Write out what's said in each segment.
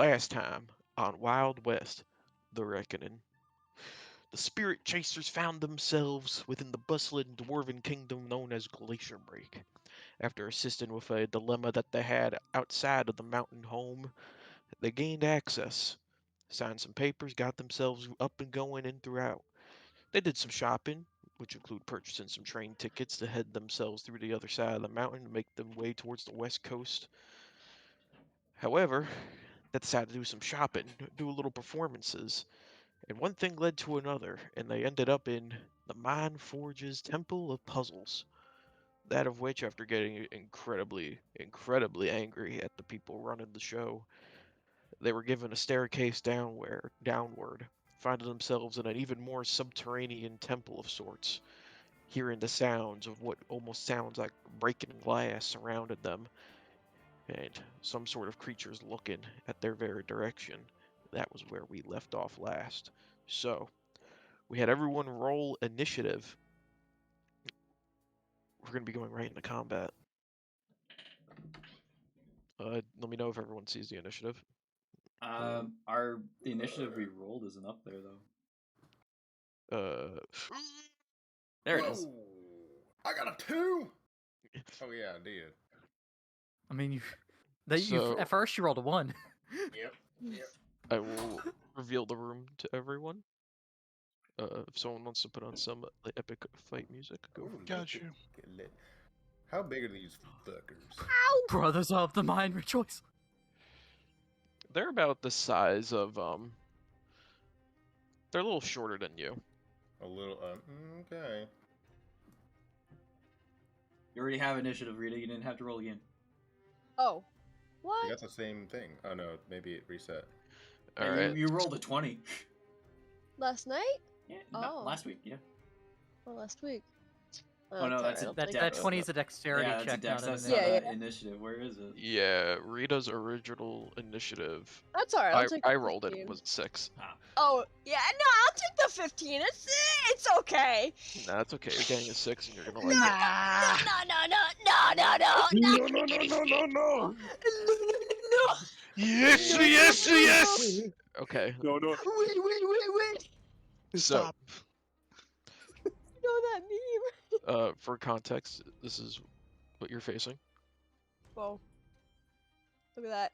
Last time on Wild West, The Reckoning, the spirit chasers found themselves within the bustling dwarven kingdom known as Glacier Break. After assisting with a dilemma that they had outside of the mountain home, they gained access, signed some papers, got themselves up and going and throughout. They did some shopping, which include purchasing some train tickets to head themselves through the other side of the mountain to make them way towards the west coast. However, they decided to do some shopping, do a little performances, and one thing led to another, and they ended up in the mindforge's Temple of Puzzles. That of which, after getting incredibly angry at the people running the show, they were given a staircase downward, finding themselves in an even more subterranean temple of sorts, hearing the sounds of what almost sounds like breaking glass surrounded them, and some sort of creatures looking at their very direction. That was where we left off last. So, we had everyone roll initiative. We're going to be going right into combat. Let me know if everyone sees the initiative. The initiative we rolled isn't up there though. There it is. I got a 2. Oh yeah, I did. I mean, So- at first you rolled a 1. Yep. I will reveal the room to everyone. If someone wants to put on some epic fight music, go for it. Got you. Get lit. How big are these fuckers? Brothers of the Mind, rejoice. They're about the size of they're a little shorter than you. A little. Okay. You already have initiative, Rita. You didn't have to roll again. Oh. What? That's the same thing. Oh no, maybe it reset. All Yeah, right. You rolled a 20. Last night? Yeah. Oh. Last week. Yeah. Or last week? Oh, no, that's alright, a- I'll take That it. 20 is a dexterity Yeah, that's a check, dex. not an That's initiative. not Yeah, an initiative. Where is it? Yeah, Rita's original initiative. That's alright. I'll take the I rolled it. 15. It was 6. Oh, yeah, no, I'll take the 15. It's okay. Nah, it's okay. You're getting a 6, and you're gonna No, like no. no. Yes, No, yes, no, no. yes. Okay. No. Wait. So, Stop. You know that meme? for context, this is what you're facing. Whoa. Look at that.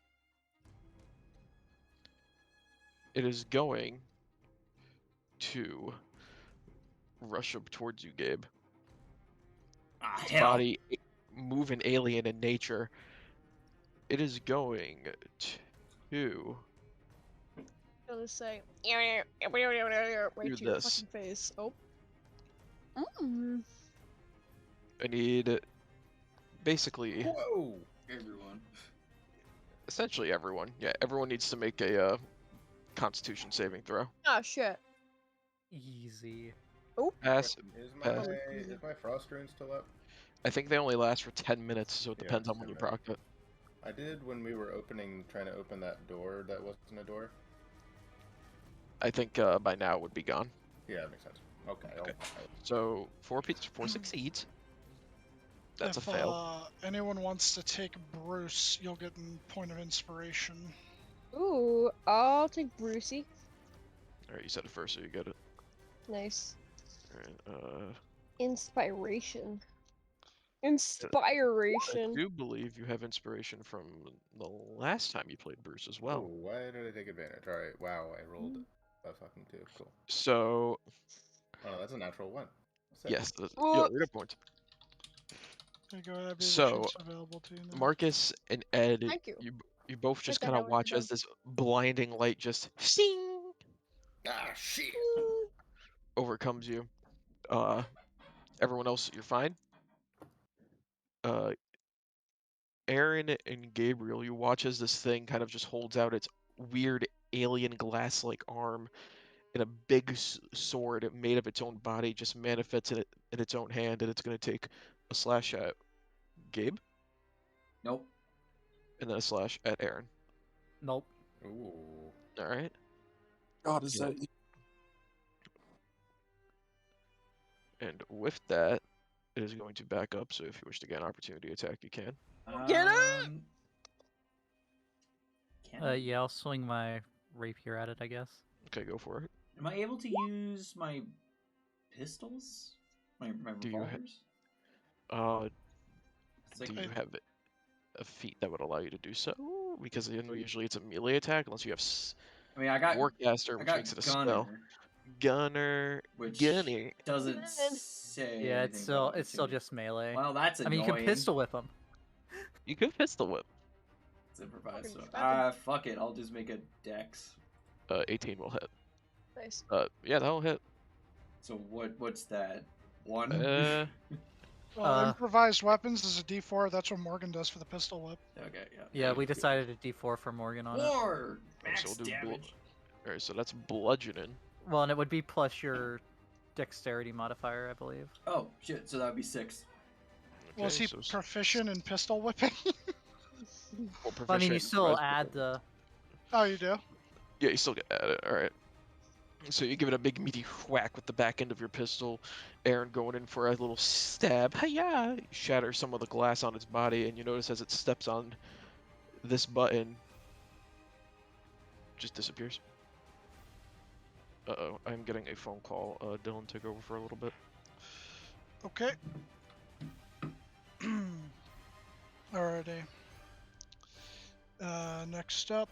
It is going to rush up towards you, Gabe. Ah, Its hell. body moving alien in nature. It is going to I'm gonna say. Right to your this. fucking face. Oh. I need basically Whoa. Everyone. essentially everyone. Yeah, everyone needs to make a Constitution saving throw. Oh shit. Easy. Pass. Is Pass. my frost rune still up? I think they only last for 10 minutes, so it Yeah, depends on it's when you 10 proc it. I did when we were trying to open that door that wasn't a door. I think by now it would be gone. Yeah, that makes sense. Okay. Okay. So 4 succeeds. That's If a fail. anyone wants to take Bruce, you'll get a point of inspiration. Ooh, I'll take Brucey. Alright, you said it first, so you get it. Nice. Alright, Inspiration. I Inspiration. do believe you have inspiration from the last time you played Bruce as well. Oh, why did I take advantage? All right. Wow, I rolled a fucking 2. Cool. So, Oh no, that's a natural 1. Sick. yes, yeah, Well- read a point. There you go, Abby, the So, sheet's available to you now. Marcus and Ed, Thank you. you both just that kind of down, watch write it as this blinding light just sing Ah, shit. overcomes you. Everyone else, you're fine. Aaron and Gabriel, you watch as this thing kind of just holds out its weird alien glass-like arm, and a big sword made of its own body just manifests in its own hand, and it's going to take a slash at Gabe, Nope. and then a slash at Aaron. Nope. Ooh. All right. God, is Yeah. that And with that, it is going to back up. So if you wish to get an opportunity attack, you can. Get up! Can Can I? Yeah, I'll swing my rapier at it, I guess. Okay, go for it. Am I able to use my pistols? My Do you revolvers? It's like do you I- have a feat that would allow you to do so? Because you know usually it's a melee attack unless you have I mean, I got Warcaster, I which got makes it a gunner, spell. Gunner, which Gunner. doesn't Good. say Yeah, anything it's about still anything. just melee. Well, that's I mean, annoying. you can pistol whip him. You can pistol whip. It's improvised. So, Fucking shredded. fuck it. I'll just make a dex. 18 will hit. Nice. Yeah, that'll hit. So what's that? One? Uh, Well, improvised weapons is a D4. That's what Morgan does for the pistol whip. Okay, yeah. Yeah, we decided a D4 for Morgan on it. Four! Alright, so Max we'll do damage. Alright, so that's bludgeoning. Well, and it would be plus your dexterity modifier, I believe. Oh, shit. So that would be 6. Okay, Was he so proficient in pistol whipping? well, But, I mean, you proficient still res- add the. Oh, you do? Yeah, you still get at it. Alright. So you give it a big meaty whack with the back end of your pistol. Aaron going in for a little stab. Hiya! You shatter some of the glass on its body, and you notice as it steps on this button, just disappears. Uh-oh, I'm getting a phone call. Dylan, take over for a little bit. Okay. Alrighty. Next up,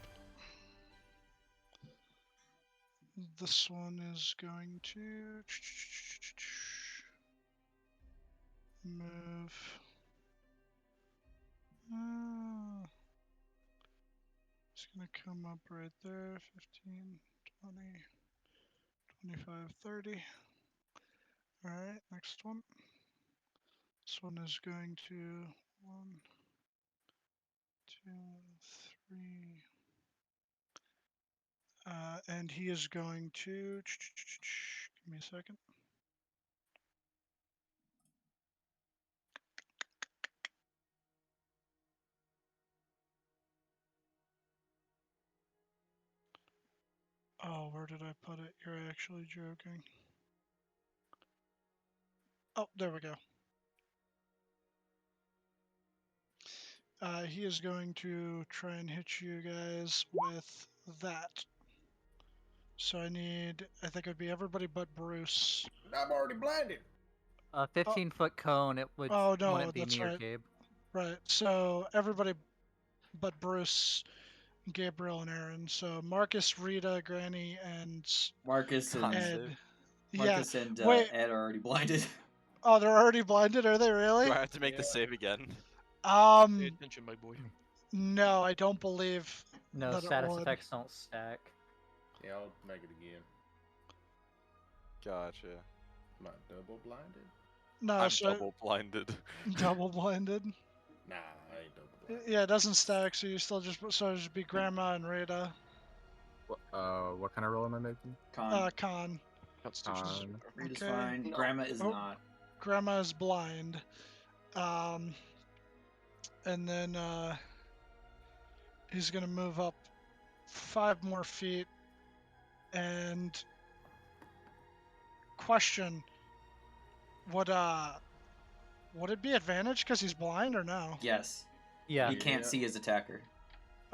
this one is going to move. It's gonna come up right there. 15, 20, 25, 30. Alright, next one. This one is going to 1, 2, 3. And he is going to. Give me a second. Oh, where did I put it? You're actually joking. Oh, there we go. He is going to try and hit you guys with that. So I think it would be everybody but Bruce. I'm already blinded. A 15-foot cone, it would Oh, no, wouldn't be that's me or right. Gabe. Right, so everybody but Bruce, Gabriel, and Aaron. So Marcus, Rita, Granny, and Marcus and Ed. Yeah. Marcus and Wait. Ed are already blinded. Oh, they're already blinded? Are they really? Do I have to make the Yeah. save again? Pay attention, my boy. No, I don't believe No, that it status would. effects don't stack. Yeah, I'll make it again. Gotcha. Am I double blinded? No, I'm so double blinded. double blinded. Nah, I ain't double blinded. Yeah, it doesn't stack, so you still just be Grandma and Rita. What kind of roll am I making? Con. Constitution. Con. Rita's Okay. fine. Grandma is Oh. not. Grandma is blind. And then he's gonna move up 5 more feet. And question: Would it be advantage because he's blind or no? Yes. Yeah. He can't Yeah. see his attacker.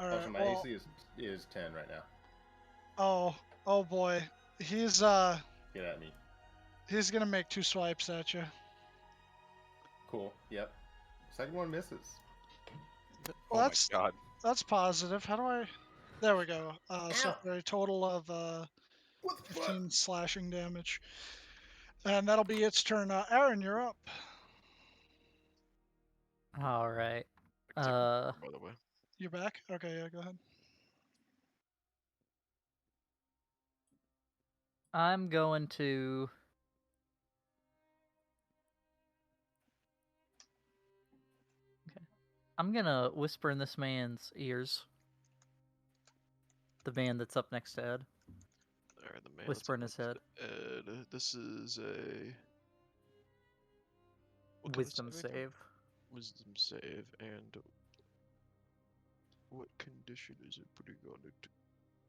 All Also, right. my Well, AC is 10 right now. oh boy, he's Get at me. gonna make 2 swipes at you. Cool. Yep. Second one misses. Well, Oh my that's god. that's positive. How do I? There we go. So Ow. for a total of What the fuck? 15 slashing damage, and that'll be its turn. Aaron, you're up. All right. By the way. You're back. Okay, yeah, go ahead. I'm going to. Okay. I'm gonna whisper in this man's ears. The man that's up next to Ed. Alright, the man. Whisper in his head. Ed, this is a what kind of Wisdom saving throw? save. Wisdom save, and what condition is it putting on it?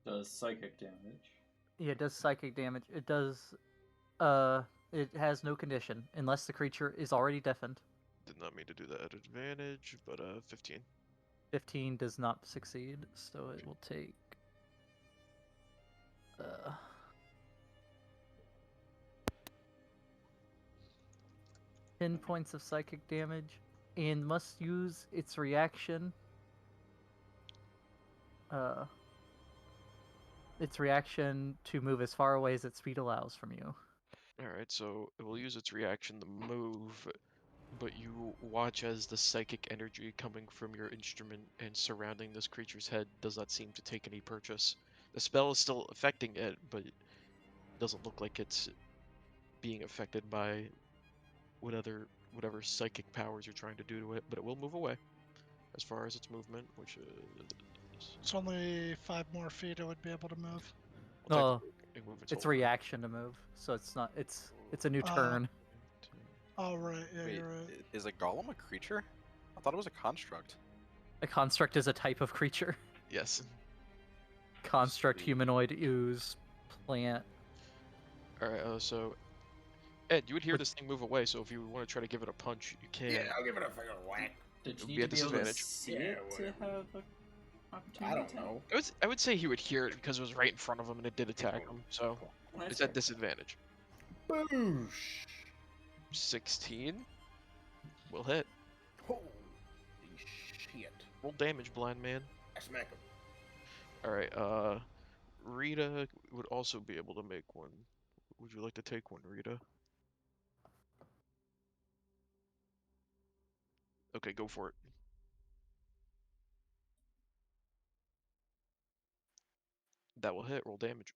Does psychic damage. Yeah, it does psychic damage. It does. It has no condition unless the creature is already deafened. Did not mean to do that at advantage, but 15. 15 does not succeed, so it will take 10 points of psychic damage and must use its reaction. Its reaction to move as far away as its speed allows from you. Alright, so it will use its reaction to move, but you watch as the psychic energy coming from your instrument and surrounding this creature's head does not seem to take any purchase. The spell is still affecting it, but it doesn't look like it's being affected by whatever psychic powers you're trying to do to it, but it will move away as far as its movement, which is It's only 5 more feet it would be able to move. well, No, technically it can move its it's whole round. reaction to move, so it's not. It's a new Oh. turn. Oh, right. Yeah, Wait, you're right. is a golem a creature? I thought it was a construct. A construct is a type of creature. Yes. Construct, Sweet. humanoid, ooze, plant. Alright, so Ed, you would hear But- this thing move away, so if you want to try to give it a punch, you can. Yeah, I'll give it a fucking whack. Did It'll you be need at to be able to disadvantage. see Yeah, it to whatever. have an opportunity I don't attack? know. I would say he would hear it because it was right in front of him and it did attack him, so Well, it's that's at disadvantage. Boosh! 16 will hit. Holy shit. Roll damage, blind man. I smack him. Alright, Rita would also be able to make one. Would you like to take one, Rita? Okay, go for it. That will hit. Roll damage.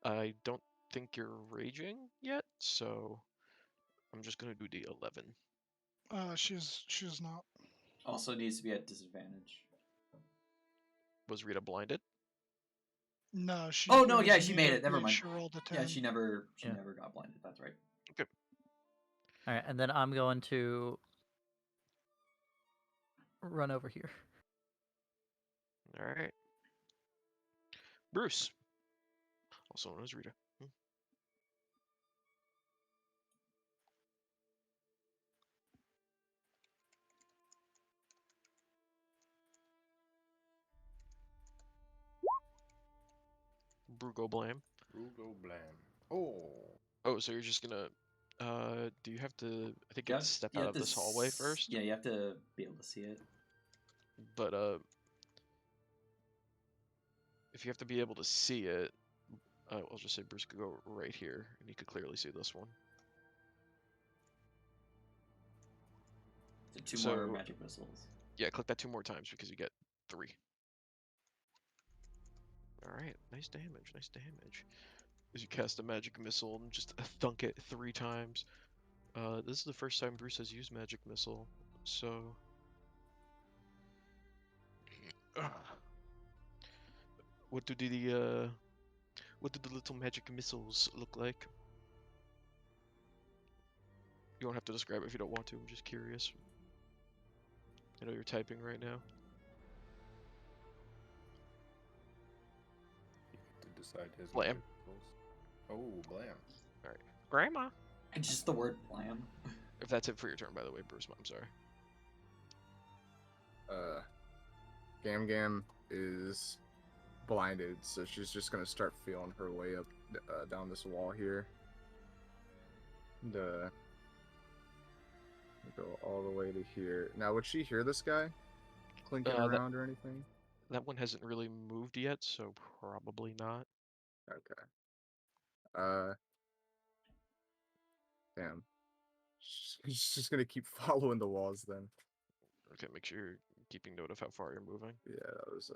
I don't think you're raging yet, so I'm just gonna do the 11. She's not. Also needs to be at disadvantage. Was Rita blinded? No, she. Oh no, was yeah, she made it. immediately Never mind. She rolled a 10. Yeah, she never Yeah. got blinded. That's right. All right, and then I'm going to run over here. Alright. Bruce. Also known as Rita. Brugo Blam. Rugo Blam. Oh. Oh, so you're just gonna do you have to I think you You have to step out of this hallway first? Yeah, you have to be able to see it. But if you have to be able to see it, I'll just say Bruce could go right here and he could clearly see this one. So two more So- magic missiles. Yeah, click that 2 more times because you get 3. Alright, nice damage, nice damage. As you cast a magic missile and just thunk it 3 times. This is the first time Bruce has used magic missile, so what do the little magic missiles look like? You don't have to describe it if you don't want to, I'm just curious. I know you're typing right now. To decide his Blam. magic rules. Oh, Blam. Grandma! Just the word blam. If that's it for your turn, by the way, Bruce, I'm sorry. Gam Gam is blinded, so she's just gonna start feeling her way up down this wall here. And, go all the way to here. Now, would she hear this guy clinking that- around or anything? That one hasn't really moved yet, so probably not. Okay. Damn. She's just gonna keep following the walls then. Okay, make sure you're keeping note of how far you're moving. Yeah, that was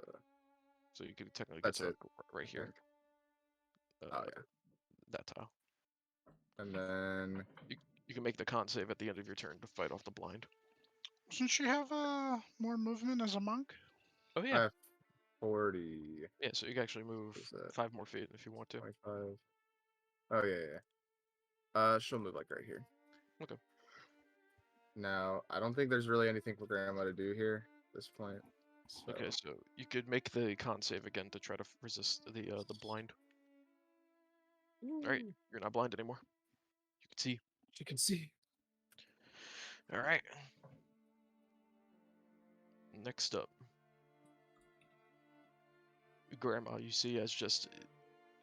So you could technically get That's to it. right here. Oh yeah. That tile. And then You can make the con save at the end of your turn to fight off the blind. Doesn't she have more movement as a monk? Oh yeah, 40, yeah. So you can actually move is that 5 more feet if you want to. 25. Oh yeah. She'll move like right here. Okay. Now, I don't think there's really anything for Grandma to do here at this point. So, Okay, so you could make the con save again to try to resist the blind. All right, you're not blind anymore. You can see. she can see. All right. Next up, Grandma, you see as just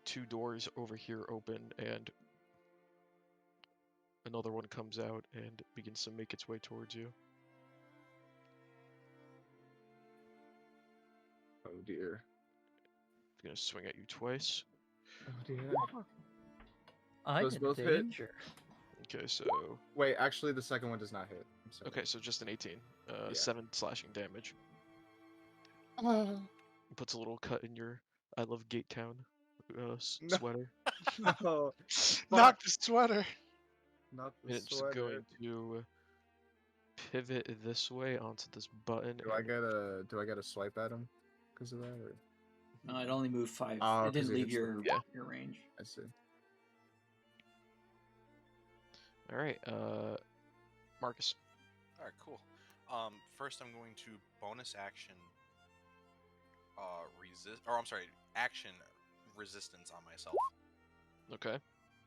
2 doors over here open and another one comes out and begins to make its way towards you. Oh dear. It's gonna swing at you twice. Oh dear. I'm Those in both hit? danger. Okay, so Wait, actually, the second one does not hit. I'm sorry. okay, so just an 18. Yeah. 7 slashing damage. Oh. Puts a little cut in your I love Gate Town No. sweater. No. Knock the sweater. Not the And it's sweater. going to pivot this way onto this button. Do I get a swipe at him because of that? Or? No, it only moved 5. Oh, it 'cause didn't it leave hits the- your Yeah. your range. I see. All right, Marcus. All right, cool. First I'm going to bonus action action resistance on myself. Okay.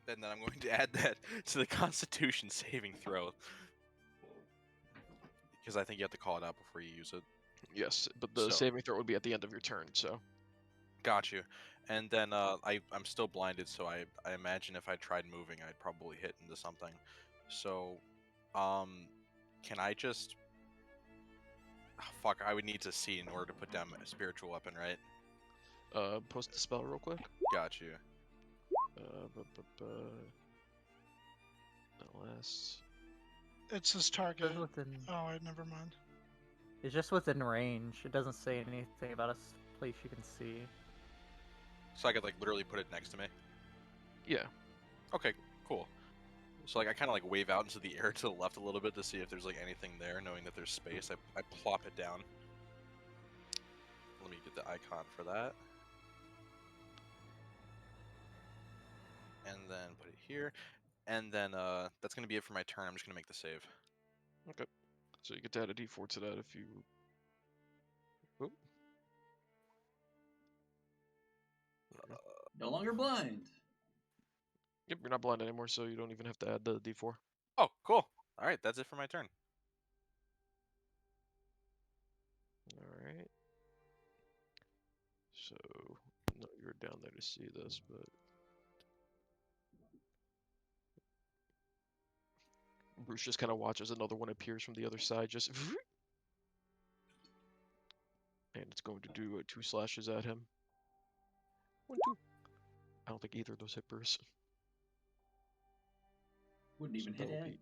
And then I'm going to add that to the Constitution saving throw. Because I think you have to call it out before you use it. Yes, but the So- saving throw would be at the end of your turn. So Got you. And then I'm still blinded, so I imagine if I tried moving, I'd probably hit into something. So, can I just... Fuck, I would need to see in order to put down a spiritual weapon, right? post the spell real quick. Got you. That lasts. It says target. It's within, Oh, wait, never mind. it's just within range. It doesn't say anything about a place you can see. So I could like literally put it next to me? Yeah. Okay, cool. So like I kind of like wave out into the air to the left a little bit to see if there's like anything there, knowing that there's space. I plop it down. Let me get the icon for that. And then put it here. And then that's going to be it for my turn. I'm just going to make the save. Okay. So you get to add a d4 to that if you. Oop. No longer blind. Yep, you're not blind anymore, so you don't even have to add the d4. Oh, cool. All right, that's it for my turn. All right. So, no, you're down there to see this, but Bruce just kind of watches another one appears from the other side, just and it's going to do 2 slashes at him. 1, 2. I don't think either of those hit Bruce. Wouldn't even hit that'll Ed.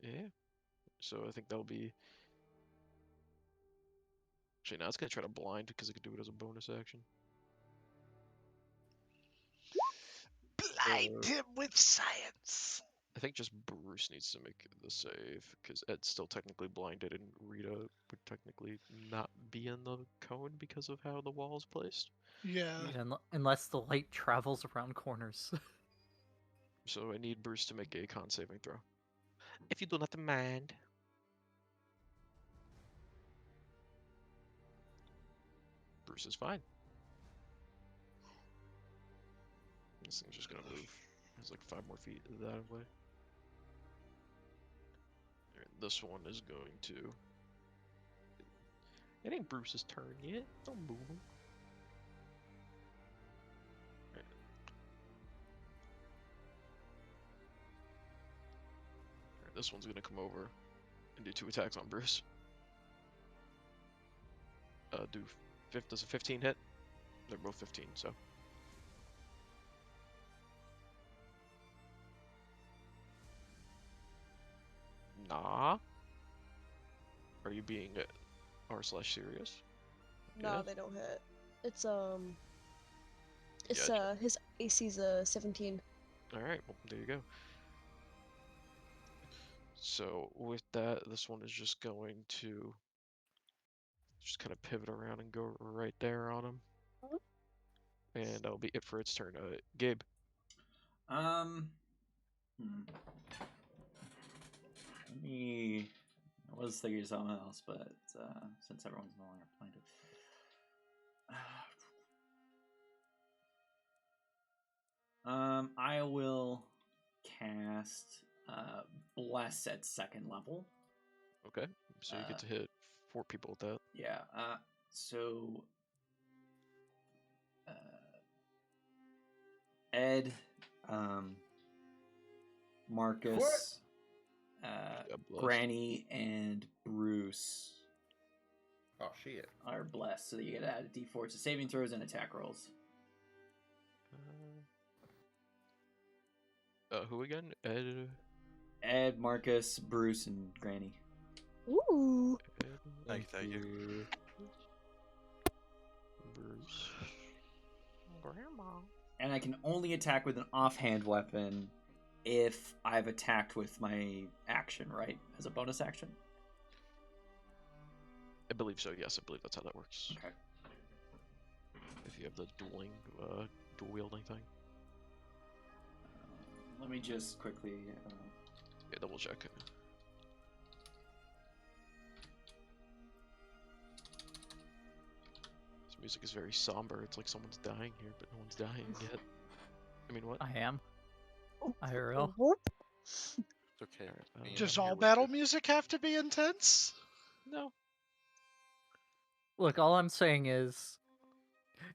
Yeah. So I think that'll be. Actually, now it's gonna try to blind because it could do it as a bonus action. Blind him with science. I think just Bruce needs to make the save because Ed's still technically blinded and Rita would technically not be in the cone because of how the wall is placed. Yeah. Yeah, unless the light travels around corners. So I need Bruce to make a con saving throw. If you do not mind. Bruce is fine. This thing's just gonna move. It's like 5 more feet that way. Alright, this one is going to. It ain't Bruce's turn yet. Don't move him. Alright. Alright, this one's gonna come over and do 2 attacks on Bruce. Does a 15 hit? They're both 15, so. Nah. Are you being r/serious? No, Yeah. they don't hit. It's Yeah, his AC's 17. All right, well, there you go. So with that, this one is just going to just kind of pivot around and go right there on him, and that'll be it for its turn. Gabe. Hmm. Let me. I was thinking something else, but since everyone's no longer blinded. I will cast Bless at 2nd level. Okay, so you get to hit 4 people with that. Yeah. So. Ed, Marcus, God bless. Granny, and Bruce Oh shit. are blessed, so you get to add a d4 to saving throws and attack rolls. Who again? Ed, Marcus, Bruce, and Granny. Ooh. Thank you. Bruce. Grandma. And I can only attack with an offhand weapon if I've attacked with my action, right? As a bonus action? I believe so. Yes, I believe that's how that works. Okay. If you have the dual wielding thing. Let me just quickly. Yeah, double check. This music is very somber. It's like someone's dying here, but no one's dying yet. I mean, what? I am. IRL. It's okay. Alright, me and Does I'm here all with battle you. music have to be intense? No. Look, all I'm saying is,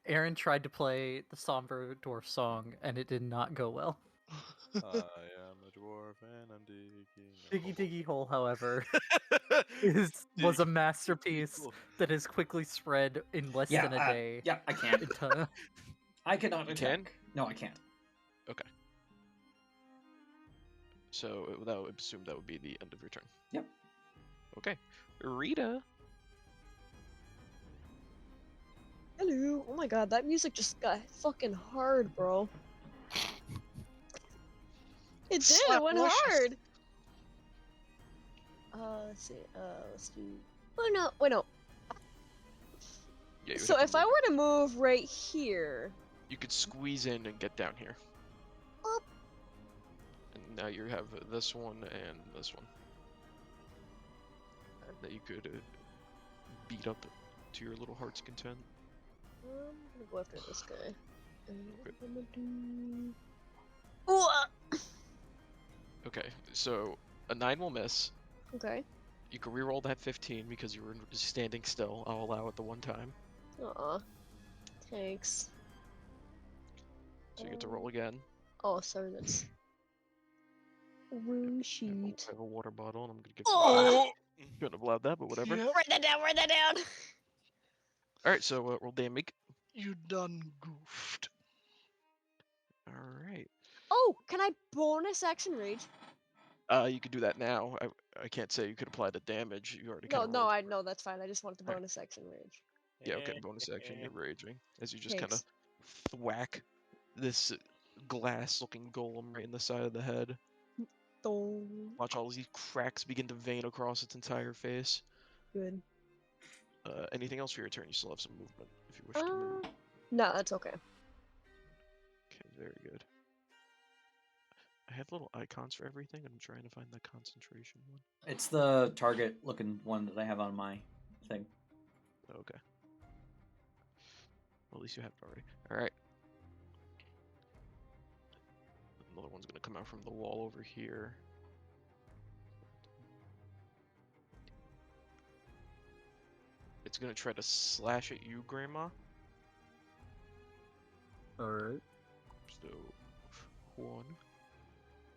Aaron tried to play the somber dwarf song, and it did not go well. I am a dwarf and I'm digging. Diggy Diggy Hole, however, was a masterpiece that has quickly spread in less than a day. Yeah, I can't. into- I cannot You attack. can? No, I can't. Okay. So that would assume that would be the end of your turn. Yep. Okay. Rita. Hello. Oh my god, that music just got fucking hard, bro. It did. It went Slap-licious. hard. Let's see. Let's do. Oh no. Wait, no. Yeah, you would So have if to I move. were to move right here. You could squeeze in and get down here. Up. And now you have this one and this one. That you could beat up to your little heart's content. I'm gonna go after this guy. And Okay. I'm gonna do. Ooh, Okay, so a 9 will miss. okay. You can reroll that 15 because you were standing still. I'll allow it the one time. Aw. Thanks. So you get to roll again. Oh, sorry, that's. Rune And sheet. I have a water bottle and I'm gonna give Oh! Shouldn't have allowed that, but whatever. Yep, Write that down, write that down! Alright, so roll damage. you done goofed. Alright. Oh, can I bonus action rage? You could do that now. I can't say you could apply the damage. You already No, kind of no, I know that's fine. I just want the Alright. bonus action rage. Yeah, okay, bonus action, you're raging. As you just kind of Thanks. thwack this glass-looking golem right in the side of the head. Dong. Watch all these cracks begin to vein across its entire face. Good. Anything else for your turn? You still have some movement if you wish to move. No, that's okay. Okay, very good. I have little icons for everything. I'm trying to find the concentration one. It's the target looking one that I have on my thing. Okay. Well, at least you have it already. Alright. Another one's gonna come out from the wall over here. It's gonna try to slash at you, Grandma. Alright. So, 1.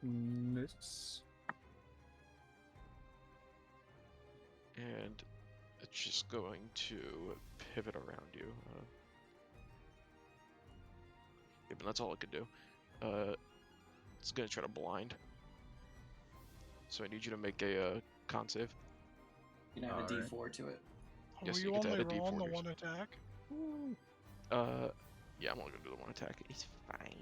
Miss. And it's just going to pivot around you. Yeah, but that's all it could do. It's gonna try to blind. So I need you to make a con save. You can add a Alright. d4 to it. Yes, Were you you get to add only a rolling the D4 one attack? Yeah, I'm only gonna do the one attack. It's fine.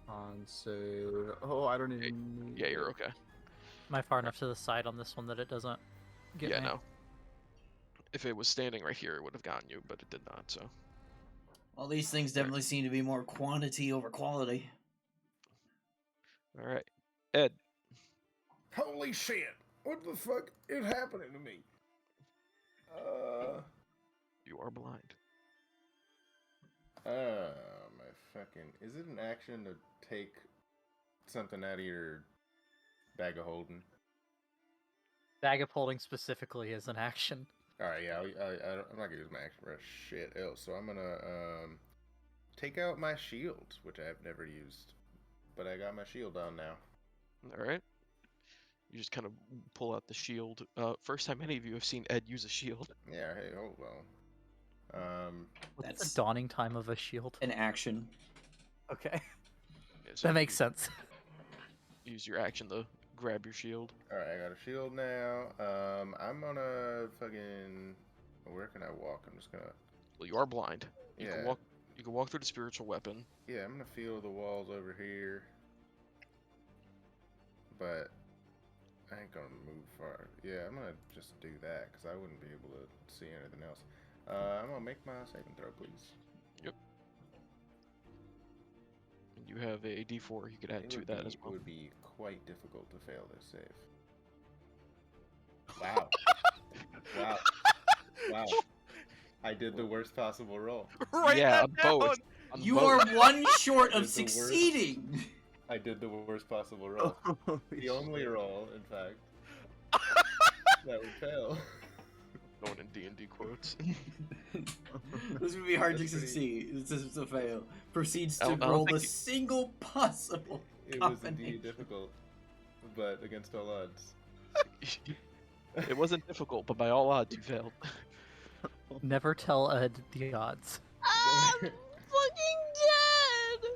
On save. Oh, I don't even. Yeah, you're okay. Am I far enough to the side on this one that it doesn't get Yeah, me? no. If it was standing right here, it would have gotten you, but it did not, so. Well, these things definitely seem to be more quantity over quality. Alright. Ed, Holy shit! What the fuck is happening to me? you are blind. My fucking. Is it an action to take something out of your bag of holding? Bag of holding specifically is an action. All right, yeah, I'm not gonna use my action for shit else. So I'm gonna take out my shield, which I've never used, but I got my shield on now. All right. You just kind of pull out the shield. First time any of you have seen Ed use a shield. Yeah. Hey. Oh well. What's That's the dawning time of a shield? an action. Okay, Yeah, so that you makes sense. use your action to grab your shield. All right, I got a shield now. I'm gonna fucking. Where can I walk? I'm just gonna. Well, you are blind. You can Yeah. walk. You can walk through the spiritual weapon. Yeah, I'm gonna feel the walls over here, but I ain't gonna move far. Yeah, I'm gonna just do that because I wouldn't be able to see anything else. I'm gonna make my saving throw, please. Yep. And you have a D4 you could add to that as well. It would be quite difficult to fail this save. Wow. Wow. Wow. I did the worst possible roll. Write Yeah, that on both. down! On You both. are one short of It's the worst. succeeding. I did the worst possible roll. The only roll, in fact, that would fail. Going in D&D quotes. This would be hard to That's pretty- succeed. This is to fail. Proceeds I to don't roll think the it- single possible. It was combination. indeed difficult, but against all odds. It wasn't difficult, but by all odds, you failed. Never tell Ed the odds. I'm fucking dead.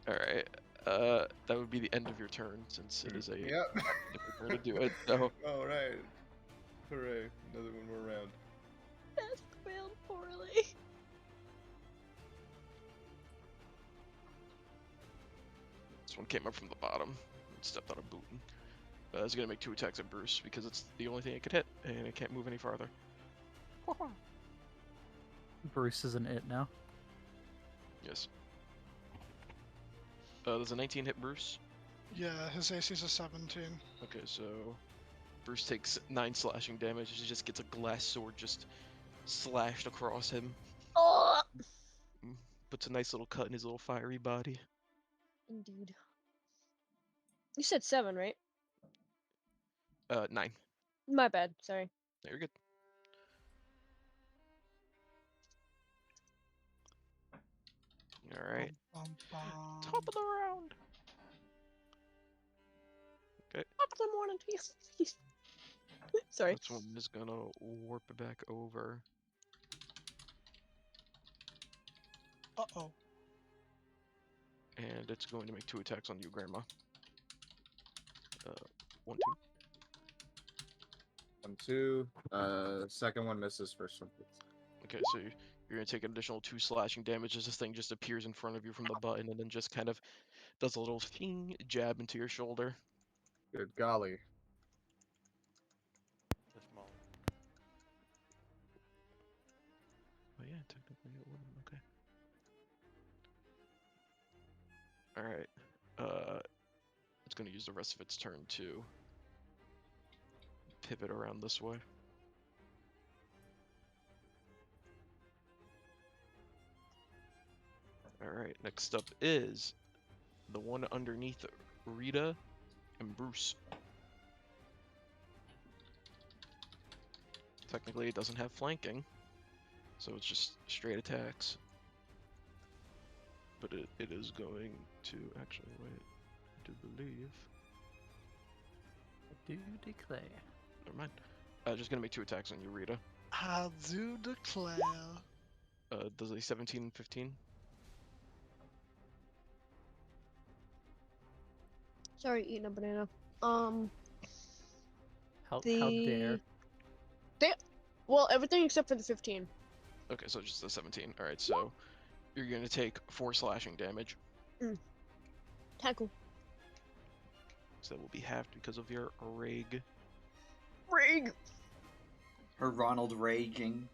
All right. That would be the end of your turn since it is a Yep. different turn to do it. So All right. Hooray! Another one more round. That failed poorly. this one came up from the bottom and stepped on a boot. It's gonna make 2 attacks at Bruce because it's the only thing it could hit, and it can't move any farther. Bruce isn't it now. Yes. Does a 19 hit Bruce? Yeah, his AC's a 17. Okay, so Bruce takes 9 slashing damage. He just gets a glass sword just slashed across him. Oh, Puts a nice little cut in his little fiery body. indeed. You said 7, right? 9. My bad. Sorry. There you're good. All right. Bum, bum, bum. Top of the round. Top of the morning to you. Please. Sorry. This one is gonna warp it back over. Uh-oh. And it's going to make 2 attacks on you, Grandma. 1, 2. 1, 2. Second one misses. First one hits. Okay, so you're gonna take an additional 2 slashing damage as this thing just appears in front of you from the button and then just kind of does a little jab into your shoulder. Good golly. This moment. Oh yeah, technically it wouldn't. Okay. All right. It's gonna use the rest of its turn to pivot around this way. All right. Next up is the one underneath Rita and Bruce. Technically, it doesn't have flanking, so it's just straight attacks. But it is going to actually wait. I do believe. I do declare. Never mind. Just gonna make 2 attacks on you, Rita. I do declare. Does a 17, 15? Sorry, eating a banana. How The dare? well, everything except for the 15. Okay, so just the 17. All right, so you're gonna take 4 slashing damage. Tackle. So that will be halved because of your rig. Rig. Her Ronald raging.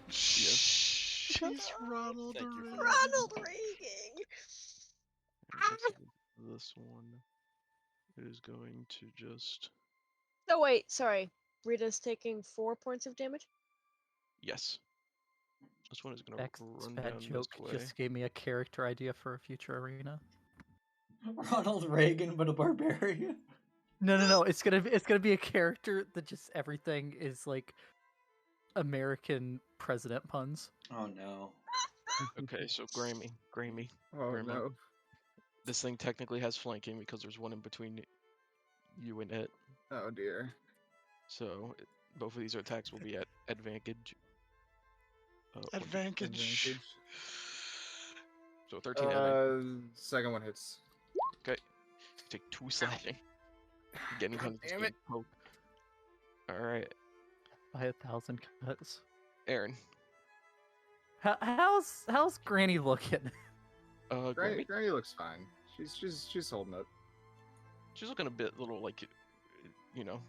She's Ronald Thank you for Reagan. that. Ronald Reagan. This one is going to just No, wait, sorry. Rita's taking 4 points of damage. yes. This one is gonna Beck's run bad down joke this way. just gave me a character idea for a future arena. Ronald Reagan, but a barbarian. No. It's gonna be a character that just everything is like American president puns. Oh no. Okay, so Grammy. Oh Grandma. no. This thing technically has flanking because there's one in between you and it. Oh dear. So both of these attacks will be at advantage. What'd you- Advantage. So 13 and 19. Second one hits. Okay. Take 2 slashing. Getting God him just damn getting it. poked. Alright, By 1,000 cuts. Aaron. How's Granny looking? Grammy? Granny looks fine. She's holding up. She's looking a bit little like, you know,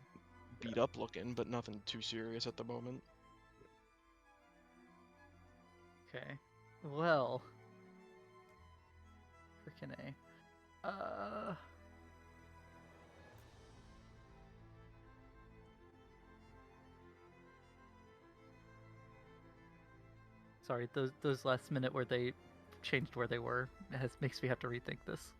beat up looking, but nothing too serious at the moment. Okay. Well. Frickin' A. Sorry, those last minute where they changed where they were makes me have to rethink this.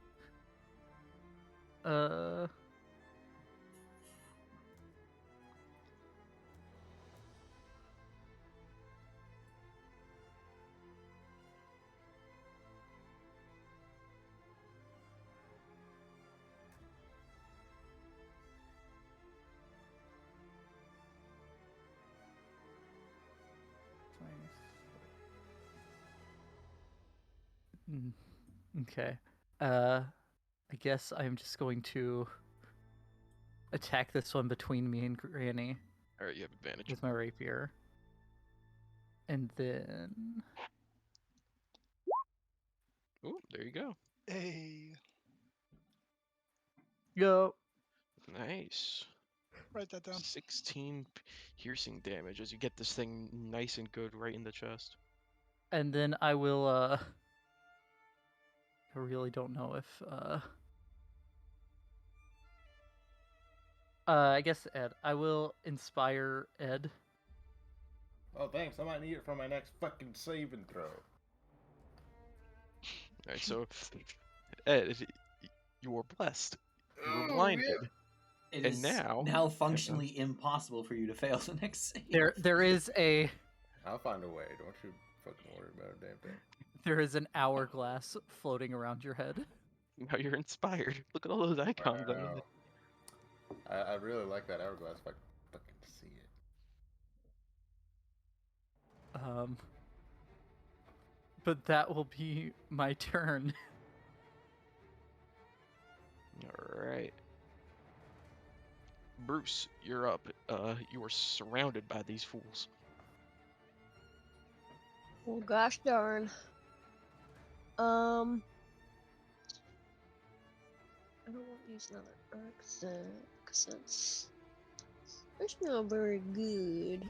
Okay. I guess I'm just going to attack this one between me and Granny Alright, you have advantage. with my rapier. And then Ooh, there you go. Hey, go. Nice. write that down. 16 piercing damage as you get this thing nice and good right in the chest. And then I will I really don't know if I guess Ed. I will inspire Ed. Oh, thanks. I might need it for my next fucking saving throw. Alright, so Ed, you were blessed. You were Oh, blinded. It And is now- functionally impossible for you to fail the next save. There is a I'll find a way. Don't you fucking worry about a damn thing. there is an hourglass floating around your head. Now you're inspired. Look at all those icons on Wow. it. I really like that hourglass if I fucking see it. But that will be my turn. Alright. Bruce, you're up. You are surrounded by these fools. Well, gosh darn. I don't want to use another accents. That's not very good.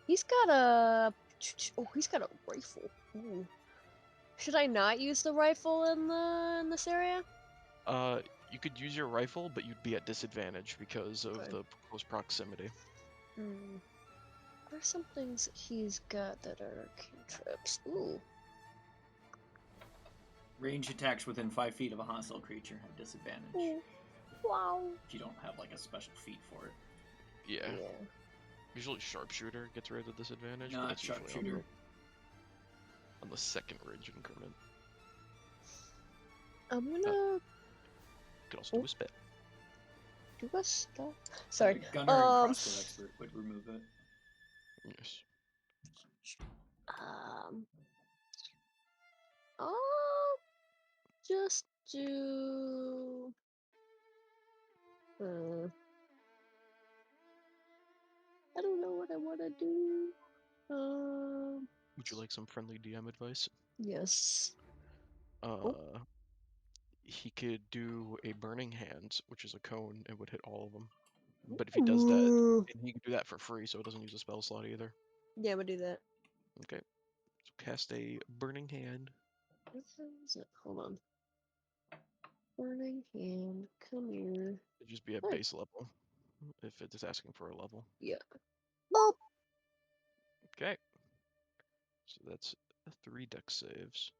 He's got a. Oh, he's got a rifle. Ooh. Should I not use the rifle in this area? You could use your rifle, but you'd be at disadvantage because of Okay. the close proximity. Hmm. What are some things that he's got that are cantrips? Ooh. Range attacks within 5 feet of a hostile creature have disadvantage. Ooh. Wow. If you don't have like a special feat for it. Yeah. Usually sharpshooter gets rid of the disadvantage, but Not that's usually sharpshooter. on the second range increment. I'm gonna You could also do a spell. do a stuff. Sorry. Gunner and crossbow expert would remove it. Yes. I'll just do. I don't know what I want to do. Would you like some friendly DM advice? Yes. He could do a burning hands, which is a cone, and would hit all of them. But if he does that, Ooh. and he can do that for free, so it doesn't use a spell slot either. Yeah, I'm gonna do that. Okay. So cast a burning hand. What is it? Hold on. Burning hand, come here. It'd just be at Hey. base level, if it is asking for a level. Yeah. Boop. Okay. So that's 3 dex saves.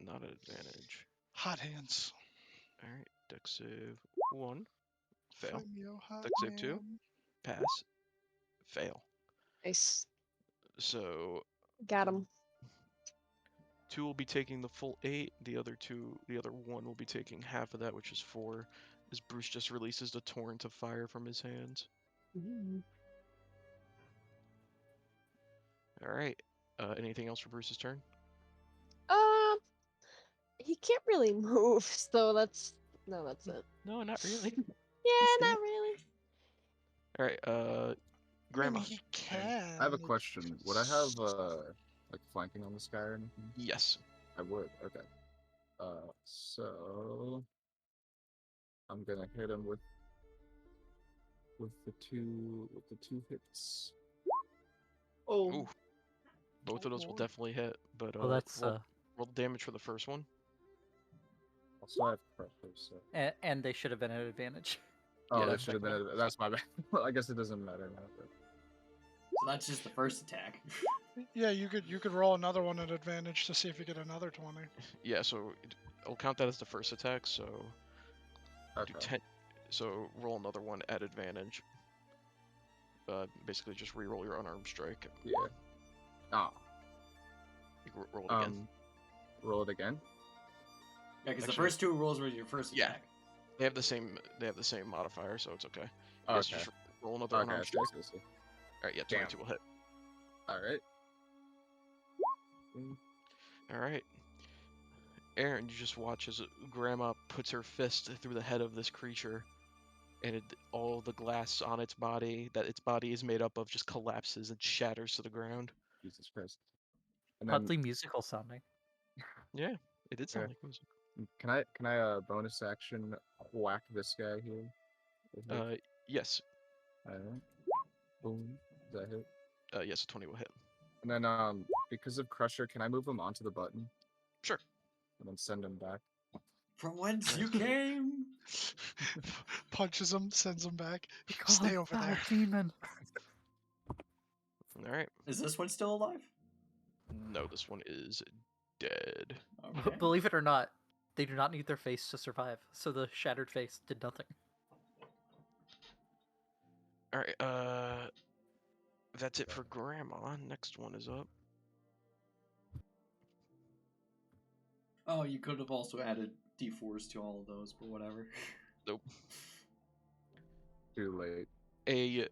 Not an advantage. Hot hands. All right, dex save 1, fail. Fight me, oh hot Dex save 2, man. pass, fail. Nice. So Got him. 2 will be taking the full 8. The other 1 will be taking half of that, which is 4. As Bruce just releases the torrent of fire from his hands. Ooh. All right. Anything else for Bruce's turn? Um, he can't really move, so that's it. No, not really. Yeah, dead. not really. All right. I mean, Grandma. he can. I have a it's question. Would I have just- like flanking on this guy or anything? Yes. I would. Okay. So I'm gonna hit him with the two hits. Oh. Ooh. Both of those will Lord. definitely hit, but Well, that's roll damage for the first one. Also, I have pressure, so. and they should have been at advantage. Oh, Yeah, that should have been. That's my bad. Well, I guess it doesn't matter now. But... So that's just the first attack. Yeah, you could roll another one at advantage to see if you get another 20. Yeah, so I'll count that as the first attack. So do Okay. 10. So roll another one at advantage. Basically just re-roll your unarmed strike. Yeah. Oh. You can roll it again. Roll it again. Yeah, because the Actually- first two rolls were your first Yeah. attack. They have the same modifier, so it's okay. Oh, Yes, okay. just roll another Okay. unarmed I strike. see. All right, yeah, Damn. 22 will hit. All right. All right. Aaron, you just watch as Grandma puts her fist through the head of this creature, and all the glass on its body that its body is made up of just collapses and shatters to the ground. Jesus Christ. And then Oddly musical sounding. Yeah, it did sound Okay. like music. can I bonus action whack this guy here? With it? Yes. Alright. Boom. Does that hit? Yes, a 20 will hit. And then because of Crusher, can I move him onto the button Sure. and then send him back? From whence you came? Punches him, sends him back. Stay over there. Demon. All right. Is this one still alive? No, this one is dead. Okay. Believe it or not, they do not need their face to survive, so the shattered face did nothing. All right. That's it for Grandma. Next one is up. Oh, you could have also added D4s to all of those, but whatever. Nope. Too late. A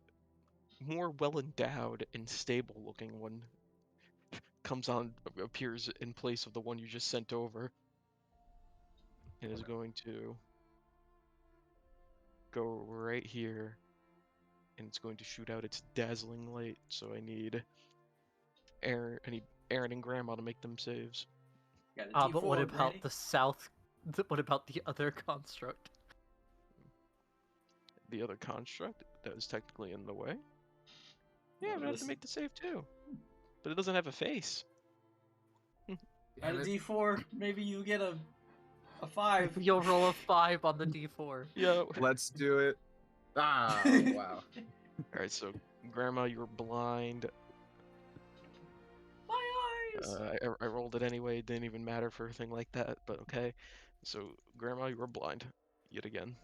more well-endowed and stable-looking one appears in place of the one you just sent over, and is going to go right here, and it's going to shoot out its dazzling light. So I need Aaron and Grandma to make them saves. Got a But what D4 about ready? the south? What about the other construct? The other construct that is technically in the way. Yeah, Well, I'm gonna have to listen. make the save too, but it doesn't have a face. Add a Damn it. D4, maybe you get a 5. You'll roll a 5 on the d4. Yo. Let's do it. Ah, wow. All right, so Grandma, you're blind. My eyes! I rolled it anyway. It didn't even matter for a thing like that, but okay. So Grandma, you were blind yet again.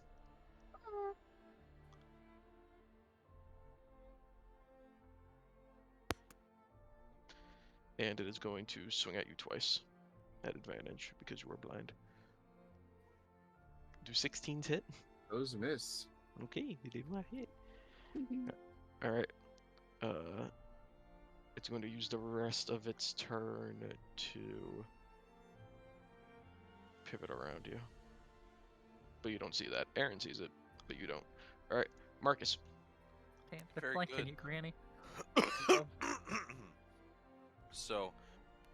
And it is going to swing at you twice at advantage because you were blind. Do 16s hit? Those miss. Okay, they did not hit. All right. It's going to use the rest of its turn to pivot around you. But you don't see that. Aaron sees it, but you don't. All right, Marcus. Damn, Very flanking good. you, Granny. So,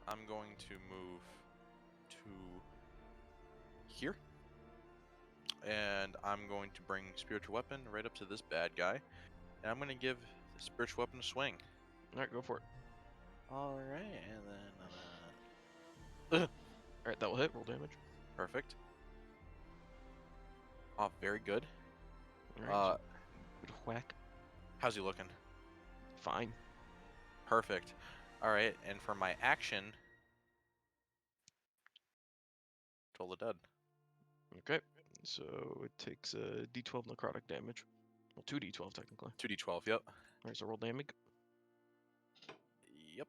I'm going to move to here. And I'm going to bring spiritual weapon right up to this bad guy. And I'm going to give the spiritual weapon a swing. All right, go for it. Alright, and then... All right, that will hit. Roll damage. Perfect. Oh, very good. All right, so good whack. How's he looking? Fine. Perfect. Alright, and for my action... Toll the dead. Okay. So it takes a D12 necrotic damage. Well, 2d12 technically. 2d12. Yep. Alright, so roll damage. Yep.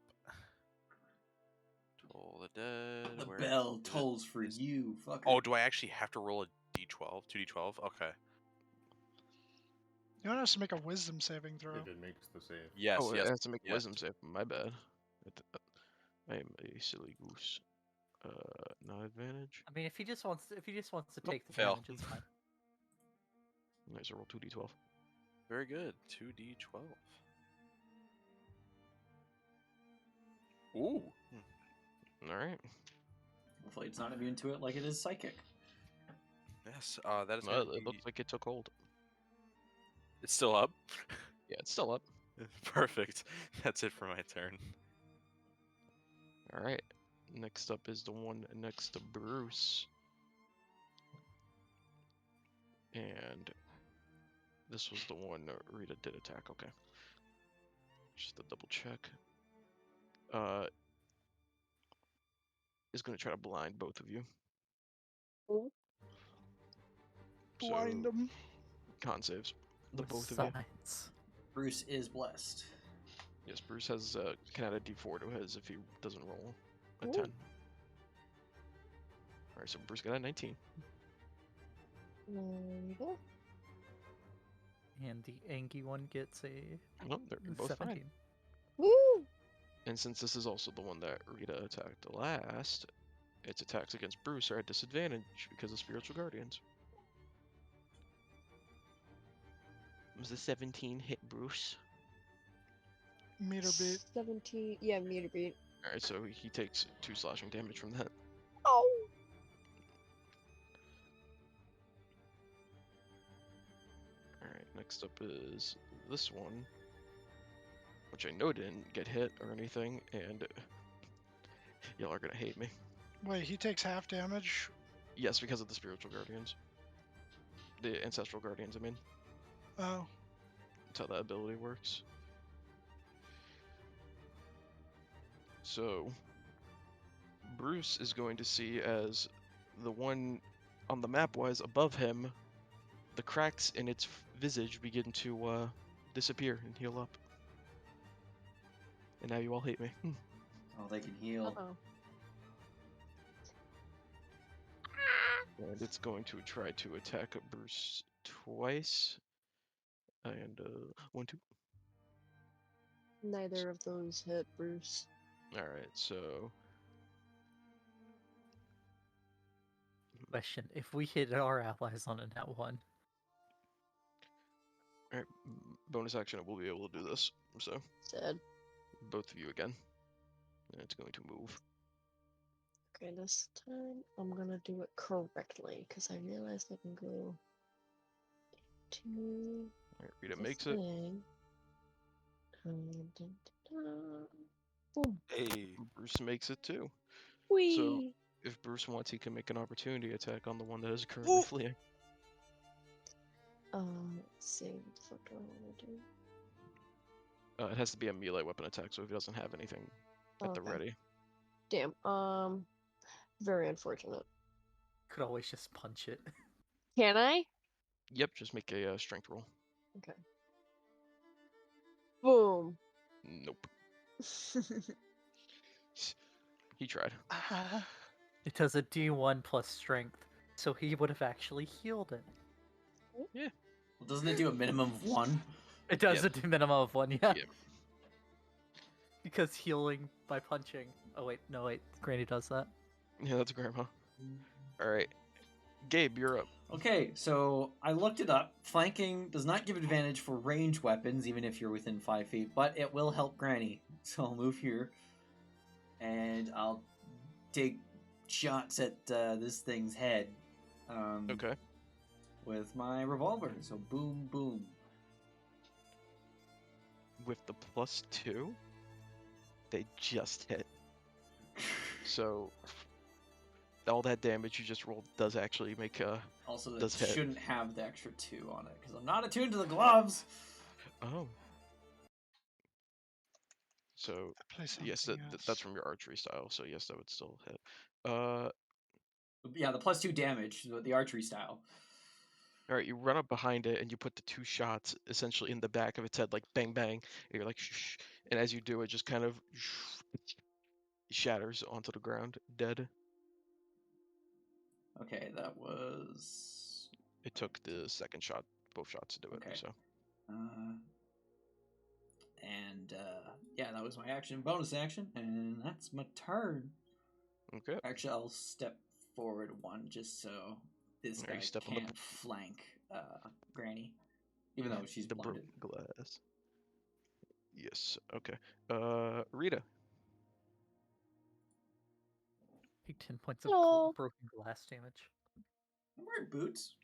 Toll the dead. The where bell is it? tolls for Is- you, fucker. Oh, do I actually have to roll a d12? 2d12? Okay. You want us to make a wisdom saving throw? If it makes the save. Yes. Oh, yes. it has to make a yes. wisdom save. My bad. I am a silly goose. Not advantage. I mean, if he just wants to Nope, take the fail. damage, it's fine. Nice, so roll 2d12. Very good. 2d12. Ooh. Alright. Hopefully it's not immune to it like it is psychic. Yes. That is. Well, gonna it looks be- like it took hold. It's still up. Yeah, it's still up. Perfect. That's it for my turn. Alright. Next up is the one next to Bruce. And this was the one that Rita did attack, okay. Just to double check. Is gonna try to blind both of you. Blind So, them. con saves. The With both of you. science. Bruce is blessed. Yes, Bruce has can add a d4 to his if he doesn't roll a Ooh. 10. Alright, so Bruce got a 19. There you go. And the Angie one gets a Nope, they're both 17. fine. Woo! And since this is also the one that Rita attacked last, its attacks against Bruce are at disadvantage because of spiritual guardians. Was the 17 hit Bruce? Meter beat. 17. Yeah, meter beat. Alright, so he takes 2 slashing damage from that. Oh! Alright, next up is this one, which I know didn't get hit or anything, and y'all are gonna hate me. Wait, he takes half damage? Yes, because of the spiritual guardians. The ancestral guardians, I mean. Oh. That's how that ability works. So, Bruce is going to see as the one on the map-wise above him, the cracks in its visage begin to disappear and heal up. And now you all hate me. Oh, they can heal. Uh-oh. And it's going to try to attack Bruce twice. And 1, 2. Neither of those hit Bruce. Alright, so Question: if we hit our allies on a nat 1, alright, bonus action, we'll be able to do this. So, Sad. both of you again. And it's going to move. Okay, this time I'm gonna do it correctly because I realized I can go to Alright, Rita this makes it. thing. Dun, dun, dun. Boom. Hey. Bruce makes it too. Whee! If Bruce wants, he can make an opportunity attack on the one that is currently fleeing. Let's see. What the fuck do I want to do? It has to be a melee weapon attack, so if he doesn't have anything at the Okay. ready. Damn. Very unfortunate. could always just punch it. Can I? Yep, just make a strength roll. Okay. Boom. Nope. He tried. It does a D1 plus strength, so he would have actually healed it. Well, doesn't it do a minimum of 1? It does Yep. a minimum of 1, yeah. Yep. Because healing by punching. Oh wait, no wait, Granny does that. Yeah, that's Grandma. Alright. Gabe, you're up. Okay, so I looked it up. Flanking does not give advantage for ranged weapons, even if you're within 5 feet, but it will help Granny. So I'll move here, and I'll take shots at this thing's head. Okay. With my revolver. So boom, boom. With the +2, they just hit. So, all that damage you just rolled does actually make a. Also, it Does hit. shouldn't have the extra 2 on it because I'm not attuned to the gloves. Oh. So, Play something yes, else. that's from your archery style, so yes, that would still hit. Yeah, the +2 damage, the archery style. All right, you run up behind it and you put the 2 shots essentially in the back of its head, like bang bang. And you're like shh, and as you do, it just kind of shatters onto the ground, dead. Okay, that was. It took the second shot, both shots to do it. Okay. So Yeah, that was my action, bonus action, and that's my turn. okay. Actually, I'll step forward one just so this Are you guy step on the can't flank Granny, even though she's the blinded. broken glass? Yes. Okay. Rita. Take 10 points of Hello. broken glass damage. I'm wearing boots.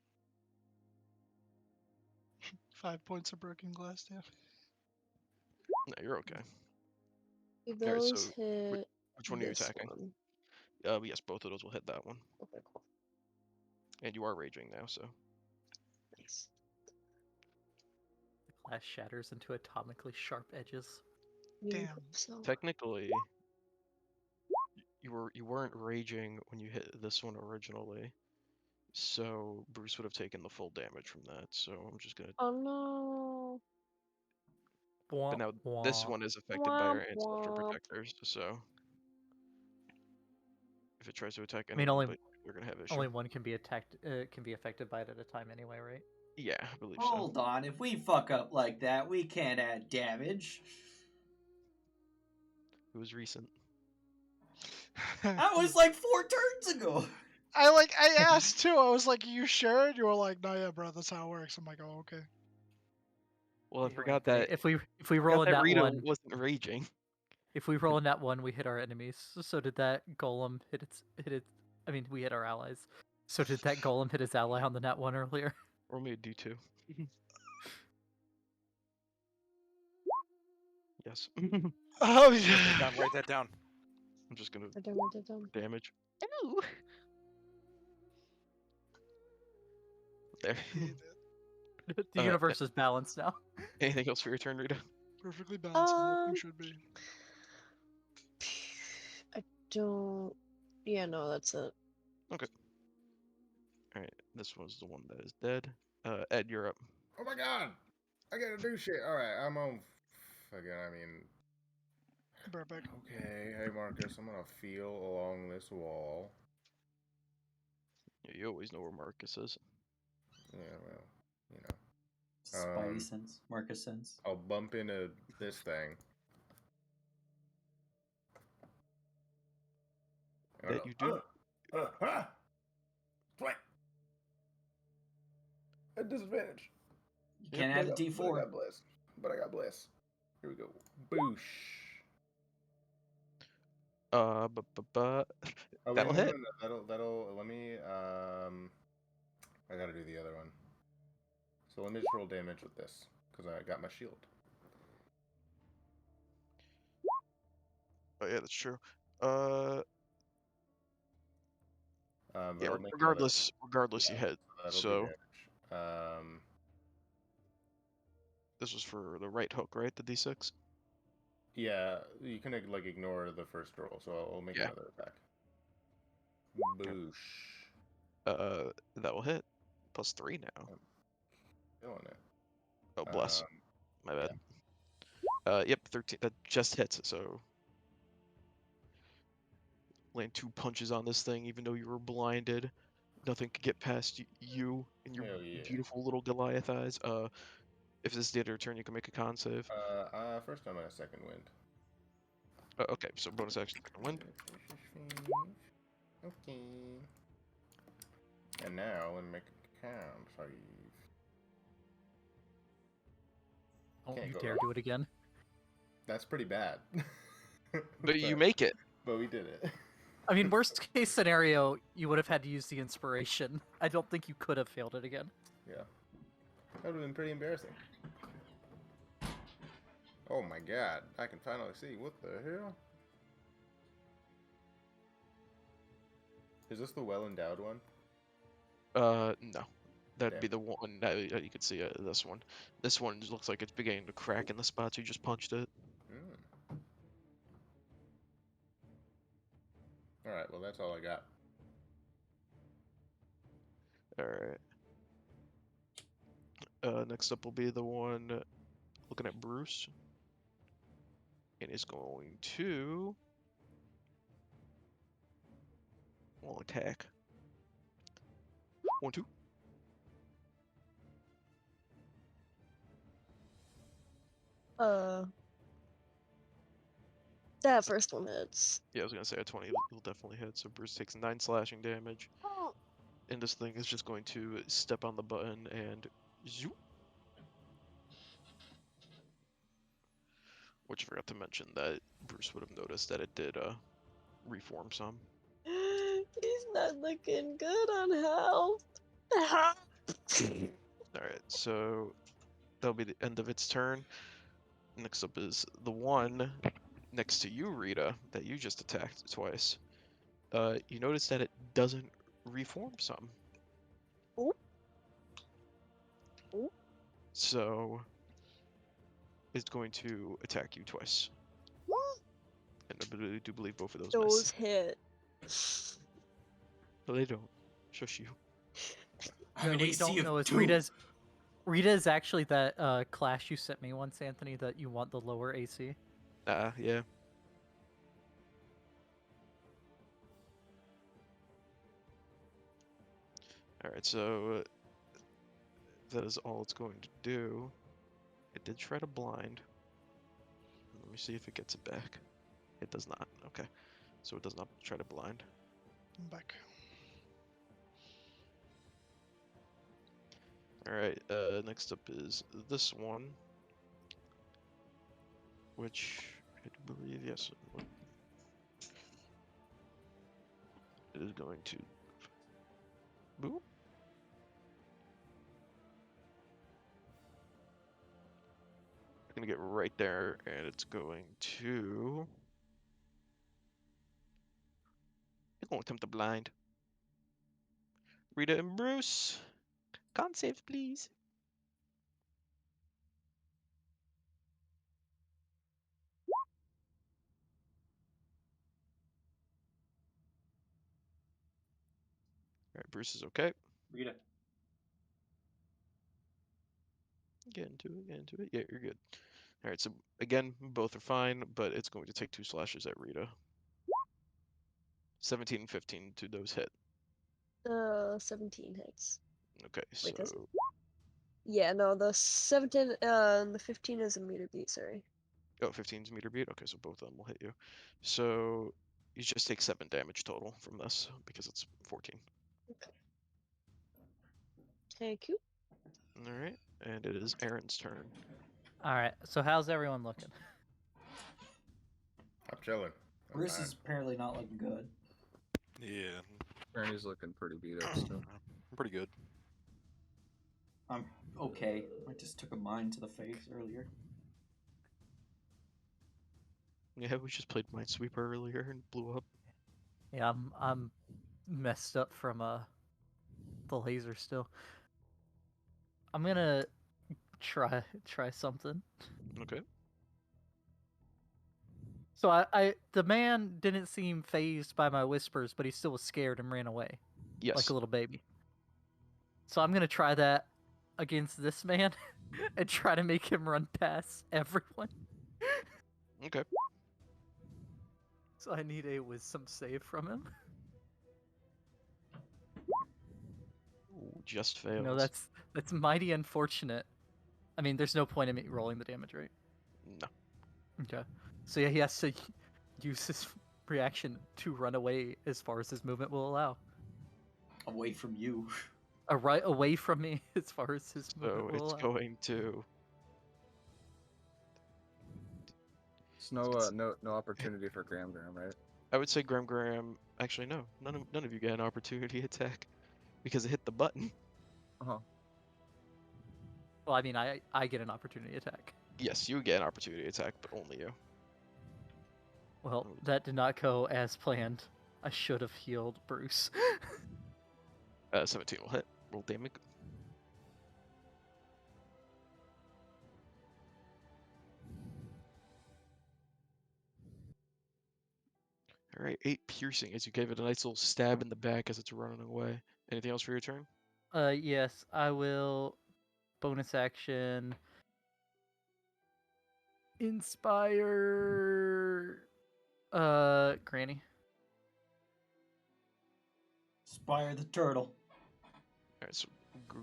5 points of broken glass damage. No, you're okay. Those so hit Which one are you this attacking? one. Yes, both of those will hit that one. Okay, cool. And you are raging now, so. Nice. The glass shatters into atomically sharp edges. You Damn. hope so. Technically, you weren't raging when you hit this one originally, so Bruce would have taken the full damage from that. So I'm just gonna. Oh no. But now this one is affected by our ancestor Womp. protectors, so if it tries to attack I mean, anyone, but we're gonna have issue. only one can be attacked. Can be affected by it at a time anyway, right? Yeah, I believe so. Hold on, if we fuck up like that, we can't add damage. It was recent. That was like 4 turns ago. I asked too. I was like, "You sure?" And you were like, "No, yeah, bro. That's how it works." I'm like, "Oh, okay." Well, I Anyway, forgot that. if we roll in that Rita one, wasn't raging. if we roll in that one, we hit our enemies. So did that golem hit its? I mean, we hit our allies. So did that golem hit his ally on the net one earlier? Roll me a d2. Yes. Oh Write that yeah. down. Write that down. I'm just gonna I don't want it done. damage. Ooh. There. The universe is balanced now. Anything else for your turn, Rita? Perfectly balanced. Nothing should be. I don't. Yeah, no, that's it. Okay. All right. This was the one that is dead. Ed, you're up. Oh my god! I gotta do shit. Alright, I'm on. Bareback. Okay, hey Marcus, I'm gonna feel along this wall. Yeah, you always know where Marcus is. Yeah, well, you know. Spidey sense, Marcus sense. I'll bump into this thing. That you do. Swank. At disadvantage. You can't add a D4. But I got bless. Here we go. Boosh. That'll hit. That'll. Let me. I gotta do the other one. So let me just roll damage with this because I got my shield. Oh yeah, that's true. But Yeah. I'll make Regardless, you yeah, hit. that'll So do damage. this was for the right hook, right? The d6. Yeah, you can like ignore the first roll, so I'll make another attack. Boosh. That will hit. +3 now. Killing it. Oh, bless. My bad. Yep, 13. That just hits. So land 2 punches on this thing, even though you were blinded. Nothing could get past you and your beautiful little Goliath eyes. If this is the end of your turn, you can make a con save. First I'm gonna second wind. Okay, so bonus action second wind. Okay. And now let me make a con save. Don't Can't you go dare wrong. do it again. That's pretty bad. But you make it. But we did it. I mean, worst case scenario, you would have had to use the inspiration. I don't think you could have failed it again. Yeah. That would have been pretty embarrassing. Oh my god, I can finally see. What the hell? Is this the well-endowed one? No. That'd be the one that you could see. This one. This one just looks like it's beginning to crack in the spots you just punched it. Alright, well that's all I got. All right. Next up will be the one looking at Bruce, and is going to will attack. 1, 2. That first one hits. Yeah, I was gonna say a 20 will definitely hit. So Bruce takes 9 slashing damage, and this thing is just going to step on the button and zoop. Which I forgot to mention that Bruce would have noticed that it did reform some. He's not looking good on health. Alright, so that'll be the end of its turn. Next up is the one next to you, Rita, that you just attacked twice. You notice that it doesn't reform some. Oh. Oh. So it's going to attack you twice. And I do believe both of those Those miss. hit. No, they don't. Shush you. I have No, an what you AC don't of know is 2. Rita is actually that class you sent me once, Anthony, that you want the lower AC. Yeah. Alright, so that is all it's going to do. It did try to blind. Let me see if it gets it back. It does not. Okay. So it does not try to blind. I'm back. Alright, next up is this one. Which I do believe, yes. It is going to. Boop. It's gonna get right there, and it's going to. It's going to attempt to blind. Rita and Bruce. Con save, please. Alright, Bruce is okay. Rita. Get into it, get into it. Yeah, you're good. Alright, so again, both are fine, but it's going to take 2 slashes at Rita. 17 and 15 to those hit. 17 hits. Okay, Wait, does it? so. Yeah, no, the 17 and the 15 is a meter beat, sorry. Oh, 15's meter beat? Okay, so both of them will hit you. So you just take 7 damage total from this because it's 14. Okay. Thank you. Alright, and it is Aaron's turn. Alright, so how's everyone looking? I'm chilling. I'm Bruce fine. is apparently not looking good. Yeah, Granny's looking pretty beat up still. I'm pretty good. I'm okay. I just took a mine to the face earlier. Yeah, we just played Minesweeper earlier and blew up. Yeah, I'm messed up from the laser still. I'm gonna try something. Okay. So the man didn't seem phased by my whispers, but he still was scared and ran away Yes. like a little baby. So I'm gonna try that against this man and try to make him run past everyone. Okay. So I need a wisdom save from him. Ooh, just fails. No, that's mighty unfortunate. I mean, there's no point in me rolling the damage, right? No. Okay. So yeah, he has to use his reaction to run away as far as his movement will allow. Away from you. Right away from me as far as his So movement will it's allow. going to. It's no opportunity for Graham, right? I would say Graham. Actually, no. None of you get an opportunity attack because it hit the button. Uh-huh. Well, I mean, I get an opportunity attack. Yes, you get an opportunity attack, but only you. Well, that did not go as planned. I should have healed Bruce. 17 will hit. Roll damage. Alright, 8 piercing as you gave it a nice little stab in the back as it's running away. Anything else for your turn? Yes, I will. Bonus action. Inspire. Granny. Inspire the turtle. Alright, so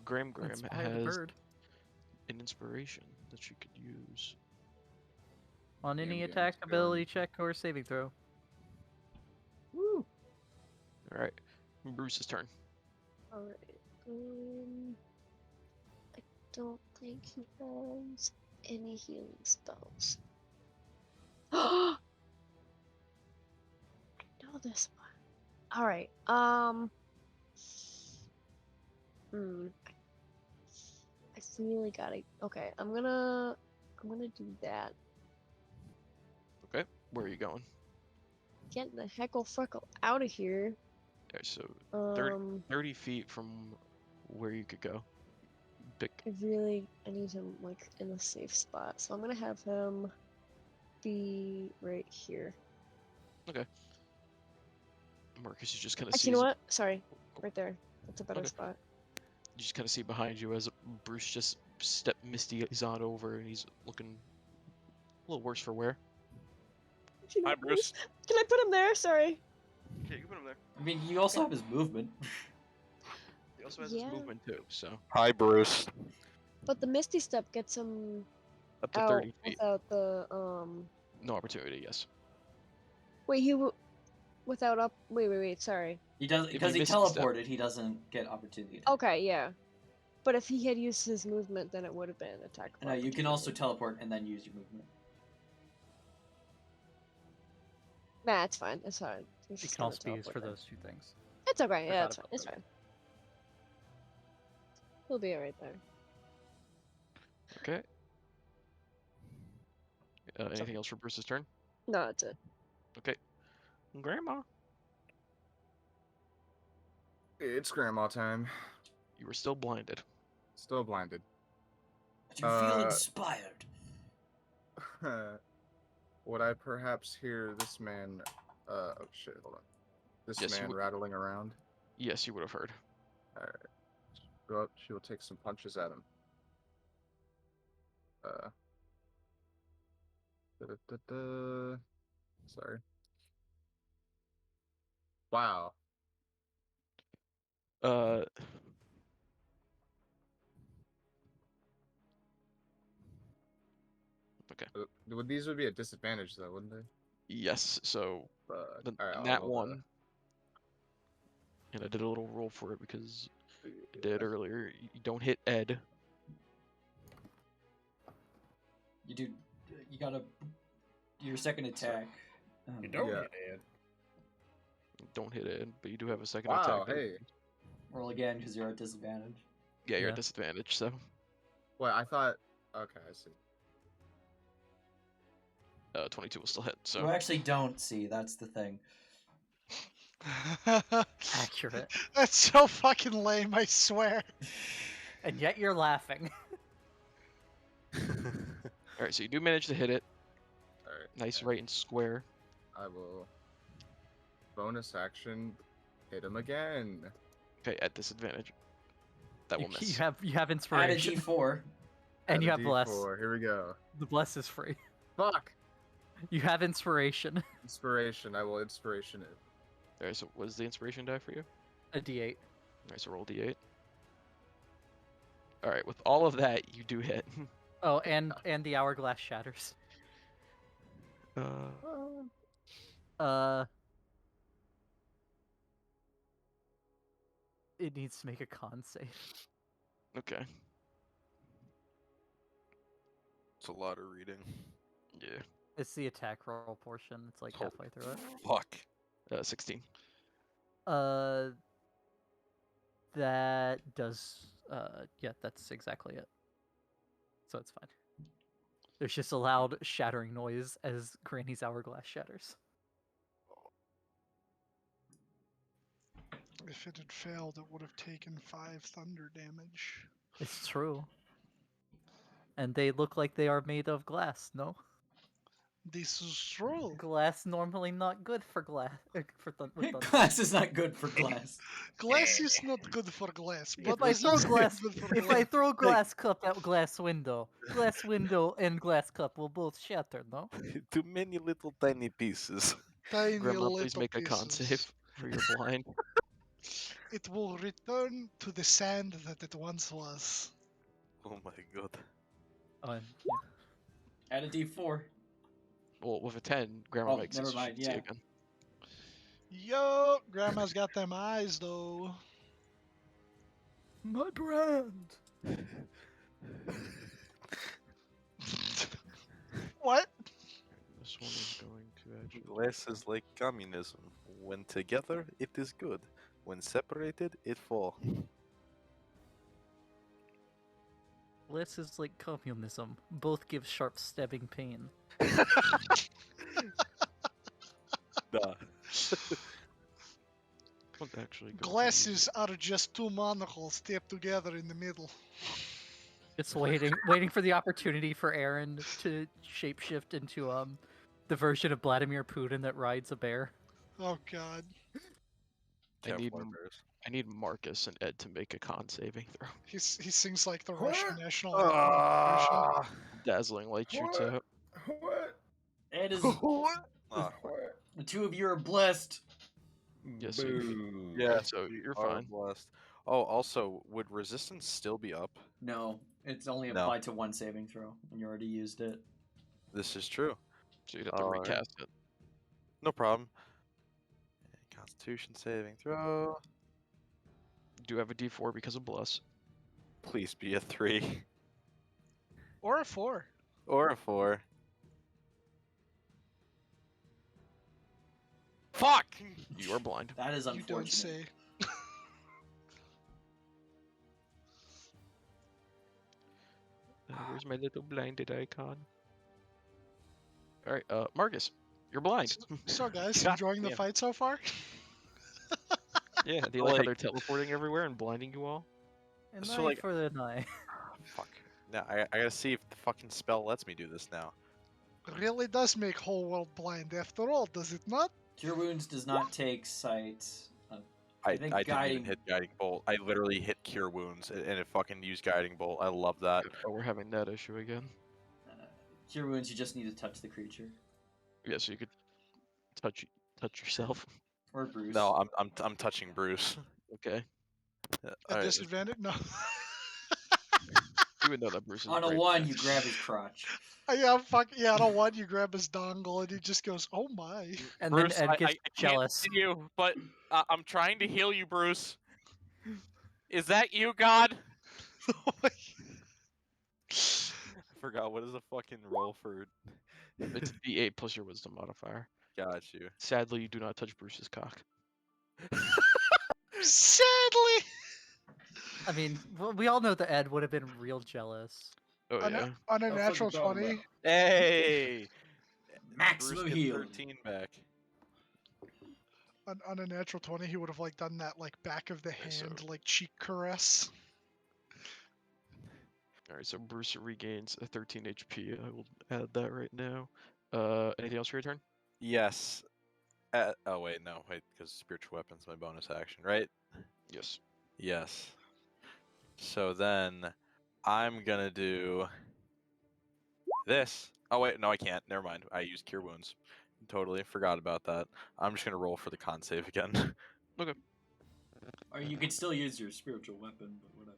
Graham Inspire the has bird. an inspiration that you could use. On any Gam Gam's attack, feeling- ability check, or saving throw. Woo! Alright, Bruce's turn. Alright. I don't think he has any healing spells. I know this one. Alright. I really gotta. Okay, I'm gonna do that. Okay, where are you going? Getting the heckle freckle out of here. Alright, so 30, Um, 30 feet from where you could go. Pick. I need him like in a safe spot. So I'm gonna have him be right here. Marcus, you just kind of Actually, see. you know what? Sorry, right there. That's a better Okay. spot. You just kind of see behind you as Bruce just he's on over and he's looking a little worse for wear. Actually, Hi, no, Bruce. Can I put him there? Sorry. Okay, you can put him there. I mean, you also have his movement. He also has Yeah. his movement too, so Hi, Bruce. But the Misty Step gets him up to out 30 feet. without the No opportunity, yes. Wait, without up. Wait. Sorry. He does If because you he miss the step. teleported. He doesn't get opportunity. attack. Okay, yeah. But if he had used his movement, then it would have been an attack. of No, you can also opportunity. teleport and then use your movement. Nah, it's fine. It's fine. He's It just can gonna also be used teleport for there. those two things. It's okay. Yeah, Forgot it's fine. about It's that. fine. He'll be right there. Okay. Anything else for Bruce's turn? No, that's it. Okay. Grandma, It's grandma time. you were still blinded. Still blinded. But you feel Uh, inspired. Would I perhaps hear this man? Oh shit! Hold on. This Yes, you man would- rattling around. Yes, you would have heard. All right. Go up. She will take some punches at him. Da-da-da-da. Sorry. Wow. Uh, These would be a disadvantage though, wouldn't they? yes. So the All right. I'll nat roll the- one, and I did a little roll for it because I did earlier. You don't hit Ed. You do. You gotta. Your second attack. You don't Yeah. hit Ed. Don't hit Ed, but you do have a second Wow. attack. Hey. Roll again because you're at disadvantage. Yeah, you're Yeah. at disadvantage. So Wait. I thought. Okay. I see. 22 will still hit. You So actually don't see. That's the thing. Accurate. That's so fucking lame, I swear. And yet you're laughing. all right. So you do manage to hit it. All right. Nice, right and square. I will. Bonus action. Hit him again. Okay, at disadvantage. That will You miss. have Add a inspiration, D4. and Add you a have bless. D4. Here we go. The bless is free. Fuck. You have inspiration. Inspiration. I will inspiration it. All right. So what does the inspiration die for you? A D8. All right. So roll d8. All right. With all of that, you do hit. Oh, and the hourglass shatters. Uh, It needs to make a con save. okay. It's a lot of reading. Yeah. It's the attack roll portion. It's like Oh. halfway through it. Fuck. 16. That does. Yeah, that's exactly it. So it's fine. There's just a loud shattering noise as Granny's hourglass shatters. If it had failed, it would have taken 5 thunder damage. It's true. And they look like they are made of glass, no? This is true. Glass normally not good for glass with thunder. Glass is not good for glass. Glass is not good for glass, but If I throw resistance glass, is good for if glass. I throw glass cup out glass window and glass cup will both shatter. No. Too many little tiny pieces. Tiny Grandma, please little make a con pieces. save for your blind. It will return to the sand that it once was. Oh my god. Oh, and, Add a D4. Well, with a 10, Grandma Oh, makes never it. so she mind, can see yeah. again. Yo, Grandma's got them eyes though. my brand. What? This one is going to actually. Glass is like communism. When together, it is good. When separated, it fall. Glass is like communism. Both give sharp stabbing pain. Nah. What's actually going to Glasses are just two monocles taped together in the middle. Just waiting for the opportunity for Aaron to shapeshift into the version of Vladimir Putin that rides a bear. Oh god. I need, Kevlar bears. I need Marcus and Ed to make a con saving throw. He sings like the What? Russian national anthem. Ah, Dazzling light shoots what? out. What? It is. What? Ah, What? The two of you are blessed. Yes, sir. Boo. yeah, So we you're are fine. blessed. Oh, also, would resistance still be up? No, it's only No. applied to one saving throw, and you already used it. This is true. So you'd have to Alright. recast it. No problem. Constitution saving throw. You do have a D4 because of Bless. Please be a 3 Or a 4. or a 4. Fuck! You are blind. That is You unfortunate. don't say. Where's my little blinded icon? Alright, Marcus, you're blind. So guys, God enjoying the damn. fight so far? Yeah, do you like how Like- they're teleporting everywhere and blinding you all? An So, eye like- for the eye. Fuck. Now, I gotta see if the fucking spell lets me do this now. Really does make whole world blind after all, does it not? Cure Wounds does not take sight. I think didn't guiding- even hit Guiding Bolt. I literally hit Cure Wounds and it fucking used Guiding Bolt. I love that. Oh, we're having that issue again. Cure Wounds, you just need to touch the creature. Yeah, so you could touch yourself. Or Bruce. No, I'm touching Bruce. Okay. At Alright, disadvantage? No. You would know that Bruce is On a brave. 1, you grab his crotch. Yeah, fuck. Yeah, on a 1, you grab his dongle and he just goes, oh my. And Bruce, then Ed gets jealous. Can't see you, but I'm trying to heal you, Bruce. Is that you, God? I forgot what is the fucking roll for. It's D8 plus your wisdom modifier. Got you. Sadly, you do not touch Bruce's cock. Sadly! I mean, we all know that Ed would have been real jealous. Oh, On yeah. a That's natural what I'm talking 20, about. Hey! Maximum Bruce heal. gets 13 back. on a natural 20, he would have like done that like back of the Okay, so- hand, like cheek caress. Alright, so Bruce regains a 13 HP. I will add that right now. Anything else for your turn? Yes. Oh wait, no, wait, because spiritual weapon's my bonus action, right? Yes. Yes. So then, I'm gonna do this. Oh wait, no, I can't. Never mind. I used Cure Wounds. Totally forgot about that. I'm just gonna roll for the con save again. Or you could still use your spiritual weapon, but whatever.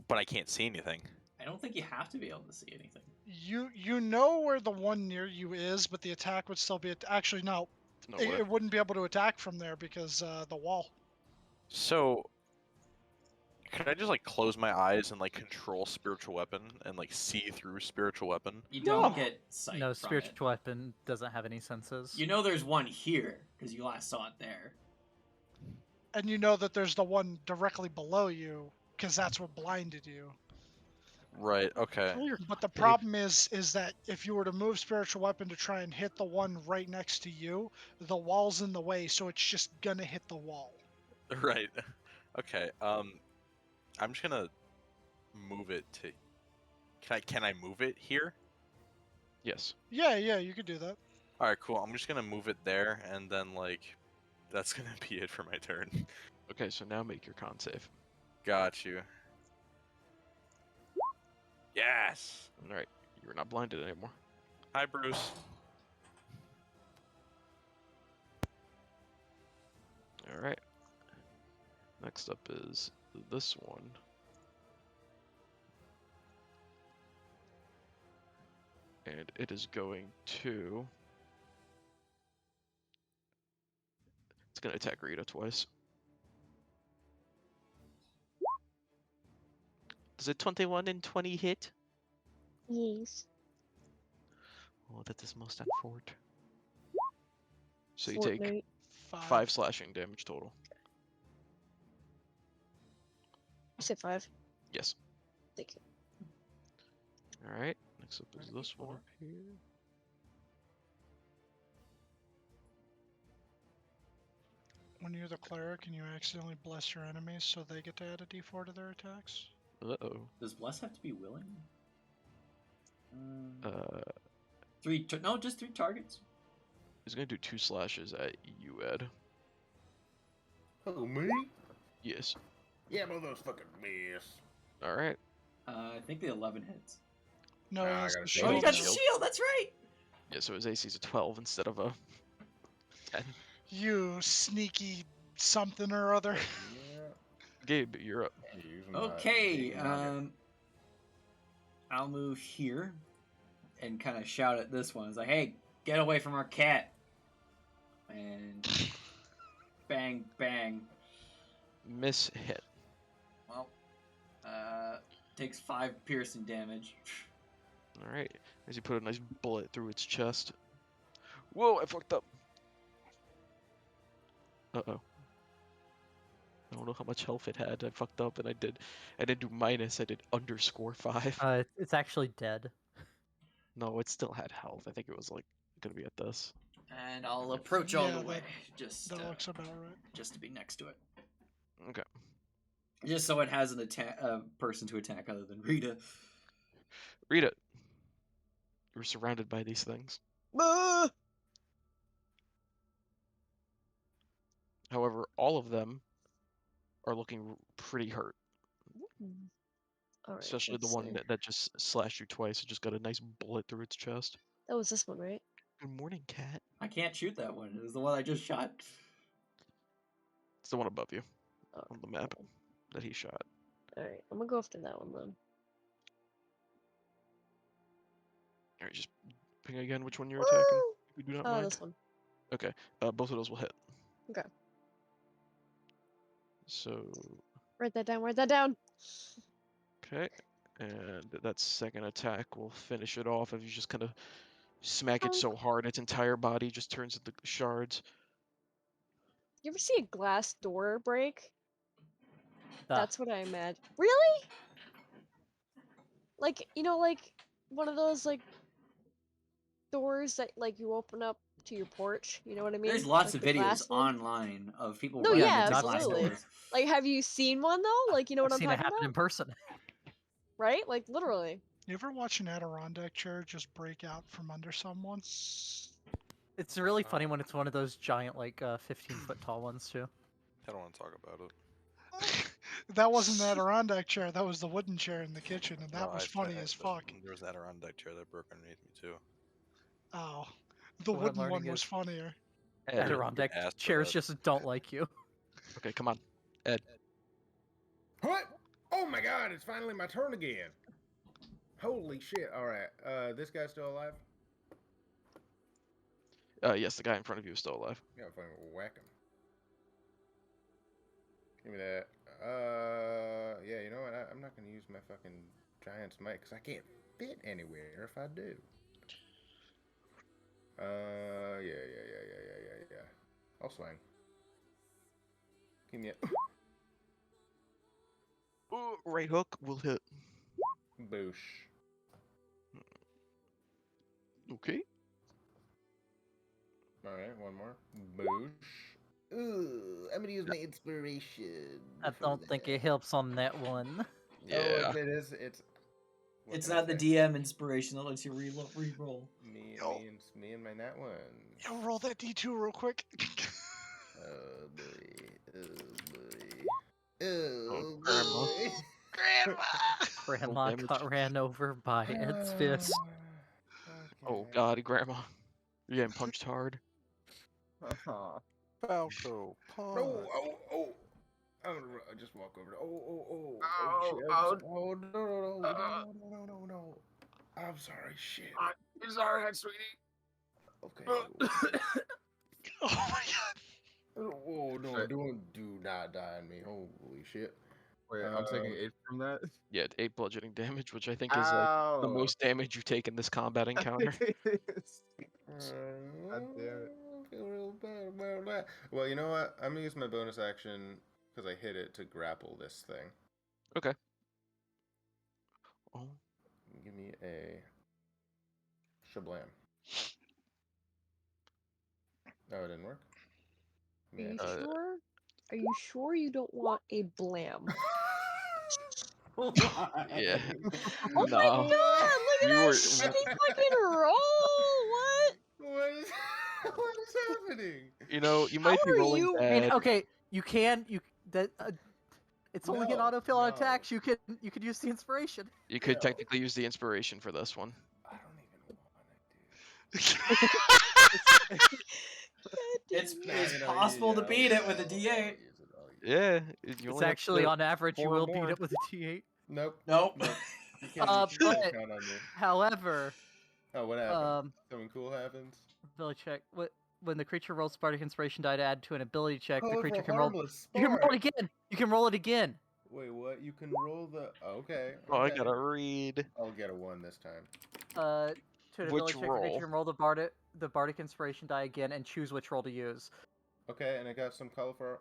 But I can't see anything. I don't think you have to be able to see anything. You know where the one near you is, but the attack would still be actually no. No It, way. it wouldn't be able to attack from there because the wall. So, could I just like close my eyes and like control spiritual weapon and like see through spiritual weapon? You don't get sight No, from spiritual weapon doesn't have any senses. it. You know there's one here, because you last saw it there. And you know that there's the one directly below you because that's what blinded you. Right. Okay. But the problem is that if you were to move spiritual weapon to try and hit the one right next to you, the wall's in the way, so it's just gonna hit the wall. Right. Okay. I'm just gonna move it to. Can I move it here? Yes. Yeah, you could do that. All right, cool. I'm just gonna move it there, and then like, that's gonna be it for my turn. Okay, so now make your con save. Got you. Yes. All right, you're not blinded anymore. Hi, Bruce. All right. Next up is this one. And it is going to... It's going to attack Rita twice. Does a 21 and 20 hit? Yes. Oh, that is most unfortunate. So you take Fortnite. 5 slashing damage total. You said 5. Yes. Thank you. Alright, next up is this one up here. When you're the cleric and you accidentally bless your enemies, so they get to add a d4 to their attacks. Uh-oh. Does bless have to be willing? No, just 3 targets. he's going to do 2 slashes at you, Ed. Oh, me? Yes. Yeah, motherfucking miss. Alright. I think the 11 hits. No, Ah, I he has got the a shield. Oh, you got the shield. shield. That's right. Yeah, so his AC is a 12 instead of a 10. You sneaky something or other. Yeah. Gabe, you're up. Using my Okay. game nugget. I'll move here and kind of shout at this one. It's like, hey, get away from our cat. And bang, bang. Miss hit. Well, takes 5 piercing damage. Alright. As you put a nice bullet through its chest. Whoa, I fucked up. Uh-oh. I don't know how much health it had. I fucked up and I didn't do minus, I did _5. It's actually dead. No, it still had health. I think it was like gonna be at this. And I'll approach all Yeah, the way, just That looks about right. just to be next to it, Okay. just so it has an attack, a person to attack other than Rita. Read it. You're surrounded by these things. However, all of them are looking pretty hurt. Alright, Especially the let's one see. that just slashed you twice. It just got a nice bullet through its chest. That was this one, right? Good morning, cat. I can't shoot that one. It was the one I just shot. It's the one above you Oh, on the map that he shot. Alright, I'm gonna go after that one then. Alright, just ping again which one you're attacking. You do not Oh, mind. this one. Okay, both of those will hit. Okay. So, Write that down, write that down! okay. And that second attack will finish it off if you just kind of smack it so hard its entire body just turns into shards. You ever see a glass door break? Ah, That's what I imagine. Really? Like, you know, like one of those like doors that like you open up to your porch. You know what I mean? There's lots Like of the videos glass one? online of people No, running yeah, into not glass absolutely. doors. Like, have you seen one though? Like, you know I've what I'm seen it talking happen about? in person. Right? Like, literally. You ever watch an Adirondack chair just break out from under someone? It's really funny when it's one of those giant, like, 15-foot tall ones too. I don't want to talk about it. That wasn't an Adirondack chair. That was the wooden chair in the kitchen, and that No, was funny as fuck. There was an Adirondack chair that broke underneath me too. Oh, the What I'm wooden one learning was is- funnier. Ed. Adirondack asked for chairs that. just don't like you. Okay, come on. Ed. What? Oh my god, it's finally my turn again. Holy shit. Alright, this guy's still alive? Yes, the guy in front of you is still alive. Yeah, I'll fucking whack him. Give me that. Yeah, you know what? I'm not gonna use my fucking giant smite because I can't fit anywhere if I do. Yeah. I'll swing. Give me a Ooh, right hook will hit. boosh. Okay. Alright, one more. Boosh. Ooh, I'm gonna use my inspiration. I don't think it helps on that one. Yeah. Oh, it is. It's What It's can I not the say? DM inspiration that lets you re-roll. Yo. Me and my nat one. Yo, roll that D2 real quick. Oh boy. Oh boy. Oh, Oh grandma. boy. Grandma! Grandma damage. got ran over by Ed's fist. Oh Okay. god, grandma. You're getting punched hard. Aw. Falco, No! punch. Oh! I'll just walk over to. Oh Oh, shit! oh, Oh no! I'm sorry. Shit. I'm sorry, sweetie. Okay. Oh my god. Oh no! Wait, Do not die on me. Holy shit. wait, I'm taking 8 from that. Yeah, 8 bludgeoning damage, which I think is like the Ow! most damage you take in this combat encounter. God damn it. I feel real bad about that. Well, you know what? I'm gonna use my bonus action because I hit it to grapple this thing. Okay. Oh, Give me a shablam. Oh, it didn't work. Are you Uh, sure? Are you sure you don't want a blam? yeah. Oh my No. god! Look at You that were. shitty fucking roll! What? What is what is happening? You know, you How might be are rolling you? I mean, bad. okay, you can that it's only an No, autofill on no. attacks. You could use the inspiration. You could No. technically use the inspiration for this one. I don't even want to do. It's possible to beat it with a D8. Yeah, you It's only have actually to on average you 4 or will beat more. it with a T8. Nope. Nope. Nope. You can't But count on me. however, Oh, what happened? um, Something cool happens? ability check. When the creature rolls Spartic Inspiration die to add to an ability check, the Colorful creature can roll. harmless You can roll spark. it again. You can roll it again. Wait, what? You can roll the. Okay. Oh, I Okay. gotta read. I'll get a 1 this time. To an Which ability check, the creature roll? can roll the Bardic Inspiration die again and choose which roll to use. Okay, and I got some colorful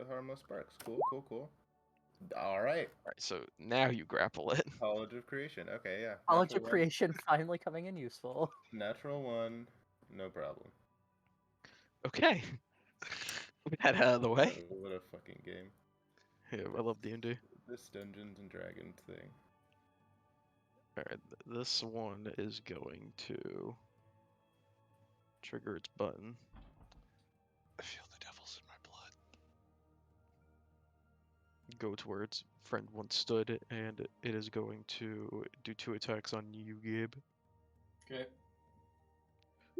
harmless sparks. Cool. All right. Alright, so now you grapple it. College of Creation. Okay, yeah. Knowledge Natural of one. Creation finally coming in useful. Natural 1. No problem. Okay. With that out of the way. What a fucking game. Yeah, I love D&D. This Dungeons and Dragons thing. Alright, this one is going to trigger its button. I feel the devil's in my blood. Go to where its friend once stood, and it is going to do 2 attacks on you, Gib. Okay.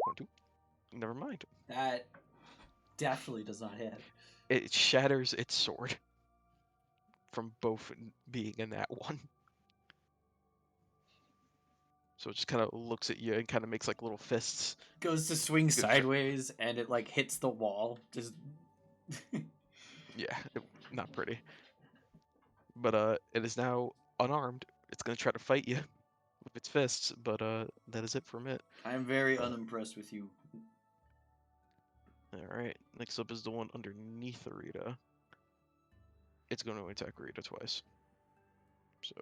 1, 2. Never mind. That definitely does not hit. It shatters its sword from both being in that one. So it just kind of looks at you and kind of makes like little fists. Goes to swing Good job. sideways and it like hits the wall. Just Yeah, not pretty. But it is now unarmed. It's gonna try to fight you with its fists, but that is it from it. I'm very unimpressed with you. Alright, next up is the one underneath Rita. It's going to attack Rita twice. So,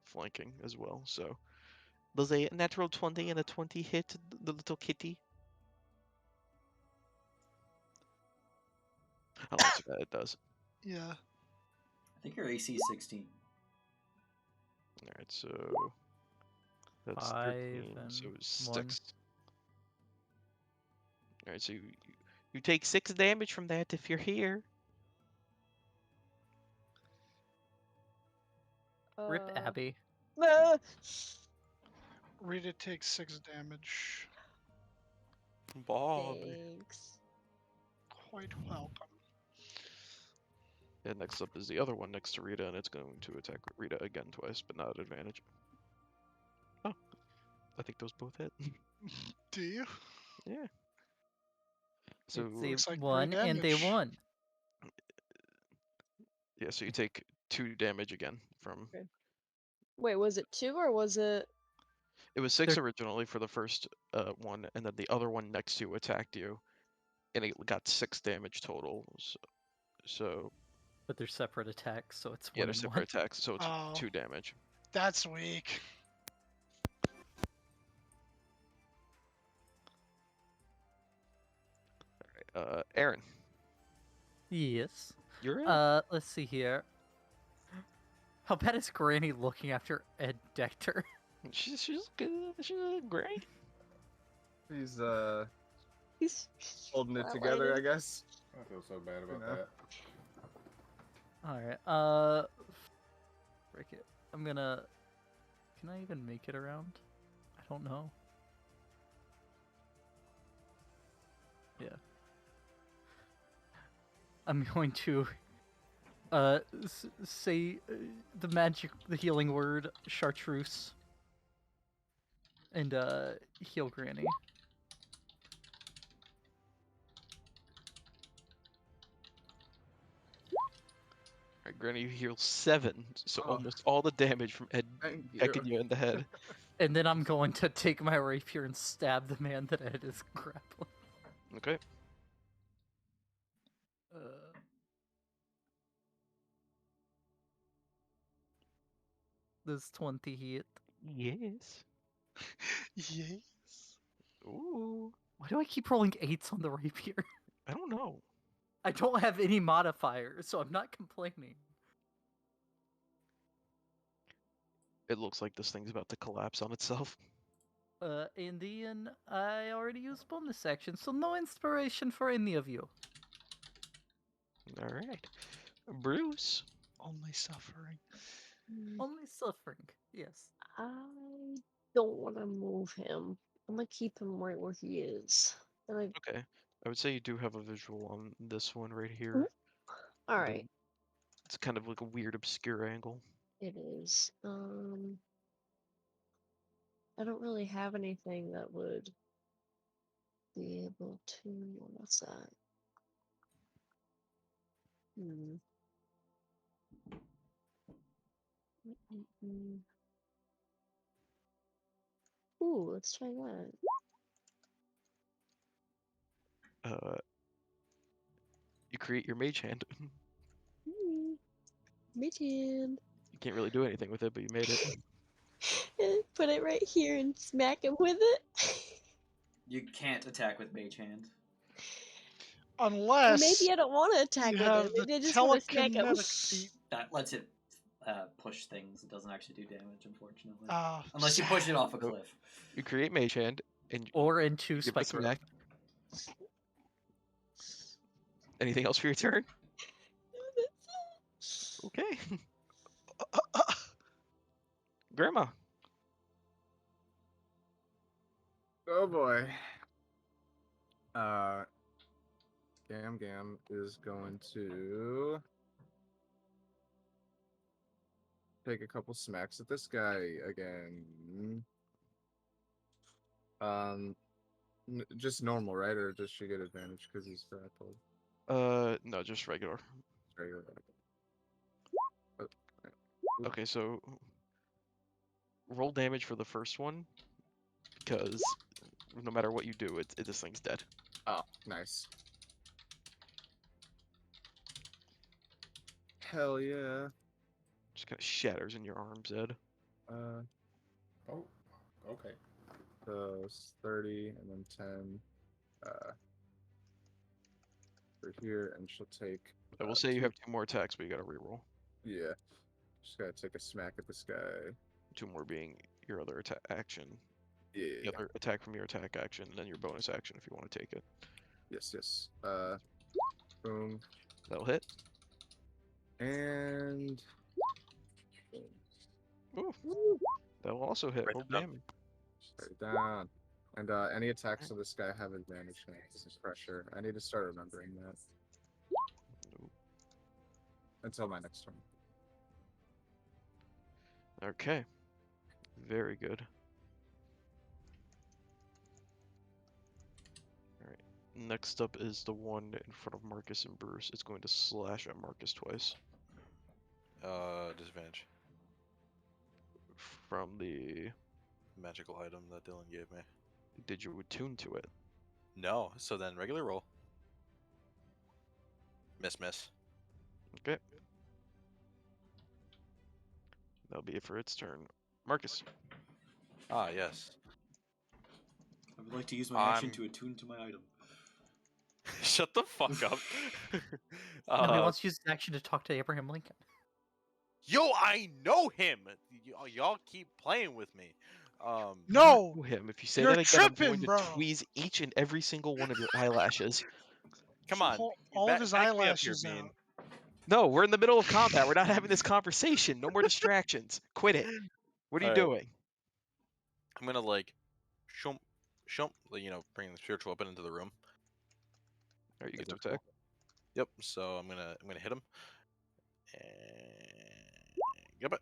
flanking as well. So, does a natural 20 and a 20 hit the little kitty? Oh, that's bad, it does. Yeah. I think your AC is 16. Alright, so that's 5 13, so and 6. 1. Alright, so you take 6 damage from that if you're here. Rip Abby. Rita takes 6 damage. Bob. Thanks. Quite welcome. And next up is the other one next to Rita, and it's going to attack Rita again twice, but not at advantage. Oh, I think those both hit. Do you? Yeah. So It's a Looks like 1 3 and a damage. 1. yeah, so you take 2 damage again from. Wait, was it 2 or was it? It was 6 They're- originally for the first one, and then the other one next to you attacked you, and it got 6 damage total. So But they're separate attacks, so it's yeah, 1 they're and 1. separate attacks, so it's Oh. 2 damage. That's weak. Aaron, Yes. you're in. Let's see here. How bad is Granny looking after Ed Dector? She's good. She's great. He's He's holding it together, I guess. I feel so bad about know. that. Alright, frick it. I'm gonna... Can I even make it around? I don't know. Yeah. I'm going to, say the healing word, chartreuse. And, heal Granny. Alright, Granny, you heal 7, so Oh. almost all the damage from Ed Thank you. hecking you in the head. And then I'm going to take my rapier and stab the man that Ed is grappling. Okay. This 20 hit. Yes. Yes. Ooh. Why do I keep rolling 8s on the rapier? I don't know. I don't have any modifiers, so I'm not complaining. It looks like this thing's about to collapse on itself. And Ian, I already used bonus action, so no inspiration for any of you. Alright. Bruce. Only suffering. Only suffering, yes. I don't want to move him. I'm gonna keep him right where he is. And Okay. I would say you do have a visual on this one right here. all right, It's kind of like a weird, obscure angle. it is. I don't really have anything that would be able to. What's that? Ooh, let's try that. You create your mage hand. Mage hand. You can't really do anything with it, but you made it. Put it right here and smack him with it. You can't attack with Mage Hand. Unless Maybe I don't want to attack you with have it. the Maybe I just want to smack him. telekinetic feat. That lets it push things. It doesn't actually do damage, unfortunately. Ah, Unless you push it off a cliff. You create mage hand and Or into give it a Spike Growth. smack. Anything else for your turn? Okay. Grandma. Oh boy. Gam is going to take a couple smacks at this guy again. Just normal, right? Or does she get advantage because he's grappled? No, just regular. Regular. Okay, so roll damage for the first one, because no matter what you do, this thing's dead. Oh, nice. Hell yeah. Just kind of shatters in your arms, Ed. Oh, okay. So it's 30 and then 10 for here, and she'll take. I will say you have 2 more attacks, but you gotta reroll. Yeah. Just gotta take a smack at this guy. 2 more being your other attack action. Yeah. The other attack from your attack action, and then your bonus action if you want to take it. Yes. Boom. That'll hit. And. Ooh. That will also hit. Write Roll that down. damage. Straight down. And any attacks of this guy have advantage against this pressure. I need to start remembering that. Nope. Until my next turn. Okay. Very good. Alright. Next up is the one in front of Marcus and Bruce. It's going to slash at Marcus twice. Disadvantage. From the... Magical item that Dylan gave me. Did you attune to it? No, so then regular roll. Miss. Okay. That'll be it for its turn. Marcus. Ah, yes. I would like to use my action I'm- to attune to my item. Shut the fuck up. No, he wants to use his action to talk to Abraham Lincoln. Yo, I know him. Y'all keep playing with me. No, Know him. If you say you're that again, I'm tripping, going to bro. tweeze each and every single one of your eyelashes. Come on, Pull all of his back me up here, eyelashes Bean. out. No, we're in the middle of combat. We're not having this conversation. No more distractions. Quit it. What are you Alright. doing? I'm gonna like, shump, shump, bring the spiritual weapon into the room. All right, you get Is to that cool? attack. Yep. So I'm gonna hit him. And yep.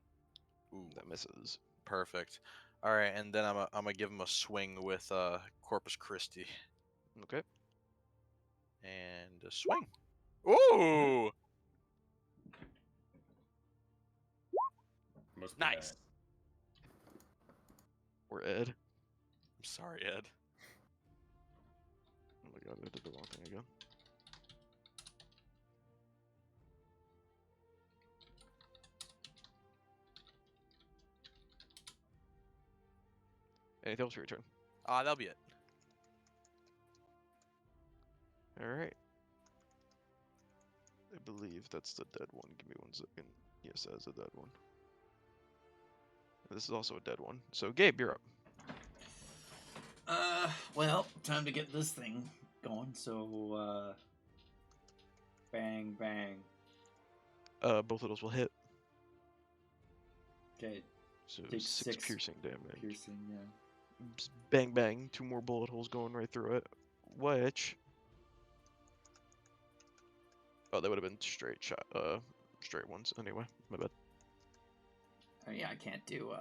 Ooh, That misses. perfect. All right, and then I'm gonna give him a swing with Corpus Christi Okay. and a swing. Ooh, Must be nice. Or Ed. I'm sorry, Ed. Oh my god, I did the wrong thing again. Anything else for your turn? That'll be it. All right. I believe that's the dead one. Give me 1 second. Yes, that's a dead one. This is also a dead one. So, Gabe, you're up. Well, time to get this thing going. So, bang, bang. Both of those will hit. Okay, So take 6 piercing damage. piercing. Yeah. Bang, bang. 2 more bullet holes going right through it. Which... Oh, that would have been straight shot. Straight ones anyway. My bad. Oh, yeah, I can't do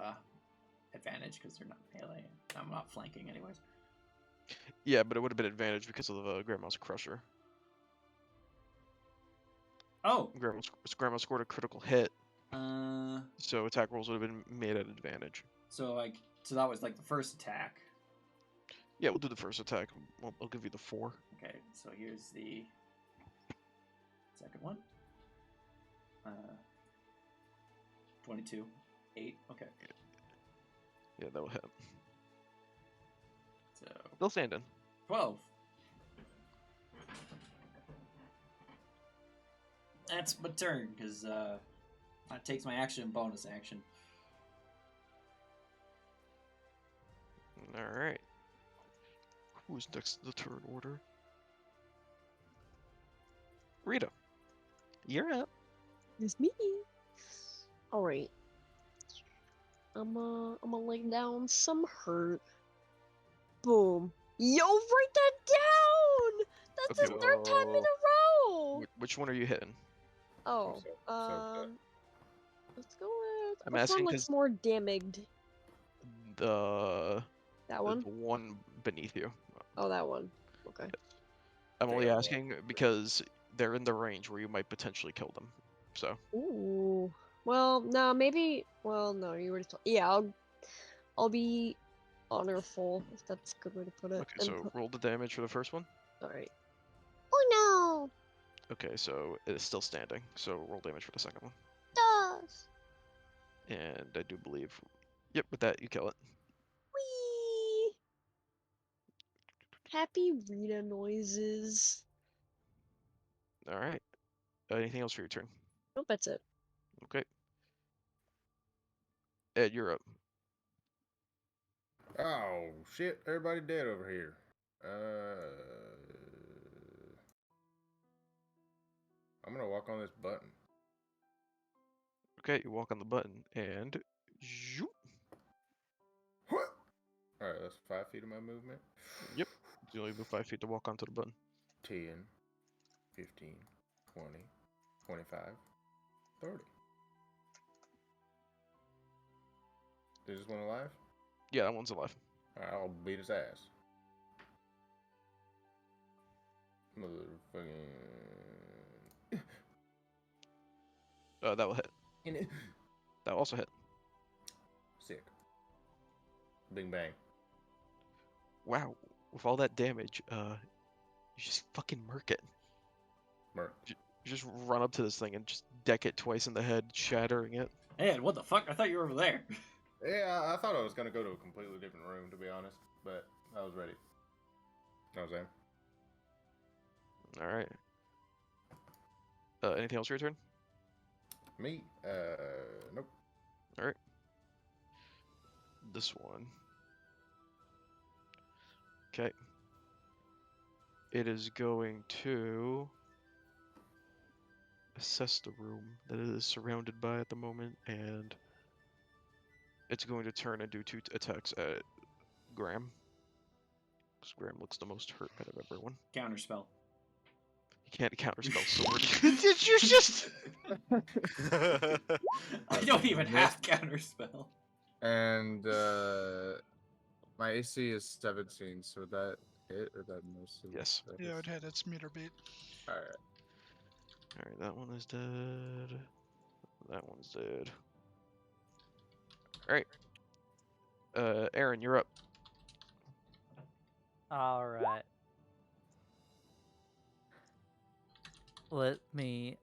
advantage because they're not melee. I'm not flanking, anyways. Yeah, but it would have been advantage because of Grandma's Crusher. Oh. Grandma scored a critical hit, Uh. so attack rolls would have been made at advantage. So that was like the first attack. Yeah, we'll do the first attack. I'll give you the 4. Okay, so here's the second one. 22. 8. Okay. Yeah, that will hit. So Still standing. 12. That's my turn, because that takes my action and bonus action. Alright. Who's next to the turn order? Rita. You're up. It's me. All right. I'm gonna lay down some hurt. Boom. Yo, write that down. That's Okay, the third time in a row. Which one are you hitting? Oh, so let's go with. I'm Which asking one looks 'cause- more damaged? That one? The one beneath you. Oh, that one. Okay. I'm only Fair asking because they're in the range where you might potentially kill them. So. Ooh. Well, no, maybe. Well, no, you already told. Yeah, I'll be honorful if that's a good way to put it. Okay, so roll the damage for the first one. All right. Oh Okay, so it is still standing. So roll damage for the second one. no! Does. And I do believe, yep, with that you kill it. Whee! Happy Rita noises. All right. Anything else for your turn? Nope, that's it. Okay. Ed, you're up. Oh shit! Everybody dead over here. I'm gonna walk on this button. Okay, you walk on the button and. Zoop. All right, that's 5 feet of my movement. Yep. You only move 5 feet to walk onto the button. 10, 15, 20, 25, 30. Is this one alive? Yeah, that one's alive. Alright, I'll beat his ass. Motherfucking. That will hit. That will also hit. Sick. Bing bang. Wow. With all that damage, you just fucking murk it. Merc. You just run up to this thing and just deck it twice in the head, shattering it. Ed, what the fuck? I thought you were over there. Yeah, I thought I was gonna go to a completely different room, to be honest, but I was ready. I was there. All right. Anything else for your turn? Me? Nope. All right. This one. Okay. It is going to assess the room that it is surrounded by at the moment, and it's going to turn and do 2 attacks at Graham. Because Graham looks the most hurt out of everyone. Counterspell. He can't counterspell sword. Did you just? I don't even have counterspell. And my AC is 17, so would that hit or that mostly? Yes. Yeah, it hit. It's meter beat. Alright. All right, that one is dead. That one's dead. All right. Aaron, you're up. All right. Let me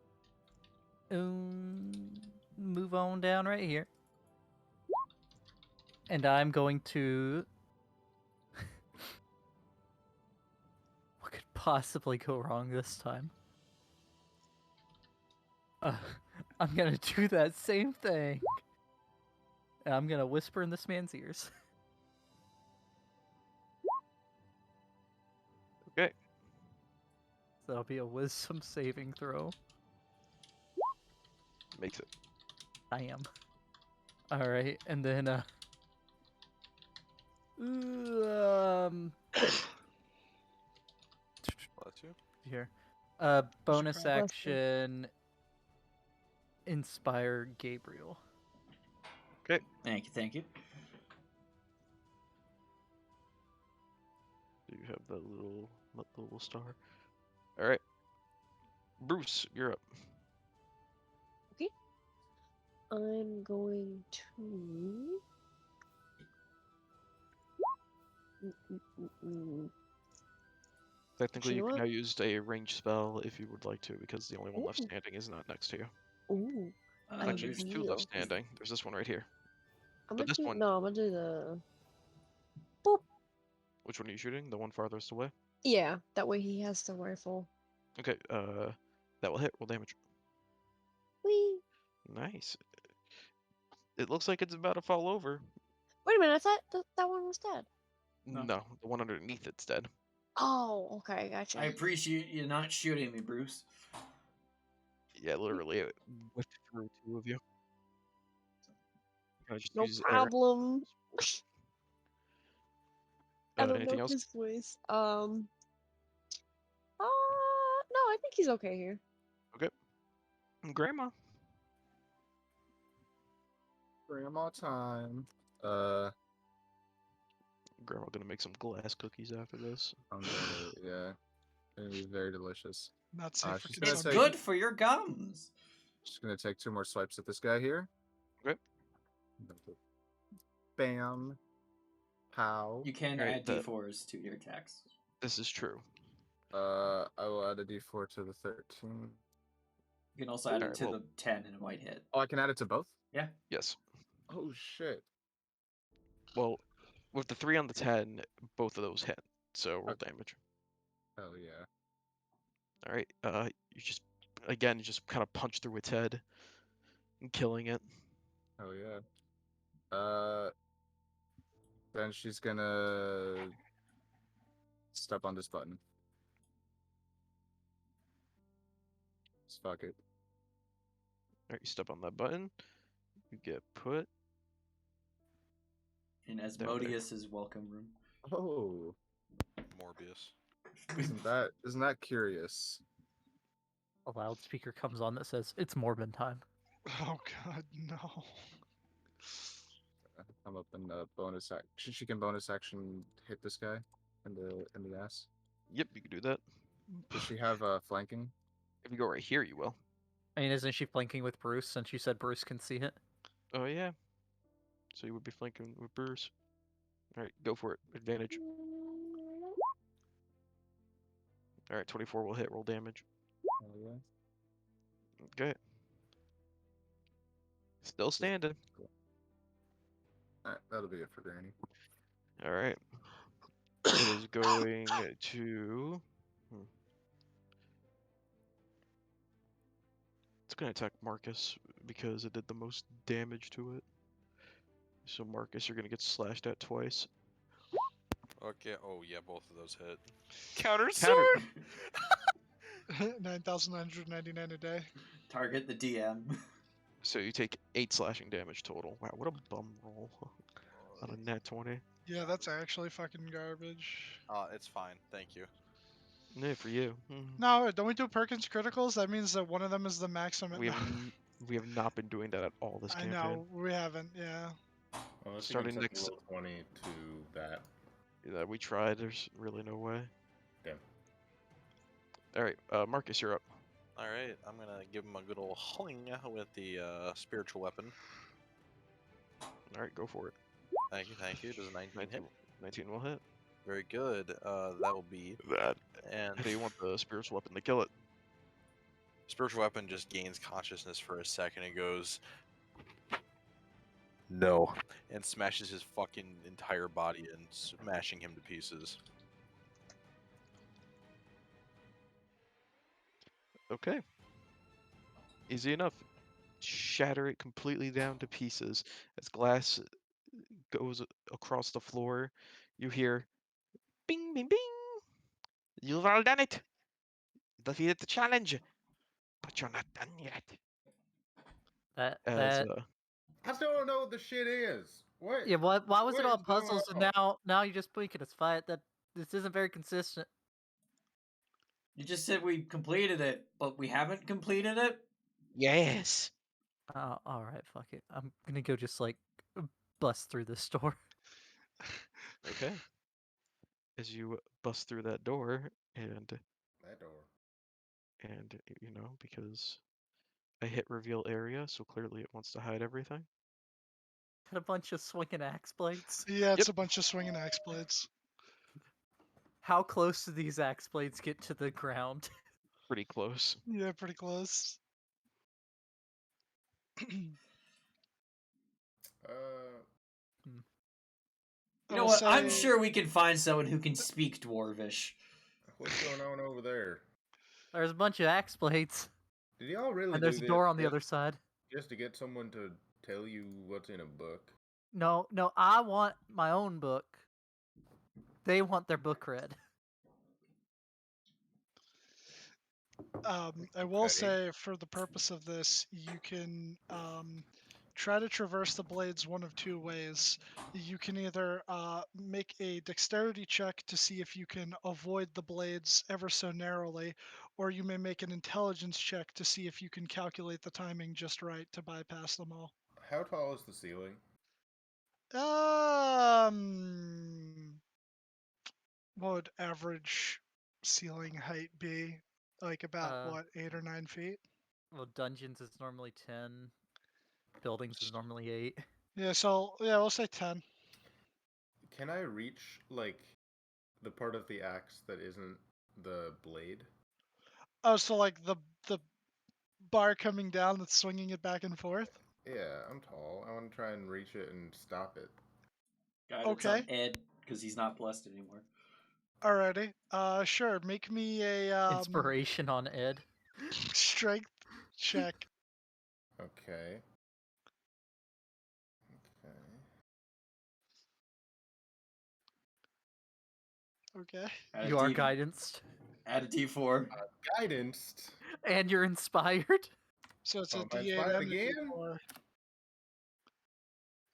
move on down right here. And I'm going to... What could possibly go wrong this time? I'm gonna do that same thing. And I'm gonna whisper in this man's ears. Okay. So that'll be a wisdom saving throw. Makes it. I am. Alright, and then Bless you. here. Bonus Bless you. action inspire Gabriel. Thank you, thank you. You have that little star. All right. Bruce, you're up. I'm going to. Technically, You you know can now what? use a ranged spell if you would like to, because the only one left Ooh. standing is not next to you. Ooh. I Actually, there's 2 left will. standing. There's this one right here. I'm But gonna this do. one, No, I'm gonna do the. Boop. which one are you shooting? The one farthest away? Yeah, that way he has the rifle. Okay, that will hit. Roll damage. Whee! Nice. It looks like it's about to fall over. Wait a minute, I thought that one was dead. No. No, the one underneath it's dead. Oh, okay, gotcha. I appreciate you not shooting me, Bruce. Yeah, literally, it whipped through 2 of you. Can I just No use problem. I don't anything know else? his voice. No, I think he's okay here. Okay. Grandma. Grandma time. Grandma gonna make some glass cookies after this. I'm gonna, yeah. Gonna be very delicious. Not safe for she's gonna It's take- good for your gums. Just gonna take 2 more swipes at this guy here. Okay. Bam. Pow. You can Alright, add the- d4s to your attacks. This is true. I will add a d4 to the 13. You can also add it Alright, to well- the 10 and it might hit. Oh, I can add it to both? Yes. Oh, shit. Well, with the 3 on the 10, both of those hit. So roll damage. Hell yeah. All right. You just kind of punch through its head, and killing it. Hell yeah. Then she's gonna step on this button. Just fuck it. All right. You step on that button. You get put. In there. Asmodeus's welcome room. Oh, Morbius. isn't that curious? A loudspeaker comes on that says, "It's Morbin time." Oh god, no. I'm up in bonus action. She can bonus action hit this guy in the ass. Yep, you can do that. Does she have flanking? If you go right here, you will. I mean, isn't she flanking with Bruce since you said Bruce can see it? Oh yeah. So you would be flanking with Bruce. All right, go for it. Advantage. All right, 24 will hit. Roll damage. Oh yeah. Okay. Still standing. Alright, that'll be it for Granny. All right. It is going to. It's going to attack Marcus because it did the most damage to it. So Marcus, you're gonna get slashed at twice. Okay. Oh yeah, both of those hit. Counter Counter. sword. 9,999 a day. Target the DM. So you take 8 slashing damage total. Wow, what a bum roll on a nat 20. Yeah, that's actually fucking garbage. It's fine. Thank you. Yeah, for you. No, don't we do Perkins criticals? That means that one of them is the maximum. We No. have we have not been doing that at all this I campaign. know, we haven't, yeah. Unless Starting you can next- set roll 20 to that. Yeah, we tried. There's really no way. Damn. All right, Marcus, you're up. All right, I'm gonna give him a good old hling with the spiritual weapon. All right, go for it. Thank you, thank you. Does a 19 hit? 19 will hit. Very good. That will be That. and How do you want the spiritual weapon to kill it? spiritual weapon just gains consciousness for a second and goes no, and smashes his fucking entire body and smashing him to pieces. Okay. Easy enough. Shatter it completely down to pieces. As glass goes across the floor, you hear bing, bing, bing. You've all done it. Defeated the challenge, but you're not done yet. As I still don't know what the shit is. What? Yeah, why was it what all is going puzzles and on? now you're just making us fight? That this isn't very consistent. You just said we completed it, but we haven't completed it? yes. Oh, all right, fuck it. I'm gonna go just like bust through this door. Okay. As you bust through that door, and That door. you know, because I hit reveal area, so clearly it wants to hide everything. Got a bunch of swinging axe blades. Yeah, it's Yep. a bunch of swinging axe blades. How close do these axe blades get to the ground? Pretty close. Yeah, pretty close. You know what? I'm sure we can find someone who can speak Dwarvish. What's going on over there? There's a bunch of axe blades, Did y'all really and do there's a this door on the just- other side. just to get someone to tell you what's in a book? No, I want my own book. They want their book read. I will Okay. say, for the purpose of this, you can try to traverse the blades one of two ways. You can either make a dexterity check to see if you can avoid the blades ever so narrowly, or you may make an intelligence check to see if you can calculate the timing just right to bypass them all. How tall is the ceiling? What would average ceiling height be? Like about what, 8 or 9 feet? Well, dungeons is normally 10. Buildings is normally 8. Yeah, so yeah, we'll say 10. Can I reach like the part of the axe that isn't the blade? Oh, so like the bar coming down that's swinging it back and forth? Yeah, I'm tall. I want to try and reach it and stop it. Guidance on Ed, because he's not blessed anymore. Alrighty. Sure. Make me a Inspiration on Ed. strength check. Okay. Okay. Add a You are D- guidanced. Add a D4. Guidance. And you're inspired. So it's Oh, a am I D8 inspired and a again? D4.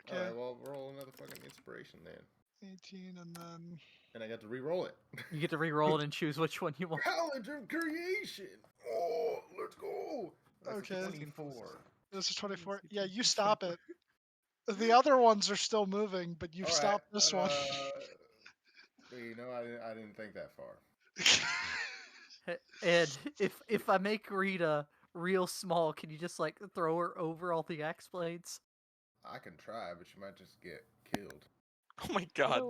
Okay. Alright, well, roll another fucking inspiration then. 18 and then And I got to re-roll it. You get to re-roll it and choose which one you want. College of Creation! Oh, let's go! That's Okay. a 24. this is 24. Yeah, you stop it. The other ones are still moving, but you've Alright, stopped this one. You know, I didn't think that far. Ed, if I make Rita real small, can you just like throw her over all the axe blades? I can try, but she might just get killed. Oh my god.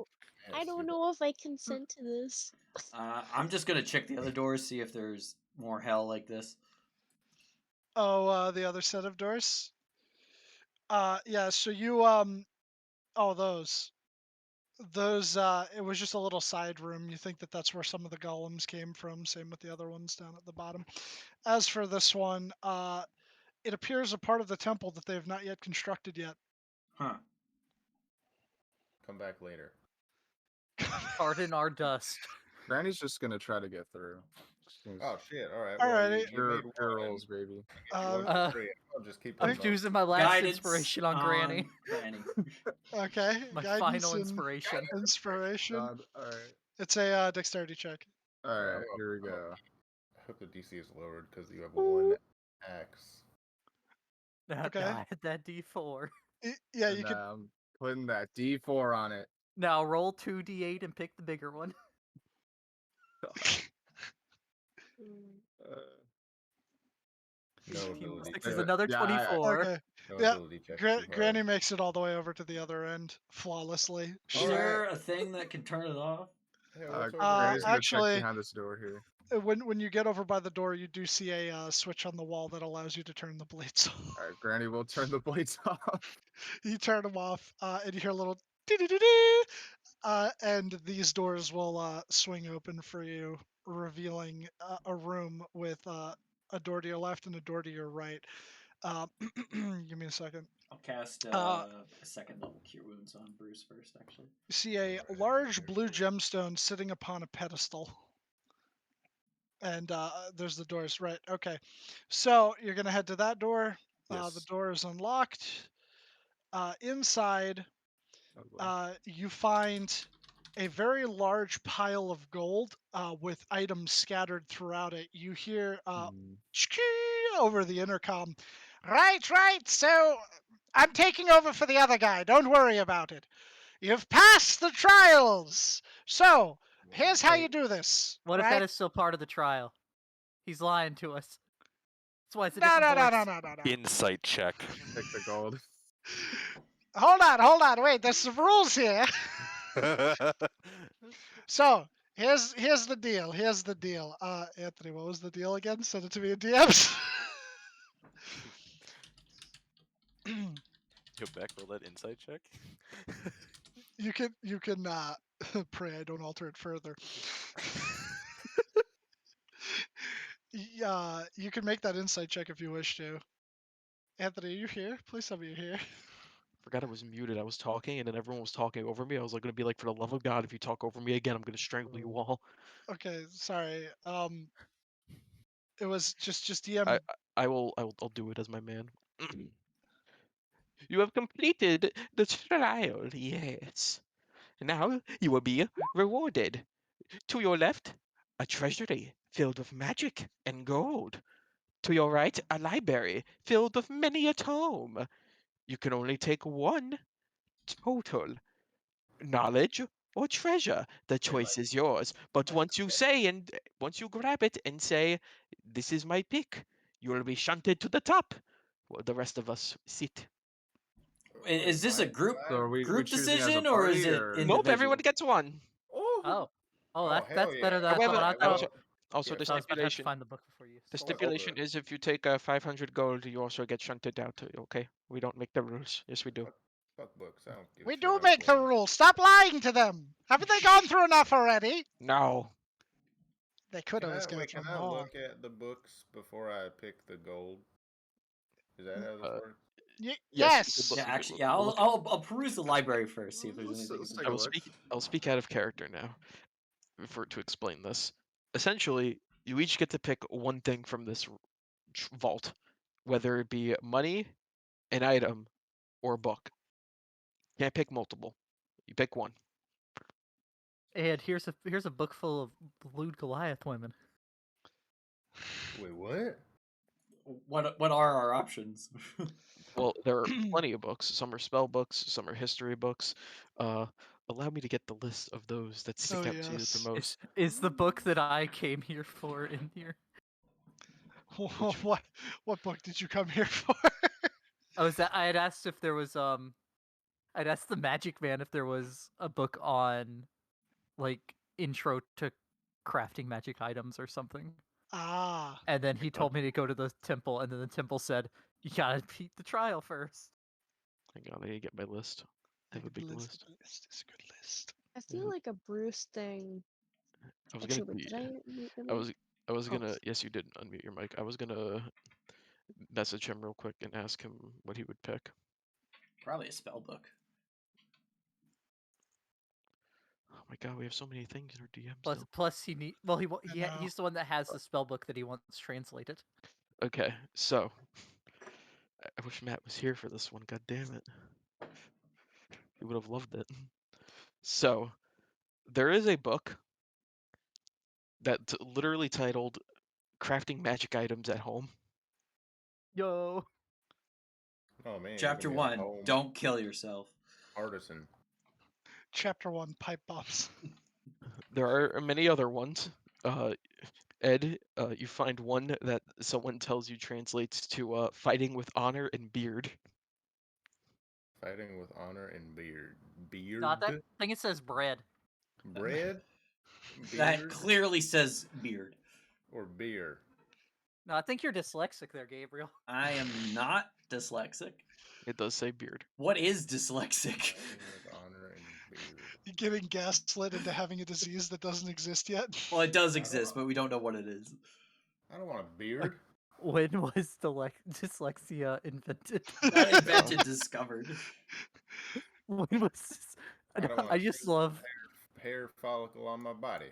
I don't know if I consent to this. I'm just gonna check the other doors, see if there's more hell like this. Oh, the other set of doors? Yeah, so you, oh, those, it was just a little side room. You think that that's where some of the golems came from, same with the other ones down at the bottom. As for this one, it appears a part of the temple that they have not yet constructed yet. Huh. Come back later. Pardon our dust. Granny's just gonna try to get through. Oh shit! All right. Alrighty. Well, you Pure, made pure one. rolls, baby. Get you one Uh, for free. I'll just keep I'm them up. using my last Guidance inspiration on Granny. Granny. okay. My Guidance final and inspiration. inspiration. God. Alright. It's a dexterity check. Alright, here we I'm go. I hope the DC is lowered because you have one axe. Okay. Die at that D4. Yeah, And you could. I'm putting that D4 on it. Now roll 2d8 and pick the bigger one. Uh, No ability. 6 check. is another Yeah, 24. Okay. No Yeah, ability check. Too hard. Granny makes it all the way over to the other end flawlessly. Is All there a thing that can turn it off? Hey, what's over Granny's here? gonna check actually- behind this door here. When you get over by the door, you do see a switch on the wall that allows you to turn the blades off. Alright, Granny will turn the blades off. You turn them off, and you hear a little dee-dee-dee-dee, and these doors will swing open for you, revealing a room with a door to your left and a door to your right. Give me a second. I'll cast Uh, a second level cure wounds on Bruce first, actually. You see a large blue gemstone sitting upon a pedestal. And there's the doors, right? Okay. So you're going to head to that door. The Yes. door is unlocked. Inside, Oh, boy. you find a very large pile of gold with items scattered throughout it. You hear Hmm. over the intercom. Right. So I'm taking over for the other guy. Don't worry about it. You've passed the trials. So here's how you do this. What if right? that is still part of the trial? He's lying to us. That's why it's a No, different no, voice. no. Insight check. Take the gold. Hold on. Wait, there's some rules here. So here's the deal. Anthony, what was the deal again? Send it to me in DMs. Go back, roll that insight check. you can pray I don't alter it further. Yeah, you can make that insight check if you wish to. Anthony, are you here? Please tell me you're here. Forgot I was muted. I was talking, and then everyone was talking over me. I was like, gonna be like, for the love of God, if you talk over me again, I'm gonna strangle you all. Okay, sorry. It was just DM. I'll do it as my man. You have completed the trial, yes. Now you will be rewarded. To your left, a treasury filled with magic and gold. To your right, a library filled with many a tome. You can only take one. Total. Knowledge or treasure. The choice is yours. But once you grab it and say, "This is my pick," you will be shunted to the top. While the rest of us sit. Is this a group So are we choosing as a decision or is party, it or- individual? Nope, everyone gets one. Oh. Oh, that's hell better yeah. than I However, thought. I thought also Yeah, the so I was about to have to stipulation. find the book before you. The stole it. stipulation is if you take 500 gold, you also get shunted out. Okay, we don't make the rules. Yes, we do. Fuck books. I don't give a We shit. do I'm make the playing. rules. Stop lying to them. Haven't they gone through enough already? No. They could Can always I, go wait, through can I more. look at the books before I pick the gold? Is that how this Uh, works? Yes. look- Yeah, you actually, look- yeah. look- I'll peruse the library first, see if there's Let's- anything. let's in take the a I will look. I'll speak out of character now, to explain this. Essentially, you each get to pick one thing from this vault, whether it be money, an item, or a book. Can't pick multiple. You pick one. And here's a book full of blue Goliath women. Wait, what? What are our options? Well, there are plenty of books. Some are spell books, some are history books. Allow me to get the list of those that stick Oh, out to you yes. the most. Is the book that I came here for in here? What book did you come here for? Oh, is that I had asked if there was I'd asked the Magic Man if there was a book on like intro to crafting magic items or something. Ah. And then he told me to go to the temple, and then the temple said, "You gotta beat the trial first." Hang on, I gotta get my list. I have a big list. It's a good list. I feel Yeah. like a Bruce thing. I was Actually, gonna wait, be. did I mute the I mic? was. I was Oh. gonna. Yes, you did unmute your mic. I was gonna message him real quick and ask him what he would pick. Probably a spell book. Oh my god, we have so many things in our DM Plus, still. plus he need. Well, I know. he's the one that has the spell book that he wants translated. Okay, so I wish Matt was here for this one. God damn it, he would have loved it. So there is a book that's literally titled "Crafting Magic Items at Home." Yo. Oh man, you're Chapter gonna be a 1, home don't kill yourself. artisan. Chapter 1, pipe bombs. There are many other ones. Ed, you find one that someone tells you translates to "fighting with honor and beard." Fighting with honor and beard. No, Beard? that thing it says bread. Bread? That Beard? clearly says beard. Or beer? No, I think you're dyslexic there, Gabriel. I am not dyslexic. It does say beard. What is dyslexic? Fighting with honor and beard. You're getting gaslit into having a disease that doesn't exist yet. Well, it does exist, but we don't know what it is. I don't want a beard. When was dyslexia invented? Not invented, discovered. When was this? I don't want I a just single love. hair follicle on my body.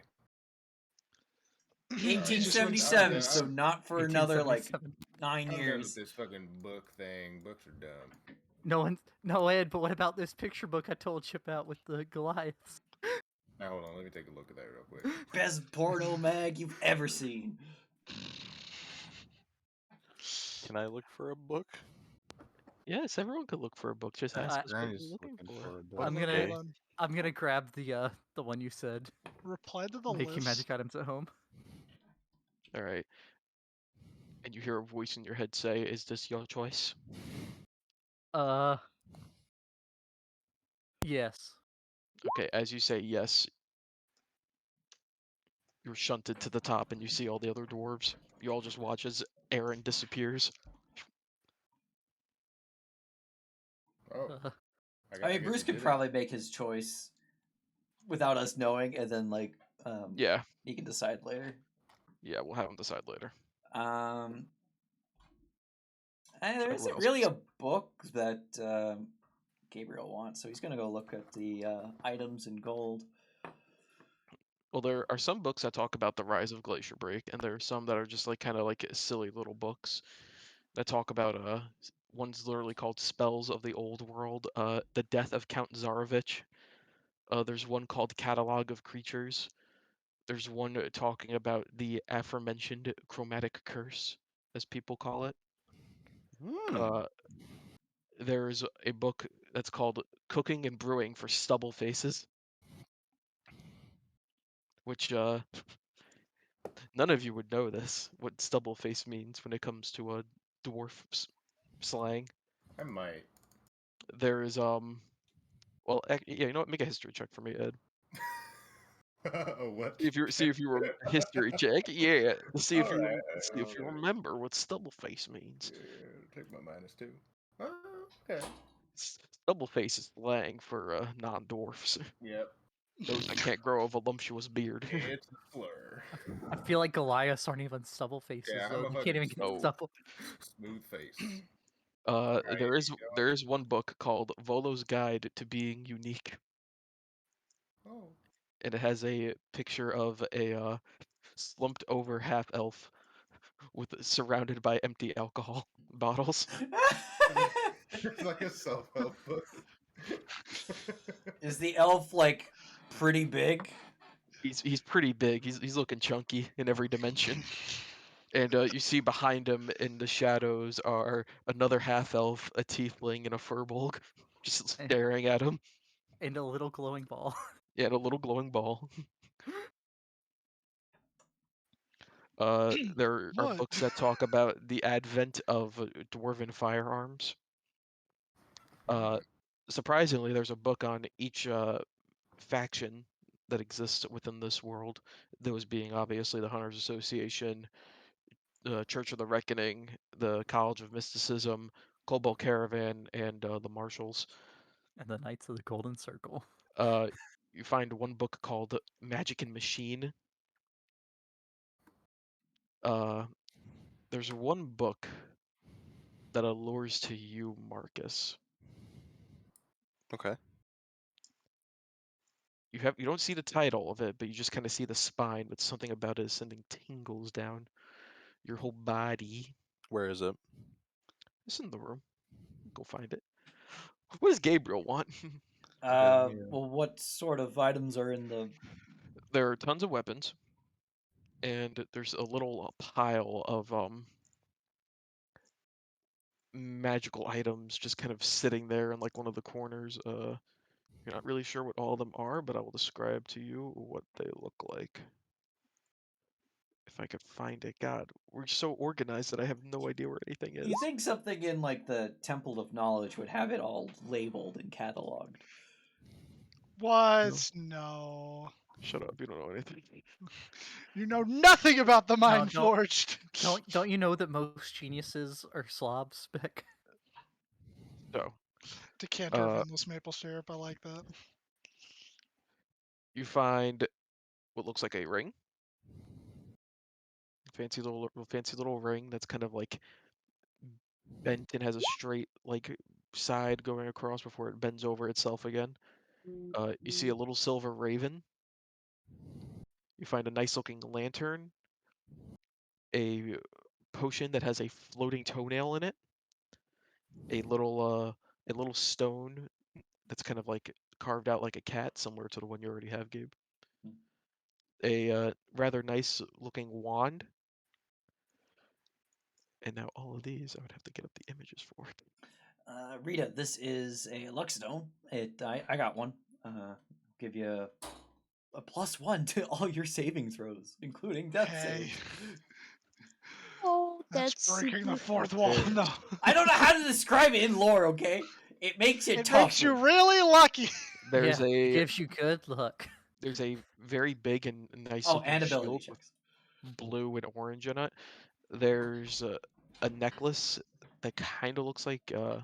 1877, just- so not for another like 1877. 9 I'm done with years. this fucking book thing. Books are dumb. No, Ed. But what about this picture book I told you about with the Goliaths? Now hold on, let me take a look at that real quick. Best porno mag you've ever seen. Can I look for a book? Yes, everyone could look for a book. Just ask us what Granny's you're looking looking for. for a book. Hold on, Okay. hold on. I'm gonna grab the one you said. Reply to the Making list. magic items at home. All right. And you hear a voice in your head say, "Is this your choice?" Yes. Okay, as you say yes, you're shunted to the top and you see all the other dwarves. You all just watch as Aaron disappears. Oh, Uh, I mean, guess Bruce he could did it. probably make his choice without us knowing, and then like Yeah, he can decide later. yeah, we'll have him decide later. There What isn't else? really a book that Gabriel wants, so he's gonna go look at the items in gold. Well, there are some books that talk about the rise of Glacier Break, and there are some that are just like kind of like silly little books that talk about one's literally called Spells of the Old World, the Death of Count Zarovich. There's one called Catalog of Creatures. There's one talking about the aforementioned chromatic curse, as people call it. Uh, there's a book that's called Cooking and Brewing for Stubble Faces, which none of you would know this, what stubble face means when it comes to a dwarf slang. I might. There is well, yeah, you know what? Make a history check for me, Ed. What? See if you were history check, yeah, to see if Alright, see if you alright. remember what stubble face means. Yeah, take my -2. Oh, okay. Stubble face is slang for non-dwarfs, Yep. those that can't grow a voluptuous beard. It's a slur. I feel like Goliaths aren't even stubble faces. Yeah, Though. I'm a You can't even fucking get No. stubble. smooth face. There is one book called Volo's Guide to Being Unique, Oh. and it has a picture of a slumped over half elf with surrounded by empty alcohol bottles. It's like a self-help book. Is the elf like pretty big? He's pretty big. He's looking chunky in every dimension. And you see behind him in the shadows are another half elf, a tiefling, and a furbolg, just staring at him. And a little glowing ball. Yeah, and a little glowing ball. There are What? books that talk about the advent of dwarven firearms. Surprisingly, there's a book on each faction that exists within this world. Those being obviously the Hunters Association, the Church of the Reckoning, the College of Mysticism, Cobalt Caravan, and the Marshals. And the Knights of the Golden Circle. You find one book called Magic and Machine. There's one book that allures to you, Marcus. Okay. You don't see the title of it, but you just kind of see the spine, but something about it is sending tingles down your whole body. Where is it? It's in the room. Go find it. What does Gabriel want? Well, what sort of items are in the? There are tons of weapons, and there's a little pile of magical items just kind of sitting there in like one of the corners. You're not really sure what all of them are, but I will describe to you what they look like. If I could find it. God, we're so organized that I have no idea where anything is. You think something in like the Temple of Knowledge would have it all labeled and cataloged? What? No. Shut up, you don't know anything. You know nothing about the No, mind don't- forged. Don't you know that most geniuses are slobs, Beck? So, Decanter of uh, endless maple syrup. I like that. you find what looks like a ring. Fancy little ring that's kind of like bent and has a straight like side going across before it bends over itself again. You see a little silver raven. You find a nice looking lantern, a potion that has a floating toenail in it, a little stone that's kind of like carved out like a cat, similar to the one you already have, Gabe. A rather nice looking wand, and now all of these I would have to get up the images for. Rita, this is a Luxstone. I got one. Give you a +1 to all your saving throws, including death Hey, saves. Oh, that's that's breaking the super fourth cool. wall. Hey. No. I don't know how to describe it in lore. Okay, it makes it It tougher. makes you really lucky. There's Yeah, a gives you good luck. there's a very big and nice Oh, looking and ability shield with checks. blue and orange in it. There's a necklace that kind of looks like it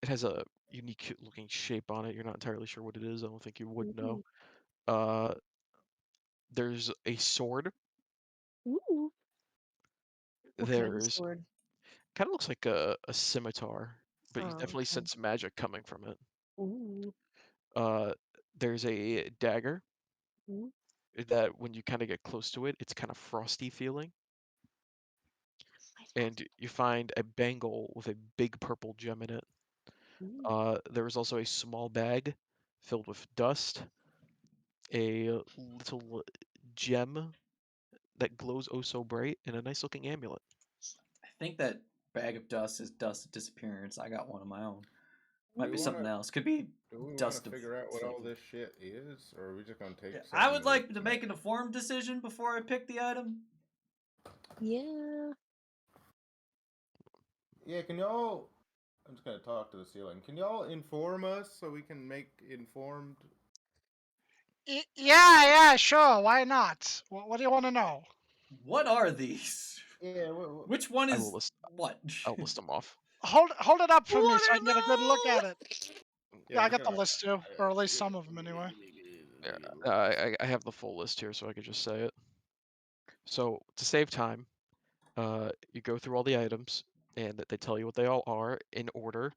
has a unique looking shape on it. You're not entirely sure what it is. I don't think you would know. Uh, there's a sword. Ooh. What kind of There's sword? kind of looks like a scimitar, but you Oh, definitely okay. sense magic coming from it. Ooh. Uh, there's a dagger Ooh. that when you kind of get close to it, it's kind of frosty feeling. And you find a bangle with a big purple gem in it. There is also a small bag filled with dust, a little gem that glows oh so bright, and a nice looking amulet. I think that bag of dust is dust of disappearance. I got one of my own. Might Do be we something wanna else. Could be do we want dust to of figure out what all flavor. this shit is, or are we just gonna take I something? would like to make an informed decision before I pick the item. Yeah. Yeah, can y'all? I'm just gonna talk to the ceiling. Can y'all inform us so we can make informed? Yeah, sure. Why not? What do you want to know? What are these? Yeah. Which one I will is list what? I'll list them off. Hold it up for me What so I are can get a good look at it. Yeah, Yeah, I'm I just got the gonna. list too, or at least some of them anyway. Yeah, I have the full list here, so I could just say it. So to save time, you go through all the items, and they tell you what they all are in order.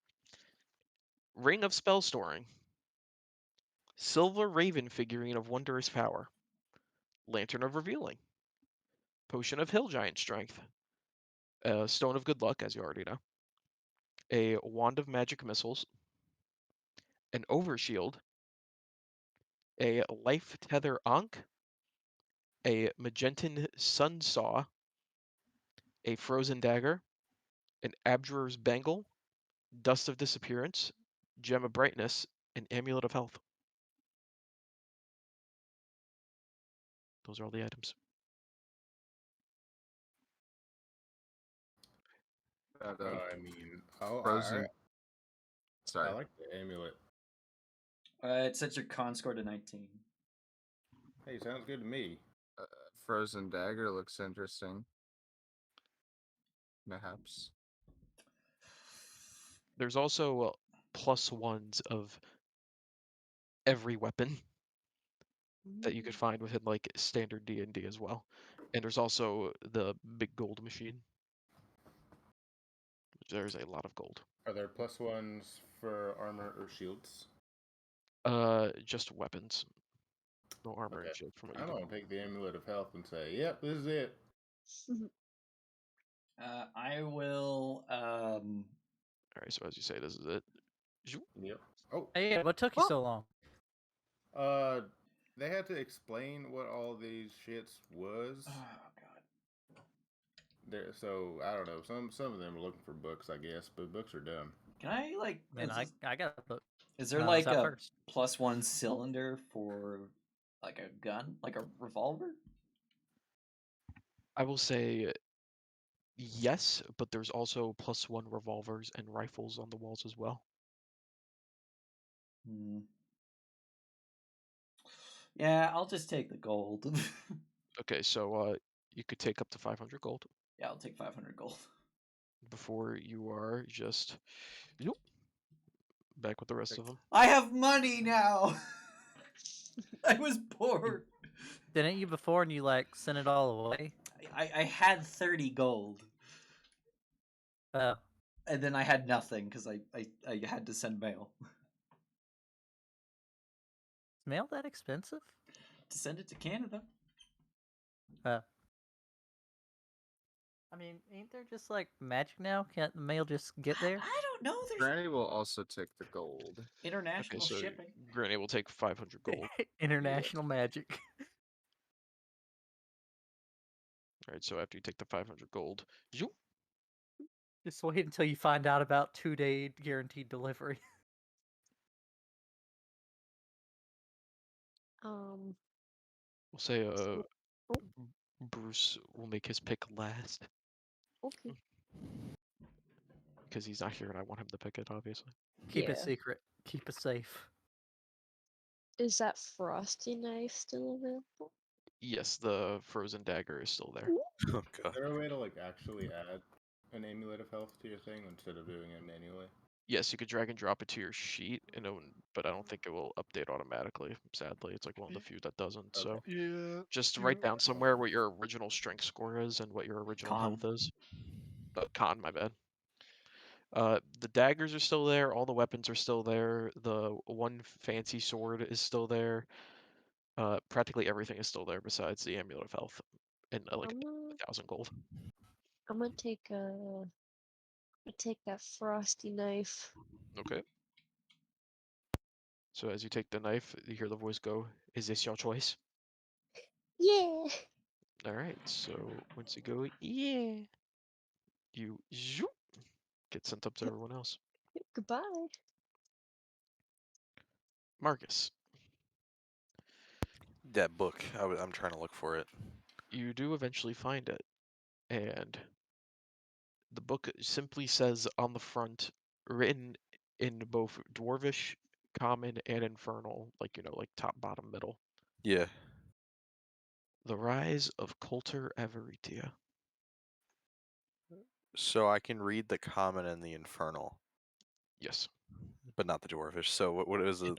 Ring of Spell Storing, Silver Raven figurine of wondrous power, Lantern of Revealing, Potion of Hill Giant Strength, Stone of Good Luck, as you already know, a Wand of Magic Missiles, an Overshield, a Life Tether Ankh, a Magentan Sun Saw, a Frozen Dagger, an Abjurer's Bangle, Dust of Disappearance, Gem of Brightness, and Amulet of Health. Those are all the items. That, I mean, oh, frozen. I Sorry. like the amulet. It sets your con score to 19. Hey, sounds good to me. Frozen dagger looks interesting. Perhaps. There's also +1s of every weapon that you could find within like standard D&D as well. And there's also the big gold machine. There's a lot of gold. Are there plus ones for armor or shields? Just weapons. No armor Okay. and shield from what you I'm can. gonna take the amulet of health and say, "Yep, this is it." I will. All right, so as you say, this is it. Zoop. Yep. Oh, Hey, yeah, what took you Oh. so long? they had to explain what all these shits was. Oh God. There, so I don't know. Some of them were looking for books, I guess, but books are dumb. Can I like? Man, I got a book. Is there I was like out a first. +1 cylinder for like a gun, like a revolver? I will say yes, but there's also +1 revolvers and rifles on the walls as well. Hmm. Yeah, I'll just take the gold. Okay, so you could take up to 500 gold Yeah, I'll take 500 gold. before you are just zoop, back with the rest of them. I have money now. I was poor. Didn't you before and you like sent it all away? I had 30 gold, Oh, and then I had nothing because I had to send mail is mail that expensive? to send it to Canada. Oh. I mean, ain't there just like magic now? Can't the mail just get there? I don't know. There's Granny will also take the gold. Okay, international so shipping. Granny will take 500 gold. International magic. All right, so after you take the 500 gold, zoop, Just wait until you find out about 2-day guaranteed delivery. Um. we'll say So, oh, Bruce will make his pick last okay. because he's not here and I want him to pick it, obviously. Keep it Yeah. secret. Keep it safe. Is that frosty knife still available? Yes, the frozen dagger is still there. Ooh. Oh Is god. there a way to like actually add an amulet of health to your thing instead of doing it manually? Yes, you could drag and drop it to your sheet, but I don't think it will update automatically. Sadly, it's like one of the few that doesn't. Okay. So Yeah. just you- write down somewhere what your original strength score is and what your original Con. health is. Con, my bad. The daggers are still there. All the weapons are still there. The one fancy sword is still there. Practically everything is still there besides the amulet of health and like I'm gonna, 1,000 gold. I'm gonna take that frosty knife. Okay. So as you take the knife, you hear the voice go, "Is this your choice?" Yeah. All right. So once you go, yeah, you zoop, get sent up to everyone else. Goodbye. Marcus, That book. I'm trying to look for it. you do eventually find it, and the book simply says on the front, written in both Dwarvish, Common, and Infernal, like like top, bottom, middle. Yeah. The Rise of Coulter Everetia. So I can read the common and the infernal, Yes. but not the dwarfish. So what is it?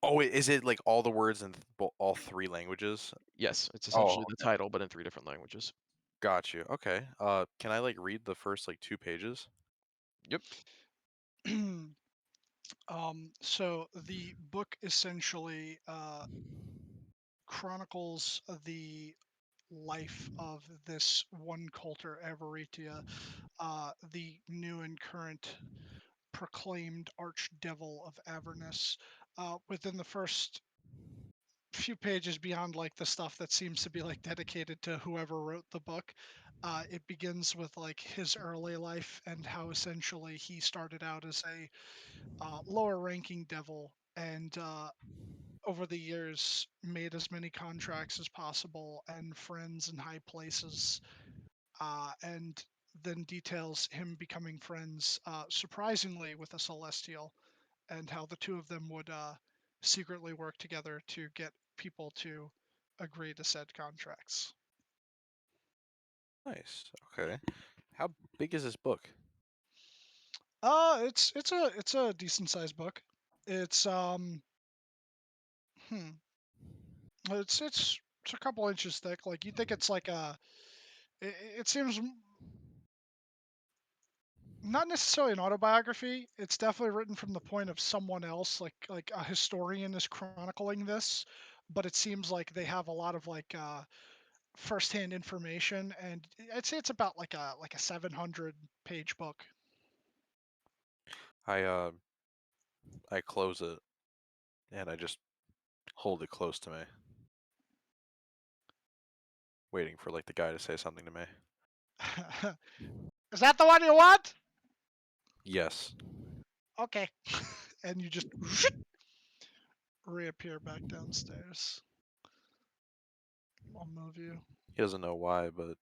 Oh wait, is it like all the words in all three languages? Yes, it's Oh, essentially the title, but in 3 different languages. got you. Okay. Can I like read the first like 2 pages? Yep. So the book essentially chronicles the life of this one Coulter Everetia, the new and current proclaimed archdevil of Avernus. Within the first few pages, beyond like the stuff that seems to be like dedicated to whoever wrote the book, it begins with like his early life and how essentially he started out as a lower ranking devil and over the years made as many contracts as possible and friends in high places, and then details him becoming friends surprisingly with a celestial and how the two of them would secretly work together to get people to agree to said contracts. Nice. Okay. How big is this book? It's a decent sized book. It's hmm, it's a couple inches thick. Like you think it's like a, it seems not necessarily an autobiography. It's definitely written from the point of someone else, like a historian is chronicling this, but it seems like they have a lot of like firsthand information, and I'd say it's about like a 700-page book. I close it and I just hold it close to me, waiting for like the guy to say something to me. Is that the one you want? Yes. Okay. And you just reappear back downstairs. I'll move you. He doesn't know why, but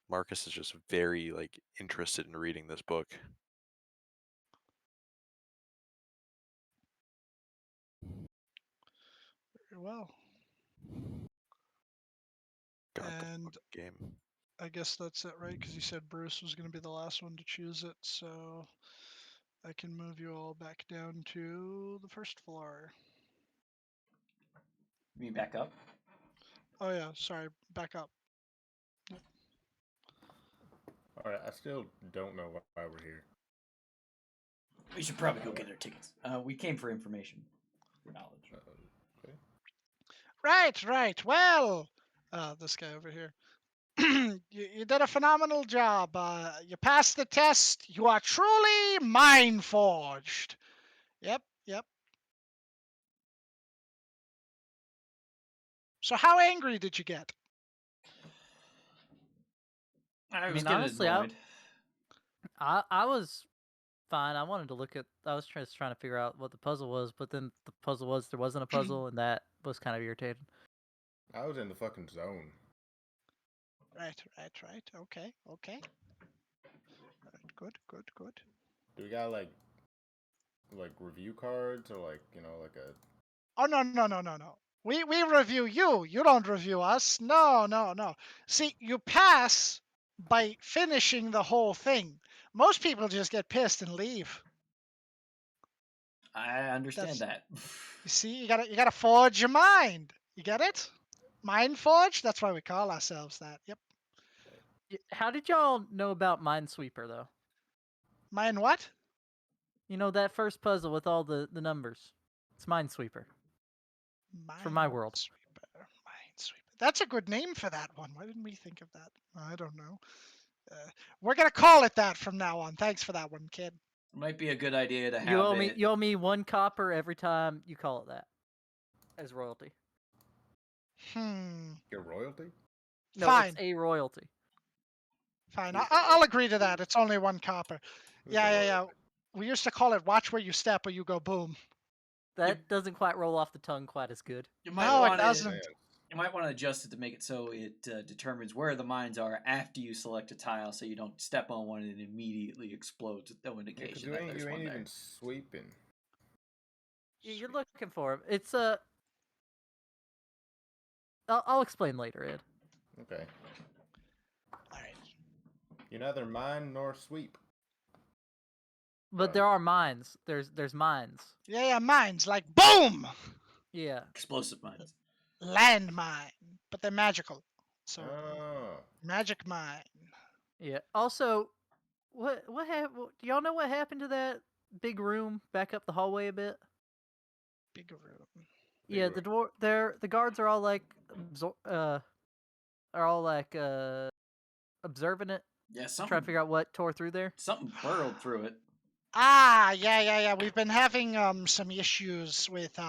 Marcus is just very like interested in reading this book. Very well. God, the And fucking game. I guess that's it, right? Because you said Bruce was going to be the last one to choose it, so I can move you all back down to the first floor. You mean back up? Oh yeah, sorry, back up. All right, I still don't know why we're here. We should probably go get our tickets. We came for information, for knowledge. Okay. Right. Well, this guy over here. You did a phenomenal job. You passed the test. You are truly mind forged. Yep. So how angry did you get? I was mean, getting honestly, annoyed. I was fine. I wanted to look at. I was just trying to figure out what the puzzle was, but then the puzzle was there wasn't a puzzle, and that was kind of irritating. I was in the fucking zone. Right. Okay. Right, good. Do we got like review cards or like like a Oh no. We review you. You don't review us. No. See, you pass by finishing the whole thing. Most people just get pissed and leave. I understand That's that. you see, you gotta forge your mind. You get it? Mind forge? That's why we call ourselves that. Yep. How did y'all know about Minesweeper though? Mind what? You know that first puzzle with all the numbers. It's Minesweeper. It's from my world. Minesweeper. That's a good name for that one. Why didn't we think of that? I don't know. We're gonna call it that from now on. Thanks for that one, kid. Might be a good idea to You have owe it. me 1 copper every time you call it that as royalty. get royalty? No, Fine. it's a royalty. Fine. Who's I'll agree to that. It's only 1 copper. Who's the Yeah. royalty? We used to call it watch where you step or you go boom. That doesn't quite roll off the tongue quite as good. You might No, it want to. doesn't. You might want to adjust it to make it so it determines where the mines are after you select a tile, so you don't step on one and it immediately explodes with no Yeah, 'cause indication you that ain't there's one there. even sweeping. You're looking for him. It's I'll explain later, Ed. Okay. All right. You neither mine nor sweep. But there are mines. There's mines. Yeah, mines like boom, Yeah. Explosive mines. landmine, but they're magical. So Oh. magic mine. Yeah. Also, what happened? Do y'all know what happened to that big room back up the hallway a bit? Big room. Yeah, room. the guards are all like are all like observing it, Yeah, trying to something figure out what tore through there. something burrowed through it. Yeah. We've been having some issues with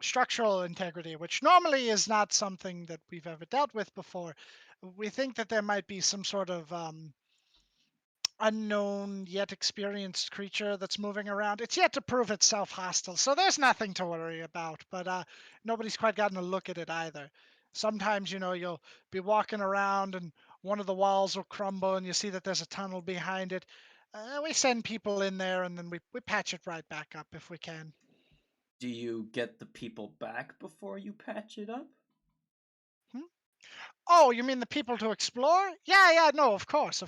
structural integrity, which normally is not something that we've ever dealt with before. We think that there might be some sort of unknown yet experienced creature that's moving around. It's yet to prove itself hostile, so there's nothing to worry about. But nobody's quite gotten a look at it either. Sometimes, you'll be walking around and one of the walls will crumble and you see that there's a tunnel behind it. We send people in there and then we patch it right back up if we can. Do you get the people back before you patch it up? Oh, you mean the people to explore? Yeah, no, of course.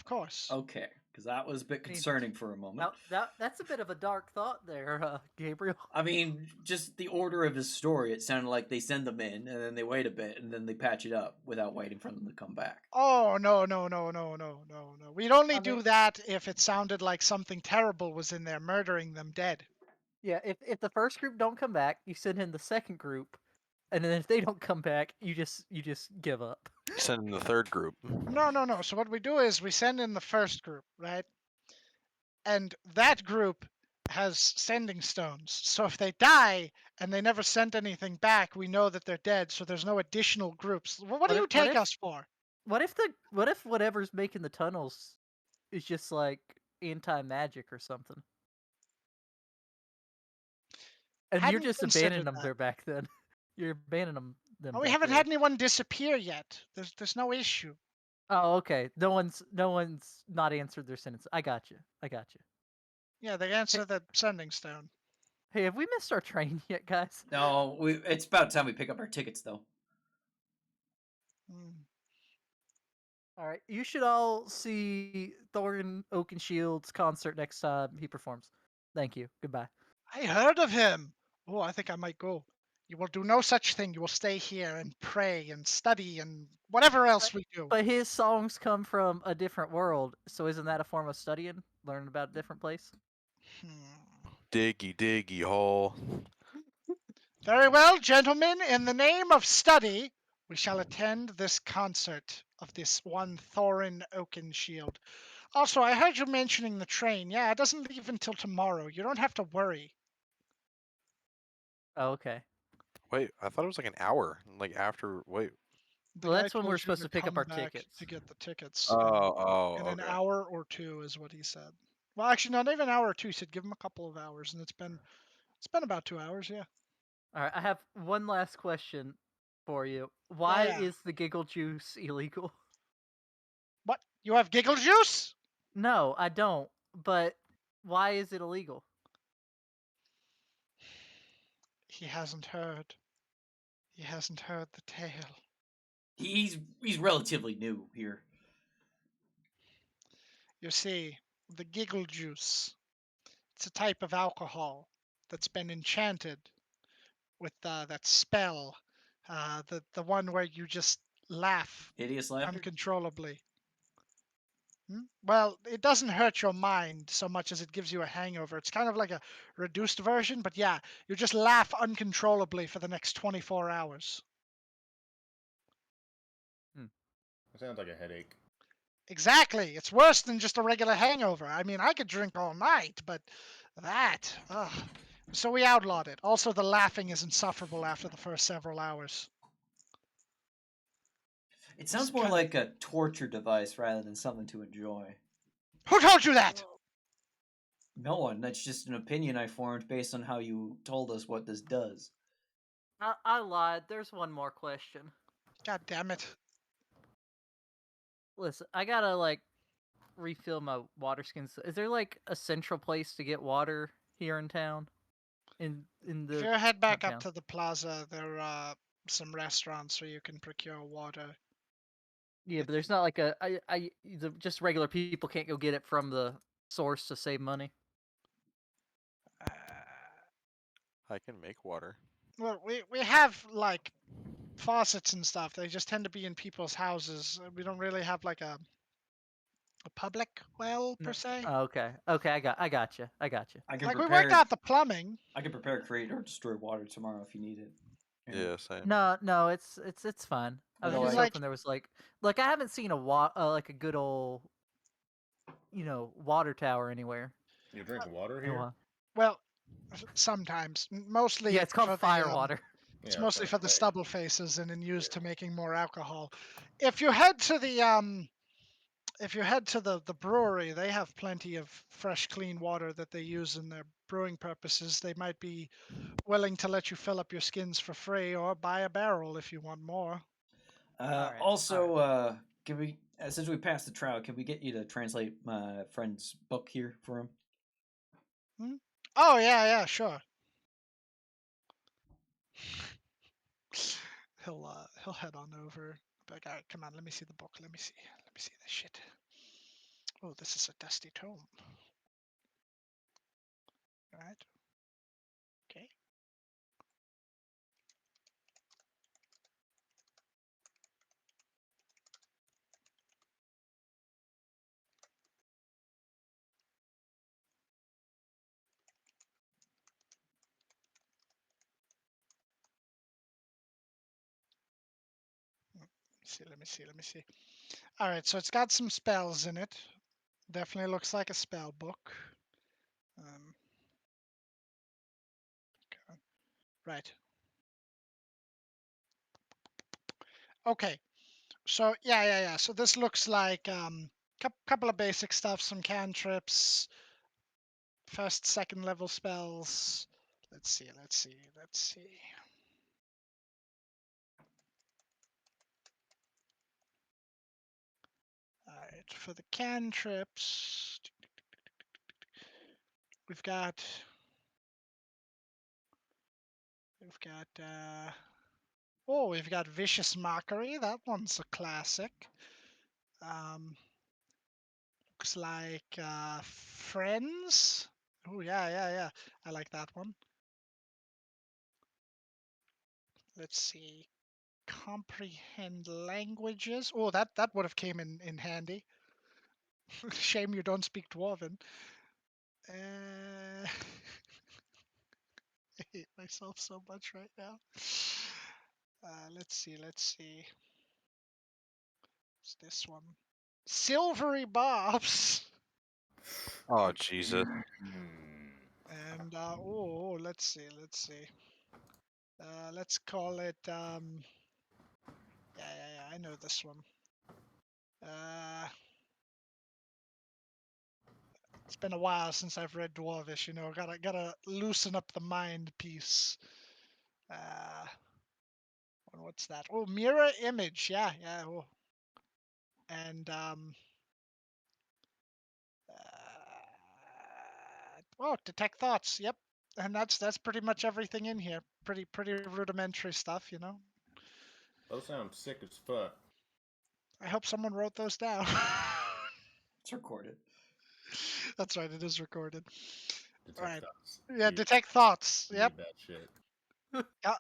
Okay. Because that was a bit concerning for a moment. That's a bit of a dark thought there, Gabriel. I mean, just the order of his story, it sounded like they send them in, and then they wait a bit, and then they patch it up without waiting for them to come back. Oh, no, no, no, no, no, no, no. We'd only I do mean- that if it sounded like something terrible was in there, murdering them dead. Yeah, if the first group don't come back, you send in the second group, and then if they don't come back, you just give up. Send in the third group. No, no, no. So what we do is we send in the first group, right? And that group has sending stones. So if they die and they never sent anything back, we know that they're dead. So there's no additional groups. What do you take us for? What if whatever's making the tunnels is just like anti-magic or something? And you're Hadn't just considered abandoning them that. there back then. You're abandoning them. Oh, we back haven't there. had anyone disappear yet. There's no issue. Oh, okay. No one's not answered their sentence. I got you. Yeah, they answer the sending stone. Hey, have we missed our train yet, guys? No, it's about time we pick up our tickets, though. All right. You should all see Thorin Oakensshield's concert next time he performs. Thank you. Goodbye. I heard of him. Oh, I think I might go. You will do no such thing. You will stay here and pray and study and whatever else we do. But his songs come from a different world, so isn't that a form of studying, learning about a different place? Diggy, diggy hole. Very well, gentlemen. In the name of study, we shall attend this concert of this one Thorin Oakenshield. Also, I heard you mentioning the train. Yeah, it doesn't leave until tomorrow. You don't have to worry. Oh, okay. Wait, I thought it was like an hour. Like after. Wait. The Well, guy that's when told we're you supposed to pick up come our back tickets. to get the tickets. Oh, In an okay. hour or two is what he said. Well, actually, not even an hour or two. He said give him a couple of hours, and it's been about 2 hours. Yeah. All right, I have one last question for you. Why Yeah. is the giggle juice illegal? What? You have giggle juice? No, I don't. But why is it illegal? He hasn't heard. He hasn't heard the tale. He's relatively new here. You see, the giggle juice. It's a type of alcohol that's been enchanted with that spell. The one where you just laugh Hideous laughter. uncontrollably. Well, it doesn't hurt your mind so much as it gives you a hangover. It's kind of like a reduced version, but yeah, you just laugh uncontrollably for the next 24 hours. It sounds like a headache. Exactly. It's worse than just a regular hangover. I mean, I could drink all night, but that, ugh. So we outlawed it. Also, the laughing is insufferable after the first several hours. It sounds It's more kinda- like a torture device rather than something to enjoy. Who told you that? No one. That's just an opinion I formed based on how you told us what this does. I lied. There's one more question. God damn it. Listen, I gotta like refill my water skins. Is there like a central place to get water here in town? In the If you head back not up town. to the plaza, there are some restaurants where you can procure water. Yeah, but there's not like just regular people can't go get it from the source to save money. I can make water. Well, we have like faucets and stuff. They just tend to be in people's houses. We don't really have like a public well per se. Oh, okay, I got you. I can Like we prepare. worked out the plumbing. I can prepare, create, or destroy water tomorrow if you need it. Yeah, same. No, it's fine. I was Well, just like- hoping there was like I haven't seen a like a good old water tower anywhere. You drink water in a here? while. Well, sometimes, mostly. Yeah, it's called for fire the, water. It's Yeah, mostly for the right. stubble faces and then used to making more alcohol. If you head to the the brewery, they have plenty of fresh, clean water that they use in their brewing purposes. They might be willing to let you fill up your skins for free or buy a barrel if you want more. Alright, Also, can we, since we passed the trial, can we get you to translate my friend's book here for him? Oh yeah, sure. He'll head on over. Like, all right, come on, let me see the book. Let me see this shit. Oh, this is a dusty tome. Right. Okay. Let me see. Let me see. All right, so it's got some spells in it. Definitely looks like a spell book. Okay. Right. Okay. So yeah. So this looks like couple of basic stuff, some cantrips, first, second level spells. Let's see. All right, for the cantrips, we've got we've got Vicious Mockery. That one's a classic. Looks like Friends. Oh yeah. I like that one. Let's see. Comprehend languages. Oh, that would have came in handy. Shame you don't speak Dwarven. I hate myself so much right now. Let's see. What's this one? Silvery Bobs. Oh Jesus! And let's see. Let's call it yeah. I know this one. It's been a while since I've read Dwarvish. Gotta loosen up the mind piece. What's that? Oh, mirror image. Yeah. Oh. And detect thoughts. Yep. And that's pretty much everything in here. Pretty rudimentary stuff. Those sound sick as fuck. I hope someone wrote those down. It's recorded. That's right. It is recorded. Detect All right. thoughts. Yeah. Detect thoughts. Yep. Need that shit.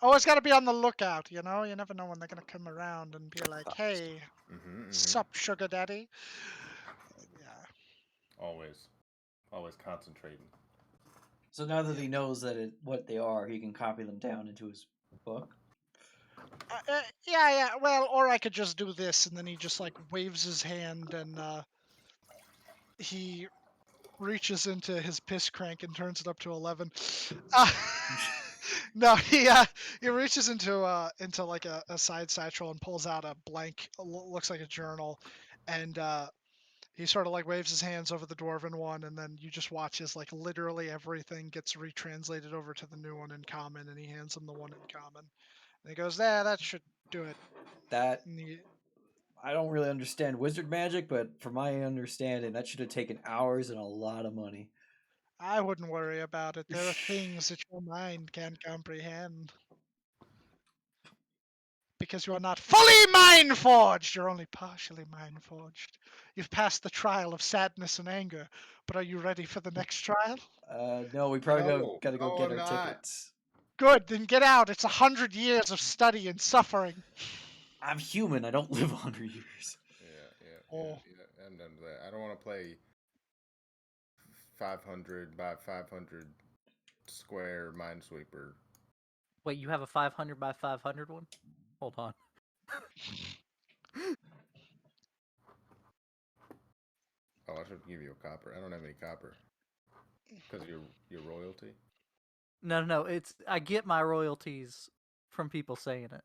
Always got to be on the lookout. You never know when they're gonna come around and be like, "Hey, sup, sugar daddy." Yeah. Always concentrating. So now that he knows what they are, he can copy them down into his book. Yeah. Well, or I could just do this, and then he just like waves his hand, and he reaches into his piss crank and turns it up to 11. No, he reaches into like a side satchel and pulls out a blank, looks like a journal, and he sort of like waves his hands over the dwarven one, and then you just watch as like literally everything gets retranslated over to the new one in common, and he hands him the one in common, and he goes, "There, that should do it." That And I don't really understand wizard magic, but from my understanding, that should have taken hours and a lot of money. I wouldn't worry about it. There are things that your mind can't comprehend. Because you are not fully mind forged. You're only partially mind forged. You've passed the trial of sadness and anger, but are you ready for the next trial? No, we probably No, got to go no, get I'm our not. tickets. Good, then get out. It's 100 years of study and suffering. I'm human. I don't live 100 years. Oh, I'm done with that. I don't want to play 500 by 500 square Minesweeper. Wait, you have a 500 by 500 one? Hold on. Oh, I should give you a copper. I don't have any copper. Because your royalty? No. It's I get my royalties from people saying it,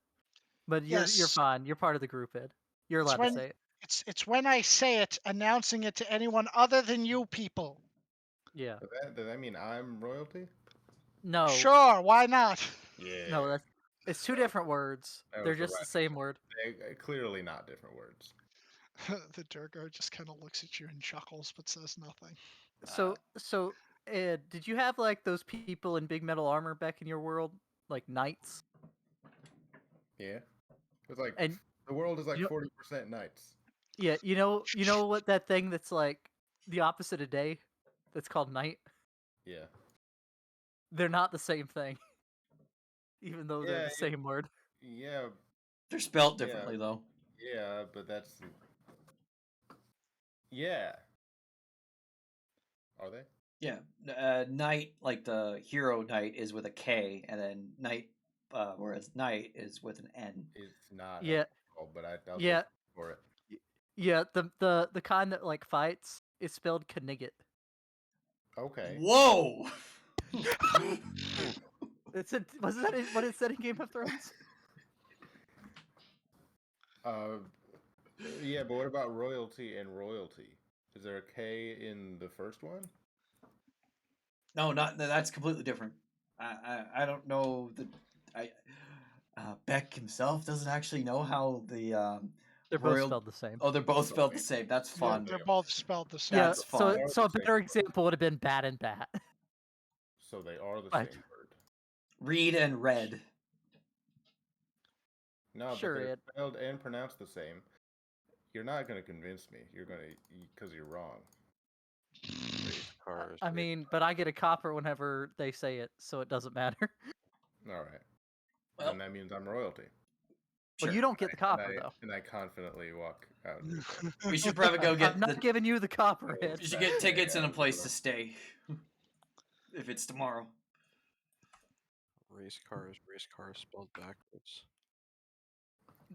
but you're yes. fine. You're part of the group, Ed. You're It's allowed to when say it. it's when I say it, announcing it to anyone other than you people. Yeah. Does that mean I'm royalty? No. Sure, why not? Yeah. No. It's two different words. That They're was the just the right same answer. word. Clearly not different words. The Durgo just kind of looks at you and chuckles, but says nothing. So Ed, did you have like those people in big metal armor back in your world, like knights? Yeah. It's like And the world is like you know, 40% knights. yeah, you know what that thing that's like the opposite of day, that's called night. Yeah. They're not the same thing, even though they're Yeah, the same word. Yeah. They're spelt Yeah. differently though. Yeah, but that's. Yeah. Are they? Yeah, knight, like the hero knight, is with a K, and then knight, whereas knight is with an N. It's not. Yeah. Oh, but I was Yeah. looking for it. Yeah, the kind that like fights is spelled Knigget. Okay. Whoa! Wasn't that what it said in Game of Thrones? Yeah, but what about royalty and royalty? Is there a K in the first one? No, that's completely different. I don't know the I Beck himself doesn't actually know how the They're both spelled the same. Oh, they're both spelled the same. That's Yeah, fun. they're both spelled the same. Yeah, That's so fun. so a better example would have been bat and bat. So they are the Right. same word. Read and read. No, Sure, but they're it- spelled and pronounced the same. You're not going to convince me. You're going to, because you're wrong. Race cars. I mean, but I get a copper whenever they say it, so it doesn't matter. All right. Well, Then that means I'm royalty. Well, sure. you don't get the copper and I, though. And I confidently walk out. Of the We should probably go get I'm not giving you the copper, Ed. we should get tickets and a place to stay. If it's tomorrow. Race cars spelled backwards.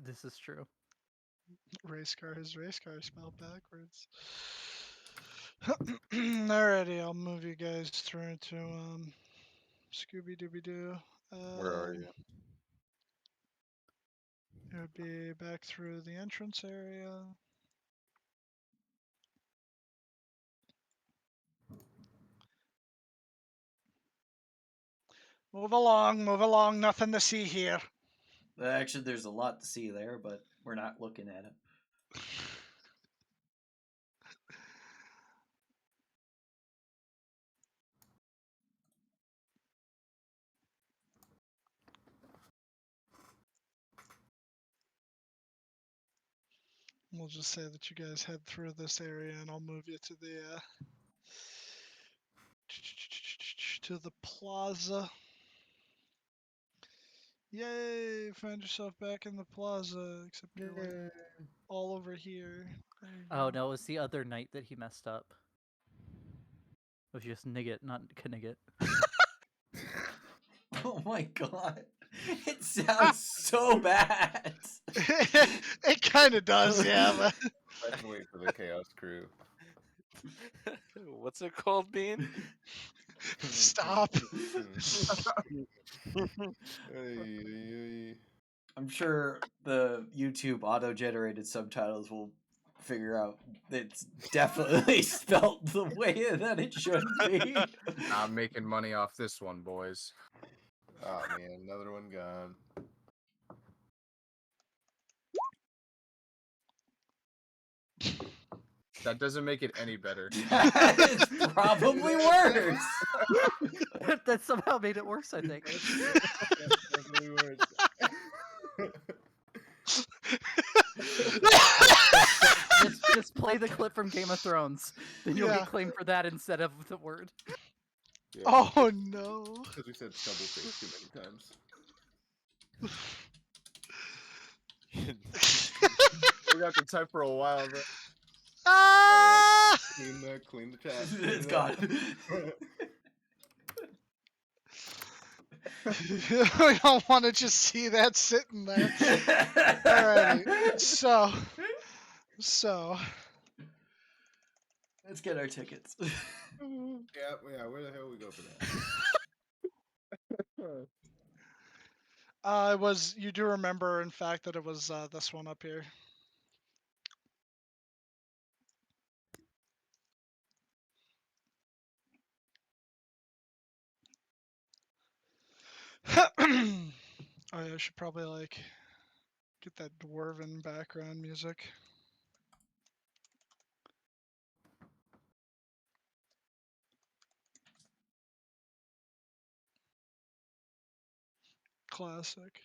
This is true. Race car spelled backwards. Alrighty, I'll move you guys through into Scooby Dooby Doo. Where are you? It would be back through the entrance area. Move along, nothing to see here. Actually, there's a lot to see there, but we're not looking at it. We'll just say that you guys head through this area and I'll move you to the plaza. Yay! Find yourself back in the plaza, except you're like all over here. There you Oh go. no, it was the other night that he messed up. It was just Nigget, not Knigget. Oh my god. It sounds so bad. It kind of does, yeah. But I can wait for the Chaos Crew. What's it called, Bean? stop. I'm sure the YouTube auto-generated subtitles will figure out it's definitely spelt the way that it should be. I'm making money off this one, boys. Oh man, another one gone. That doesn't make it any better. It's probably worse. That somehow made it worse, I think. Definitely worse. just play the clip from Game of Thrones. Then you'll Yeah. get claimed for that instead of the word. Yeah, Oh no. because we said double face too many times. We got the type for a while, bro. Ah! Clean the chat. It's gone. We don't want to just see that sitting there. Alrighty. So Let's get our tickets. Yeah, where the hell we go for that? it was, you do remember in fact that it was this one up here. Oh yeah, I should probably like get that dwarven background music. Classic.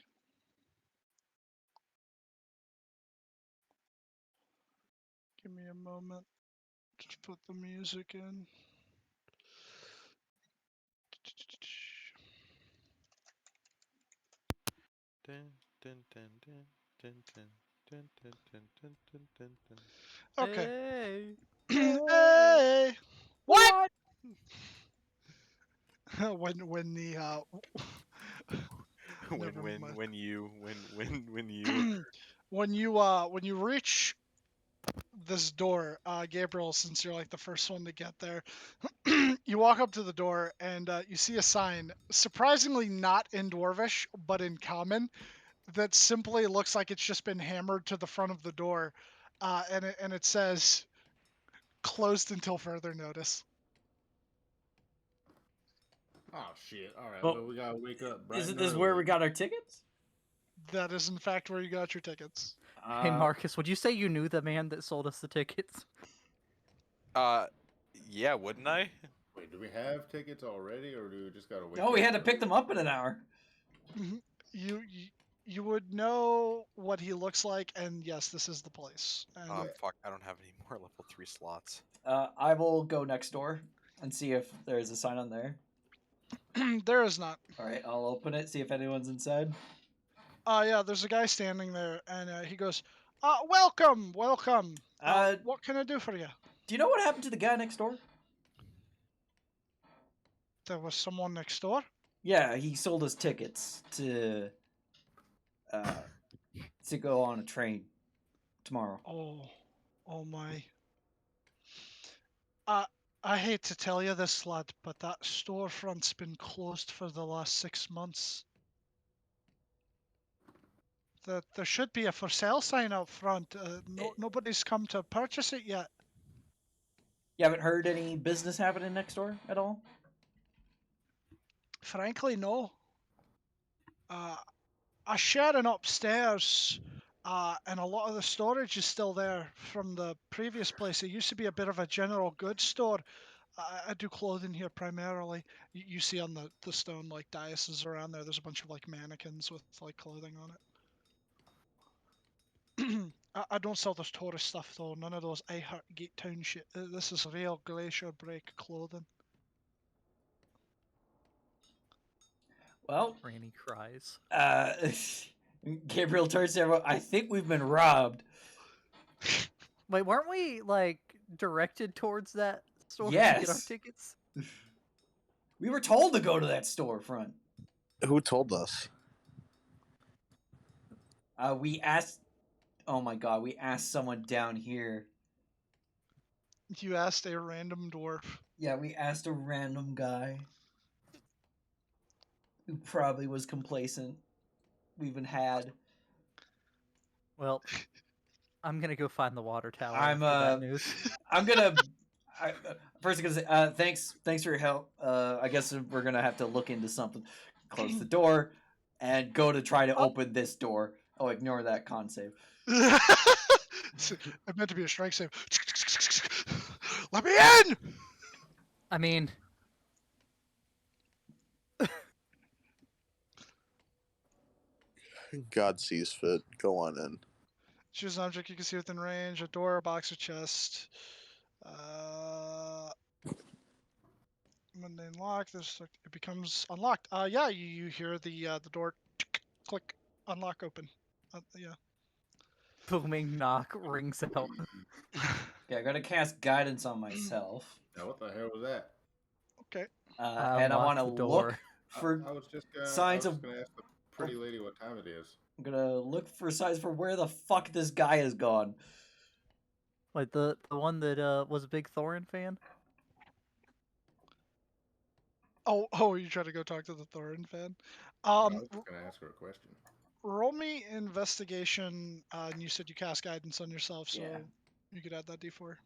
Give me a moment. Just put the music in. Dun, dun, dun, dun, dun, dun, dun, dun, dun, dun, dun, dun, dun. Okay. Hey. Hey! What? when the never mind. when you when you reach this door, Gabriel, since you're like the first one to get there, you walk up to the door and you see a sign, surprisingly not in Dwarvish but in Common, that simply looks like it's just been hammered to the front of the door, and it says closed until further notice. Oh shit! All right, Well, well we gotta wake up bright Isn't and this where early. we got our tickets? That is in fact where you got your tickets. Hey Marcus, would you say you knew the man that sold us the tickets? Yeah, wouldn't I? Wait, do we have tickets already, or do we just gotta wake No, up? we had to early? pick them up in an hour. You you would know what he looks like, and yes, this is the place. And Fuck, I don't have any more level 3 slots. I will go next door and see if there's a sign on there. there is not. All right, I'll open it, see if anyone's inside. Yeah, there's a guy standing there, and he goes, welcome, welcome. What can I do for you? Do you know what happened to the guy next door? There was someone next door. Yeah, he sold us tickets to go on a train tomorrow. Oh my. I hate to tell you this, lad, but that storefront's been closed for the last 6 months. There should be a for sale sign out front. Nobody's come to purchase it yet. You haven't heard any business happening next door at all? Frankly, no. I share an upstairs, and a lot of the storage is still there from the previous place. It used to be a bit of a general goods store. I do clothing here primarily. You see on the stone like dioceses around there. There's a bunch of like mannequins with like clothing on it. I don't sell this tourist stuff though. None of those I Heart Gate Town shit. This is real Glacier Break clothing. Well, Granny cries. Gabriel turns to everyone. I think we've been robbed. Wait, weren't we like directed towards that store to get our Yes. tickets? We were told to go to that storefront. Who told us? We asked. Oh my god, we asked someone down here. You asked a random dwarf. Yeah, we asked a random guy who probably was complacent. We even had. Well, I'm gonna go find the water tower I'm after that news. I'm gonna. First, I'm gonna say thanks for your help. I guess we're gonna have to look into something. Close the door and go to try to open this door. Oh, ignore that con save. I meant to be a strike save. Let me in! I mean, God sees fit. Go on in. Choose an object you can see within range. A door, a box, or chest. When they unlock, it becomes unlocked. Yeah, you hear the door click, unlock, open. Yeah. booming knock rings out. Yeah, I gotta cast guidance on myself. Now, what the hell was that? Okay. And I want to the look door. for I was just gonna, signs I was of. gonna ask the pretty lady what time it is. I'm gonna look for signs for where the fuck this guy has gone. Like the one that was a big Thorin fan. Oh, you try to go talk to the Thorin fan? I was just gonna ask her a question. Roll me investigation, and you said you cast guidance on yourself, so Yeah. you could add that d4.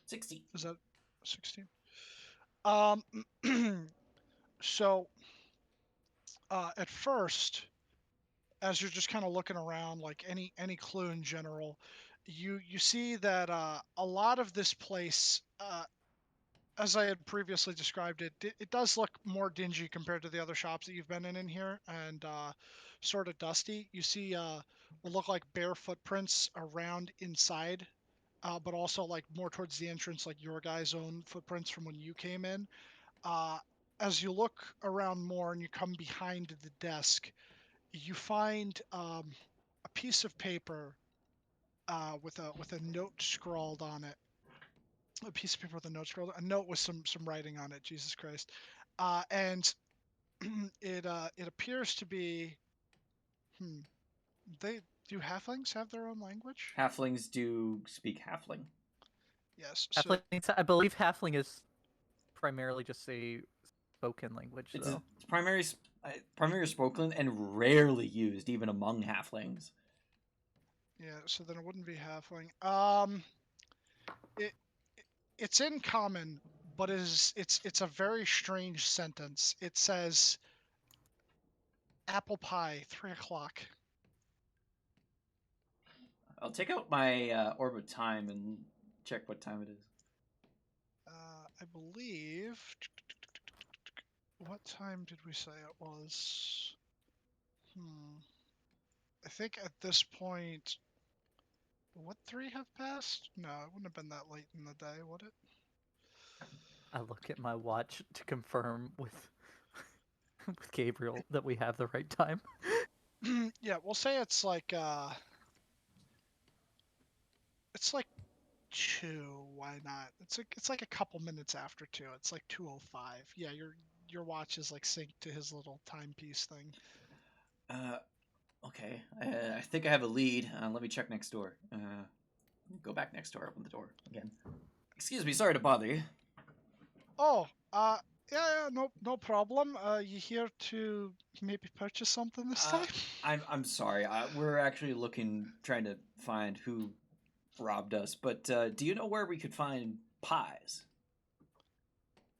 60. Is that 16? So, at first, as you're just kind of looking around, like any clue in general, you see that a lot of this place, as I had previously described it does look more dingy compared to the other shops that you've been in here, and sort of dusty. You see what look like bare footprints around inside but also like more towards the entrance, like your guys' own footprints from when you came in. Uh, as you look around more and you come behind the desk, you find a piece of paper with a note scrawled on it. A piece of paper with a note scrawled, a note with some writing on it. Jesus Christ, and it appears to be. Hmm. They do halflings have their own language? Halflings do speak halfling. Yes. So Halfling, I believe halfling is primarily just a spoken language, It's though. primary spoken and rarely used, even among halflings. yeah. So then it wouldn't be halfling. It it's in common, but it's a very strange sentence. It says apple pie, 3 o'clock. I'll take out my orb of time and check what time it is. I believe. What time did we say it was? I think at this point, would 3 have passed? No, it wouldn't have been that late in the day, would it? I look at my watch to confirm with with Gabriel that we have the right time. Yeah, we'll say it's like 2. Why not? It's like a couple minutes after 2. It's like 2:05. Yeah, your watch is like synced to his little timepiece thing. Okay. I think I have a lead. Let me check next door. Go back next door. Open the door again. Excuse me. Sorry to bother you. Oh, yeah, no problem. You here to maybe purchase something this time? I'm sorry. We're actually trying to find who robbed us. But do you know where we could find pies?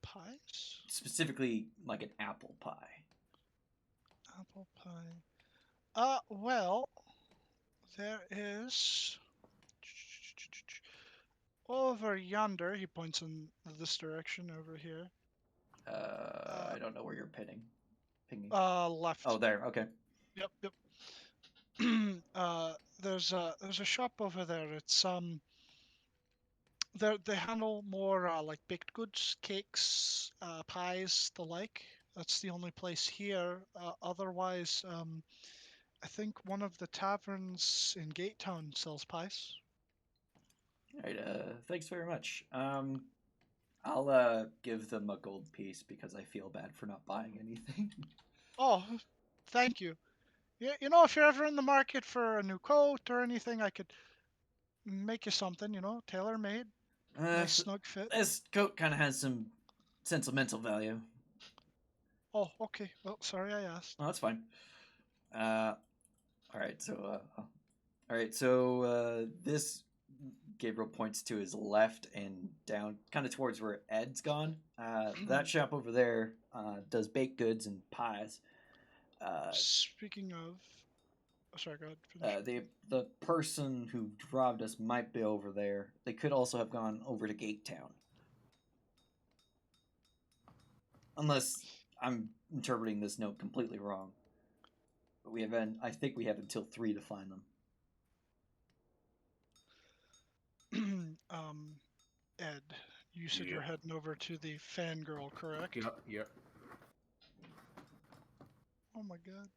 Pies? Specifically, like an apple pie. Apple pie. Well, there is over yonder. He points in this direction over here. I don't know where you're pinging. Left. Oh, there. Okay. Yep. There's a shop over there. It's they handle more like baked goods, cakes, pies, the like. That's the only place here. Otherwise, I think one of the taverns in Gate Town sells pies. All right. Thanks very much. I'll give them a gold piece because I feel bad for not buying anything. Oh, thank you. Yeah, you know, if you're ever in the market for a new coat or anything, I could make you something. You know, tailor made, nice snug fit. This coat kind of has some sentimental value. Oh, okay. Well, sorry I asked. Oh, that's fine. All right. So this Gabriel points to his left and down, kind of towards where Ed's gone. That shop over there does baked goods and pies. Speaking of, oh, sorry, go ahead. Finish. The person who robbed us might be over there. They could also have gone over to Gate Town, unless I'm interpreting this note completely wrong. But I think we have until 3 to find them. Ed, you said you're heading over to the fangirl, correct? Yep. Oh my god.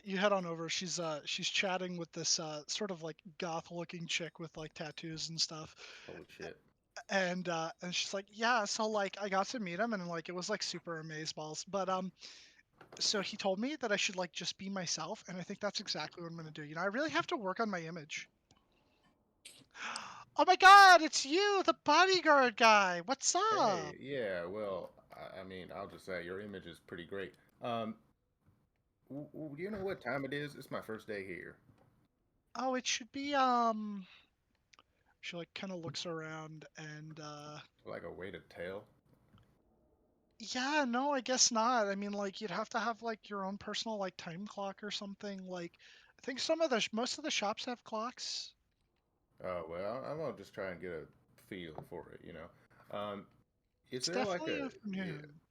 You head on over. She's chatting with this sort of like goth-looking chick with like tattoos and stuff. Holy shit. And she's like, yeah, so like I got to meet him and like it was like super amazeballs. But so he told me that I should like just be myself, and I think that's exactly what I'm gonna do. You know, I really have to work on my image. Oh my god, it's you, the bodyguard guy. What's up? Hey, yeah, well, I mean, I'll just say your image is pretty great. Do you know what time it is? It's my first day here. Oh, it should be she like kind of looks around and Like a way to tell. yeah, no, I guess not. I mean, like you'd have to have like your own personal like time clock or something. Like I think most of the shops have clocks. Oh, well, I'm gonna just try and get a feel for it, you know. Is It's there like definitely a yeah, afternoon.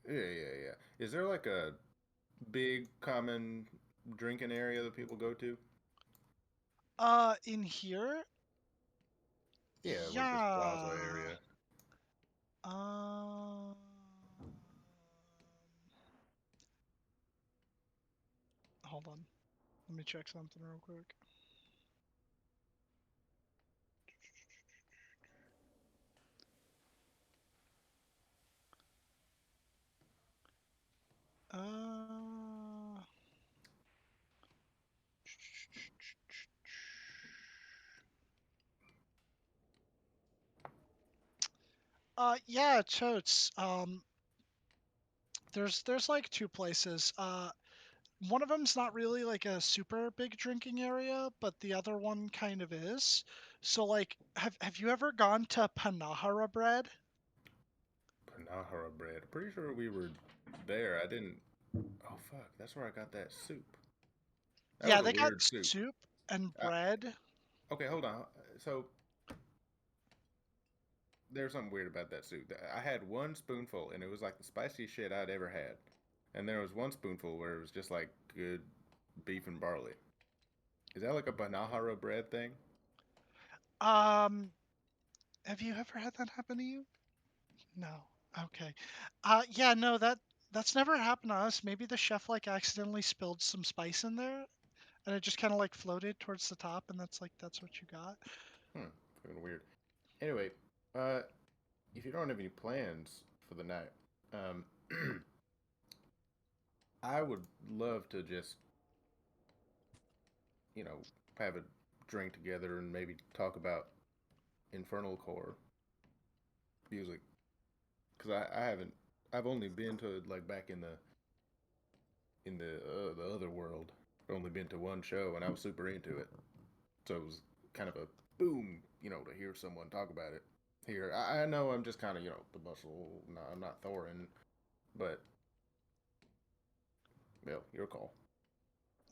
yeah. Is there like a big common drinking area that people go to? In here, Yeah, where this plaza Yeah. area. Um, hold on. Let me check something real quick. Uh, yeah, totes. There's like two places. One of them's not really like a super big drinking area, but the other one kind of is. So like, have you ever gone to Panahara Bread? Panahara bread. Pretty sure we were there. I didn't. Oh fuck! That's where I got that soup. That Yeah, was a they got weird soup. soup and I, bread. okay, hold on. So there's something weird about that soup. I had one spoonful, and it was like the spiciest shit I'd ever had. And there was one spoonful where it was just like good beef and barley. Is that like a Banahara bread thing? Um, have you ever had that happen to you? No. Okay. Yeah, no, that's never happened to us. Maybe the chef like accidentally spilled some spice in there and it just kind of like floated towards the top and that's what you got. Fucking weird. Anyway, uh, if you don't have any plans for the night, um, I would love to just, you know, have a drink together and maybe talk about Infernal Core music. Because I haven't, I've only been to like back in the other world. I've only been to one show and I was super into it. So it was kind of a boom, to hear someone talk about it here. I know I'm just kind of, the muscle. No, I'm not Thorin, but well, your call.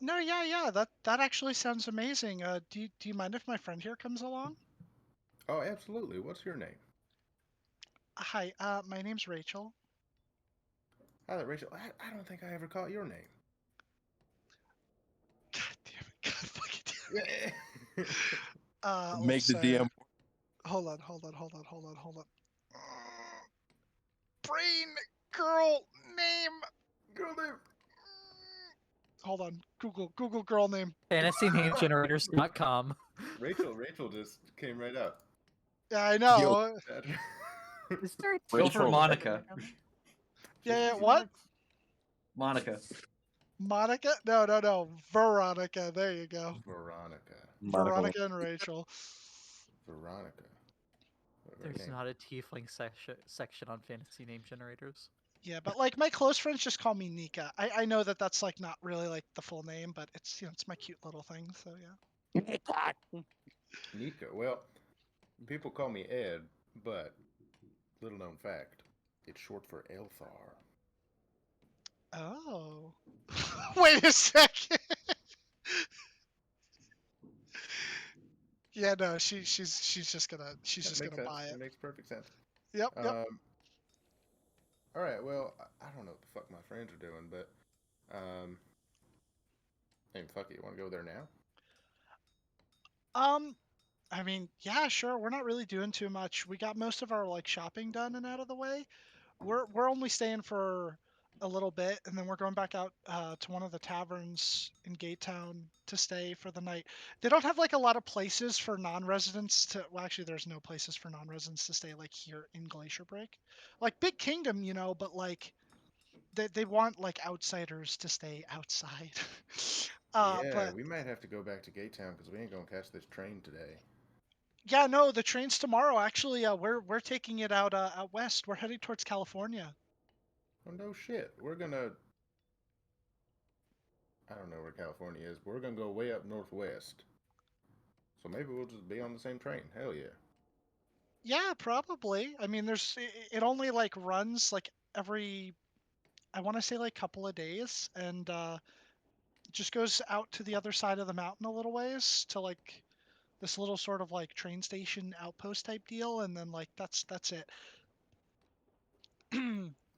No, yeah, yeah, that actually sounds amazing. Do you mind if my friend here comes along? Oh, absolutely. What's your name? Hi, my name's Rachel. Hi there, Rachel. I don't think I ever caught your name. God damn it. God fucking damn it. Yeah. Let's Make the say, DM. hold on. Brain girl name. Girl name. Hold on. Google girl name. FantasyNameGenerators.com. Rachel just came right up. Yeah, I Yo, know. Is there a Go for Rachel. Monica. Yeah, what? Monica. Monica? No. Veronica. There you go. Veronica. Monica. Veronica and Rachel. Veronica. What a great There's name. not a tiefling section on fantasy name generators. Yeah, but like my close friends just call me Nika. I know that that's like not really like the full name, but it's it's my cute little thing. So yeah. Nika. Well, people call me Ed, but little known fact, it's short for Elthar. Oh. Wait a second. Yeah, no, she's just gonna That makes sense. buy it. It makes perfect sense. Yep. All right. Well, I don't know what the fuck my friends are doing, but um, hey, fuck it. You want to go there now? Um, I mean, yeah, sure. We're not really doing too much. We got most of our like shopping done and out of the way. We're only staying for a little bit, and then we're going back out to one of the taverns in Gate Town to stay for the night. They don't have like a lot of places for non-residents to. Well, actually, there's no places for non-residents to stay like here in Glacier Break, like Big Kingdom, but like they want like outsiders to stay outside. Yeah, But we might have to go back to Gate Town because we ain't gonna catch this train today. yeah, no, the train's tomorrow. Actually, we're taking it out west. We're heading towards California. Oh no shit. We're gonna. I don't know where California is, but we're gonna go way up northwest. So maybe we'll just be on the same train. Hell yeah. Yeah, probably. I mean, it only like runs like every I want to say like couple of days, and just goes out to the other side of the mountain a little ways to like this little sort of like train station outpost type deal, and then like that's it.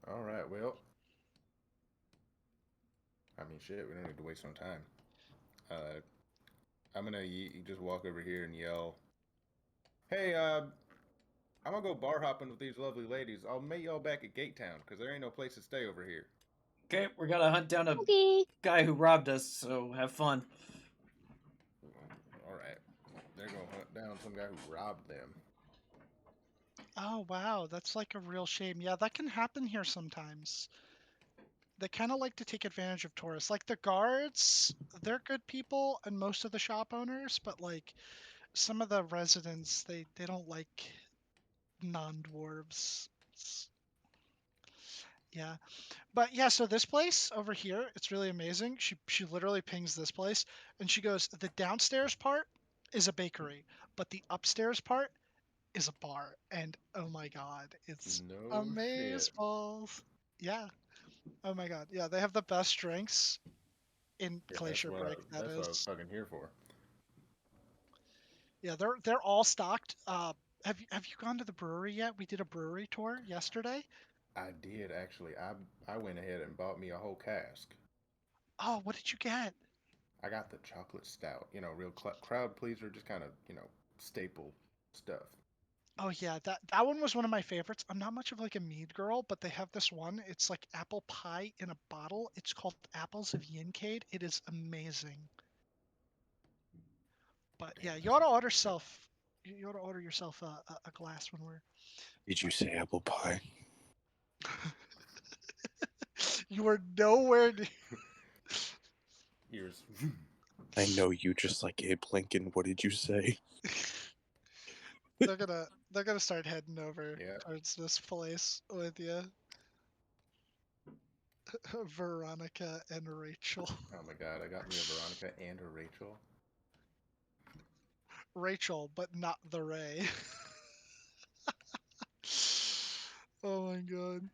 All right. Well, I mean, shit. We don't need to waste no time. I'm gonna just walk over here and yell, Hey, I'm gonna go bar hopping with these lovely ladies. I'll meet y'all back at Gate Town, because there ain't no place to stay over here. Okay, we're gonna hunt down a Okay. guy who robbed us, so have fun. Alright. They're gonna hunt down some guy who robbed them. Oh wow, that's like a real shame. Yeah, that can happen here sometimes. They kind of like to take advantage of tourists. Like the guards, they're good people, and most of the shop owners, but like some of the residents, they don't like non-dwarves. Yeah. But yeah, so this place over here, it's really amazing. She literally pings this place and she goes, "The downstairs part is a bakery, but the upstairs part is a bar." And oh my god, it's No shit. amazeballs. Yeah. Oh my god. Yeah, they have the best drinks in Yeah, Glacier Break, that that's what I was is. fucking here for. Yeah, they're all stocked. Have you gone to the brewery yet? We did a brewery tour yesterday. I did actually. I went ahead and bought me a whole cask. Oh, what did you get? I got the chocolate stout. You know, real crowd pleaser, just kind of staple stuff. Oh yeah, that one was one of my favorites. I'm not much of like a mead girl, but they have this one. It's like apple pie in a bottle. It's called Apples of Yincade. It is amazing. But Damn, yeah, that sounds pretty good. you ought to order yourself a glass when we're. Did you say apple pie? You are nowhere near. Yours. I know you just like Abe Lincoln. What did you say? They're gonna start heading over Yeah. towards this place with you, Veronica and Rachel. Oh my god, I got me a Veronica and a Rachel. Rachel, but not the Ray. Oh my god.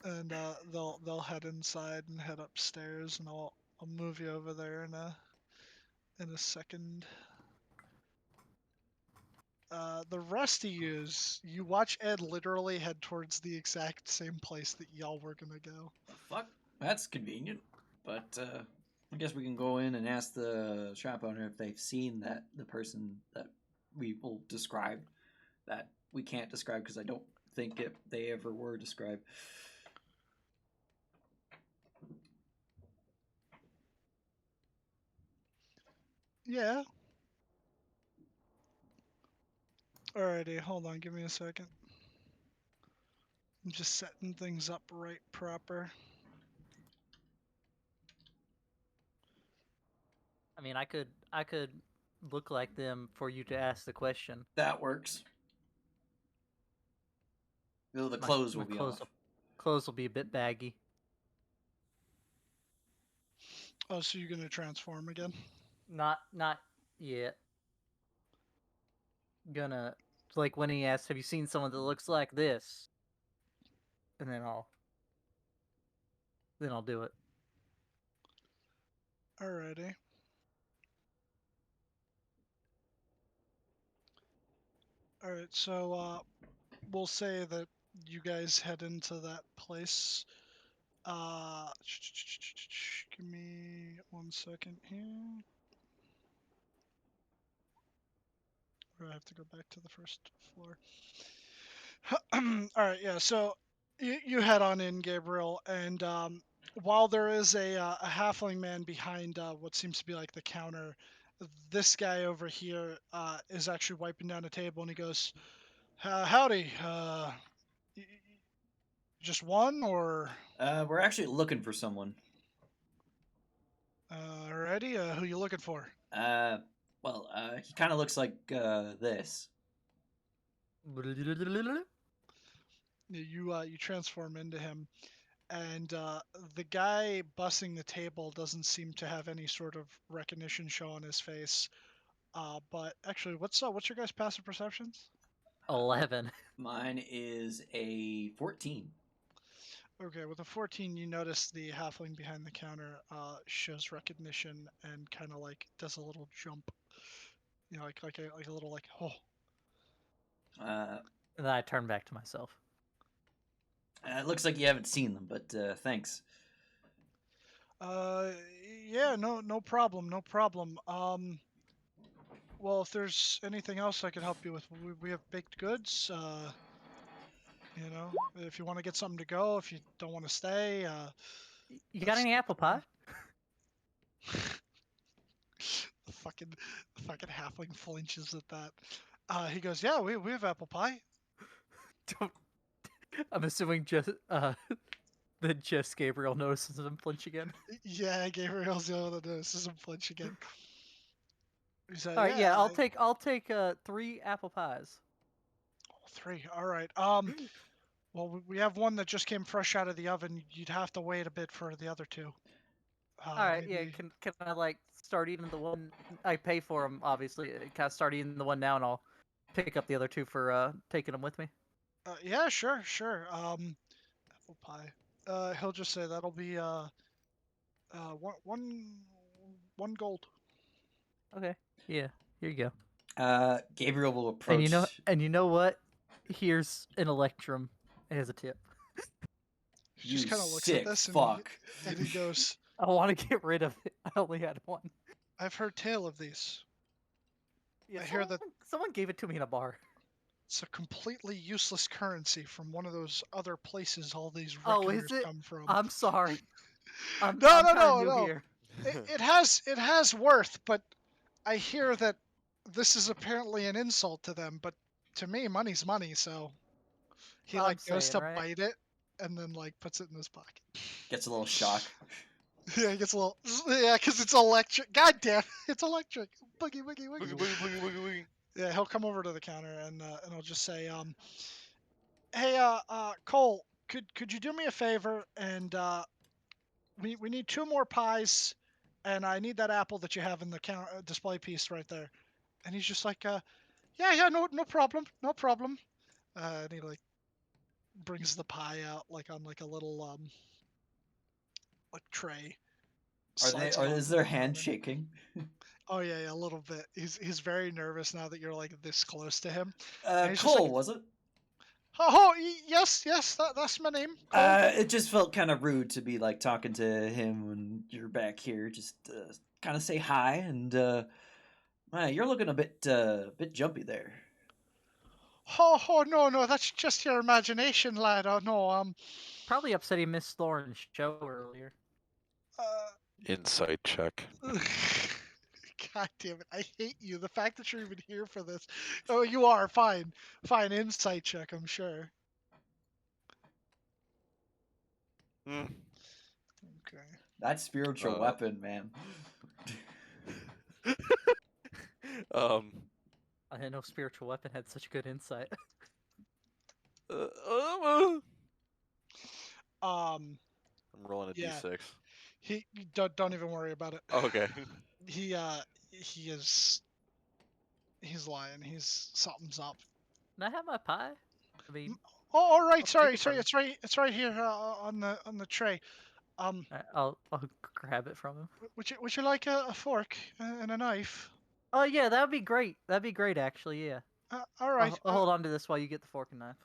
And they'll head inside and head upstairs, and I'll move you over there in a second. The rest of you watch Ed literally head towards the exact same place that y'all were gonna go. Fuck, that's convenient. But I guess we can go in and ask the shop owner if they've seen the person that we will describe that we can't describe because I don't think they ever were described. Yeah. Alrighty, hold on, give me a second. I'm just setting things up right proper. I mean, I could look like them for you to ask the question. That works. Though the My- clothes my will be clothes off. Clothes will be a bit baggy. Oh, so you're gonna transform again? Not yet. Gonna like when he asks, "Have you seen someone that looks like this?" And then I'll do it. Alrighty. Alright, so we'll say that you guys head into that place. Give me 1 second here. Or I have to go back to the first floor. All right, yeah. So you head on in, Gabriel, and while there is a halfling man behind what seems to be like the counter, this guy over here is actually wiping down a table, and he goes, "Howdy. Just one, or We're actually looking for someone. already? Who you looking for?" He kind of looks like this. You transform into him, and the guy bussing the table doesn't seem to have any sort of recognition show on his face. But actually, what's your guys' passive perceptions? 11. Mine is a 14. Okay, with a 14, you notice the halfling behind the counter shows recognition and kind of like does a little jump, like a little like oh. Uh, And then I turn back to myself. it looks like you haven't seen them, but thanks. Uh, yeah, no problem, no problem. Well, if there's anything else I can help you with, we have baked goods. You know, if you want to get something to go, if you don't want to stay. You got That's any apple pie? the fucking halfling flinches at that. He goes, yeah, we have apple pie. Don't. I'm assuming just that just Gabriel notices him flinch again. Yeah, Gabriel's the one that notices him flinch again. He said, All right, yeah, yeah, I'll take 3 apple pies. 3. All right. Well, we have one that just came fresh out of the oven. You'd have to wait a bit for the other 2. All right, yeah, Maybe. can I like start eating the one I pay for them? Obviously, can I start eating the one now, and I'll pick up the other 2 for taking them with me. Yeah, sure. Apple pie. He'll just say that'll be one gold. Okay, yeah, here you go. Gabriel will And approach. you know what? Here's an electrum as a tip. He You just kind of looks at sick this fuck. and he goes, I want to get rid of it. I only had one. I've heard tale of these. Yeah, I hear that someone gave it to me in a bar. it's a completely useless currency from one of those other places all these Oh, is reckoners it? come from. I'm sorry. I'm No, kind of new no. here. It has worth, but I hear that this is apparently an insult to them. But to me, money's money. So he I'm goes saying, to right? bite it and then puts it in his pocket. Gets a little shock. Yeah, he gets a little. Yeah, because it's electric. God damn, it's electric. Boogie, boogie, Boogie, woogie. boogie, boogie, boogie, boogie. Yeah, he'll come over to the counter and he'll just say, hey, Cole, could you do me a favor and we need 2 more pies, and I need that apple that you have in the display piece right there. And he's just like, yeah, no problem, no problem. And he brings the pie out on a little tray, Are they? slides it Or onto is the their hand counter. shaking? Oh yeah, a little bit. He's very nervous now that you're this close to him. And he's just Cole, was it? oh yes, that's my name, Cole. It just felt kind of rude to be talking to him when you're back here. Just kind of say hi, and you're looking a bit jumpy there. Oh no, that's just your imagination, lad. Oh no, Probably upsetting Miss Thorne's show earlier. uh, Insight check. God damn it, I hate you. The fact that you're even here for this. Oh, you are fine. Insight check, I'm sure. Mm. Okay. That spiritual weapon, man. Um. I didn't know spiritual weapon had such good insight. Um, I'm rolling a yeah. d6. He don't even worry about it. Okay. He he's lying. Something's up. Can I have my pie? I mean, Oh, all right. I'll Sorry. take it from him. It's right here on the tray. I'll grab it from him. Would you like a fork and a knife? Oh yeah, that'd be great. That'd be great, actually. Yeah. All right. I'll hold on to this while you get the fork and knife.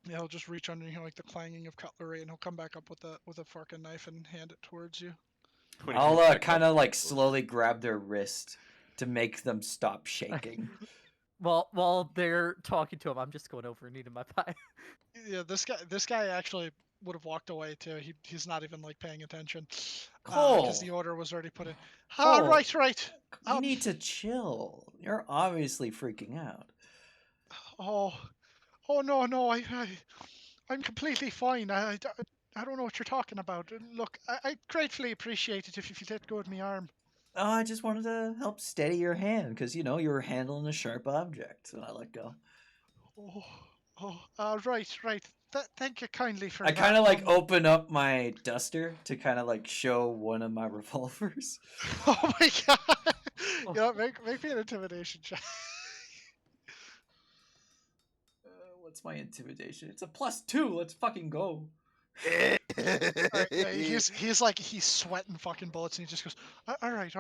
Yeah, he'll just reach under here the clanging of cutlery, and he'll come back up with a fork and knife and hand it towards you. I'll kind of slowly grab their wrist to make them stop shaking. Well, while they're talking to him, I'm just going over and eating my pie. Yeah, this guy actually would have walked away too. He's not even paying attention. Cole, because the order was already put in. Cole, Right. You need to chill. You're obviously freaking out. Oh no, I'm completely fine. I don't know what you're talking about. Look, I gratefully appreciate it if you let go of my arm. Oh, I just wanted to help steady your hand because you were handling a sharp object, and I let go. Right. Thank you kindly for I that. kind of open up my duster to kind of show one of my revolvers. Oh my god! You know, make me an intimidation check. What's my intimidation? It's a +2. Let's fucking go. Right, he's sweating fucking bullets, and he just goes, all right.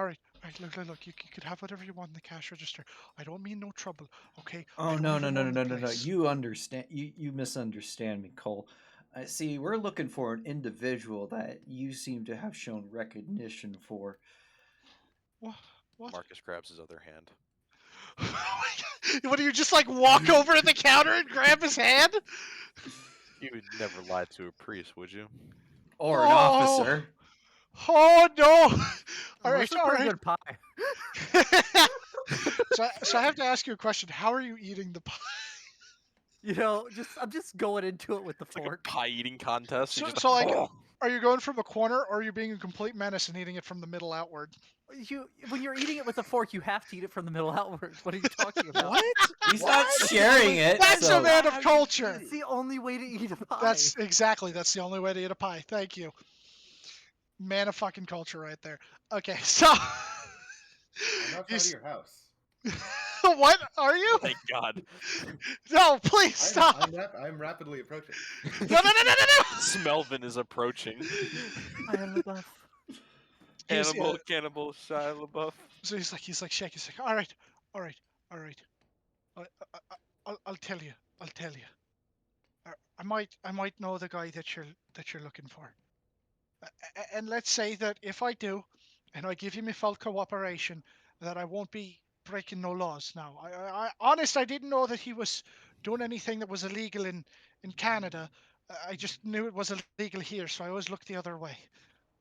Look, you could have whatever you want in the cash register. I don't mean no trouble, okay? Oh no. You understand? You misunderstand me, Cole. See, we're looking for an individual that you seem to have shown recognition for. What? Marcus grabs his other hand. What do you just like walk over to the counter and grab his hand? You would never lie to a priest, would you? Or an Oh, officer. oh no! All Well, this right, is all pretty right. good pie. So I have to ask you a question. How are you eating the pie? You know, I'm just going into it with the It's like fork. a pie eating contest. So, You just so like, oh. are you going from a corner, or are you being a complete menace and eating it from the middle outward? When you're eating it with a fork, you have to eat it from the middle outward. What are you talking about? What? He's not What? sharing it. That's so a man How of you culture. eat It's it? the only way to eat a pie. That's the only way to eat a pie. Thank you. Man of fucking culture right there. Okay, so I'm outside you of your house. what are you? Thank God. No, please stop. I'm rapidly approaching. No, no, no, no, no, no. Smelvin is approaching. I am the buff. Cannibal, cannibal, Shia LaBeouf. So he's like shaking. He's like, all right, all right, all right. I, I'll tell you. I'll tell you. I might know the guy that you're looking for. And let's say that if I do, and I give you my full cooperation, that I won't be breaking no laws. Now, honest, I didn't know that he was doing anything that was illegal in Canada. I just knew it was illegal here, so I always looked the other way.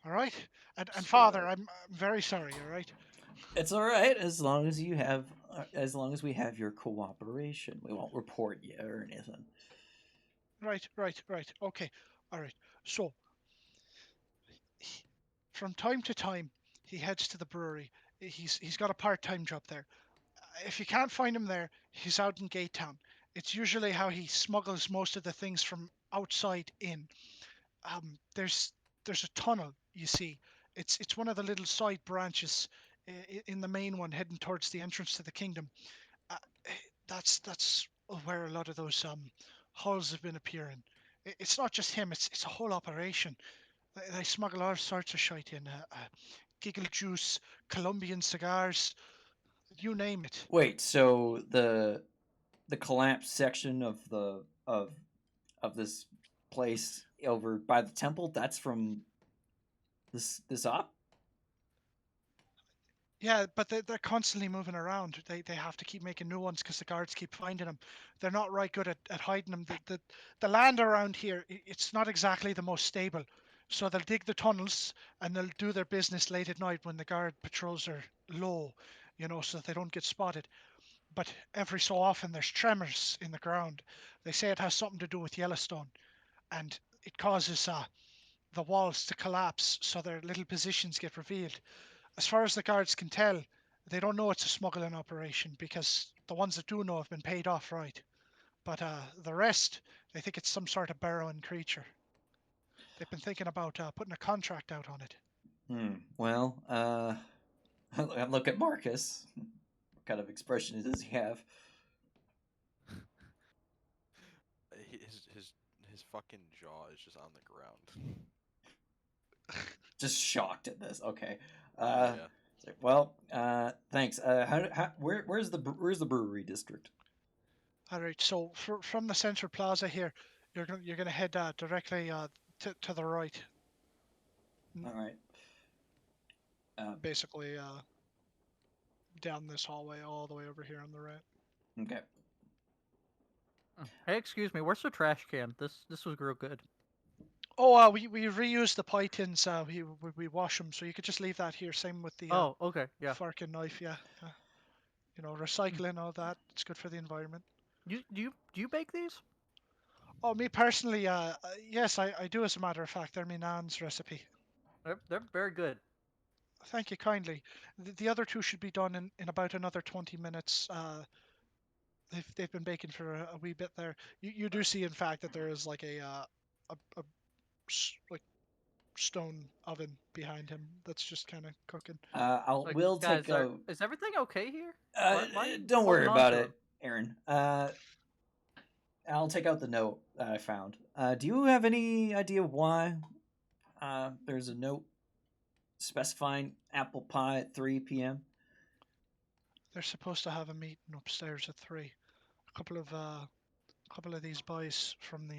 All right, and Father, Swear. I'm very sorry. All right. it's all right as long as as long as we have your cooperation. We won't report you or anything. Right, right, right. Okay, all right. So, from time to time, he heads to the brewery. He's got a part-time job there. If you can't find him there, he's out in Gate Town. It's usually how he smuggles most of the things from outside in. There's a tunnel, you see. It's one of the little side branches in the main one heading towards the entrance to the kingdom. Uh, that's where a lot of those hulls have been appearing. It's not just him. It's a whole operation. They smuggle all sorts of shit in. Giggle juice, Colombian cigars, you name it. Wait, so the collapsed section of of this place over by the temple, that's from this op? Yeah, but they're constantly moving around. They have to keep making new ones because the guards keep finding them. They're not right good at hiding them. The land around here, it's not exactly the most stable. So they'll dig the tunnels and they'll do their business late at night when the guard patrols are low, so that they don't get spotted. But every so often there's tremors in the ground. They say it has something to do with Yellowstone, and it causes the walls to collapse so their little positions get revealed. As far as the guards can tell, they don't know it's a smuggling operation because the ones that do know have been paid off right. But the rest, they think it's some sort of burrowing creature. They've been thinking about putting a contract out on it. Well, look at Marcus. What kind of expression does he have? His fucking jaw is just on the ground. Just shocked at this. Okay. Yeah. Well, thanks. Where's the brewery district? All right, so from the Central Plaza here, you're gonna head directly to the right. All right. Basically down this hallway all the way over here on the right. Okay. Hey, excuse me. Where's the trash can? This was real good. Oh, we reuse the pie tins. We wash them, so you could just leave that here. Same with the Oh, okay, yeah. fork and knife. Yeah, recycling all that. It's good for the environment. Do you bake these? Oh, me personally, yes, I do. As a matter of fact, they're my nan's recipe. They're very good. Thank you kindly. The other two should be done in about another 20 minutes. They've been baking for a wee bit there. You do see, in fact, that there is like a like stone oven behind him that's just kind of cooking. I'll Like, will guys, take a. is everything okay here? Why are you Don't worry holding on about to it, him? Aaron. I'll take out the note that I found. Do you have any idea why there's a note specifying apple pie at 3 p.m.? They're supposed to have a meeting upstairs at 3. A couple of these boys from the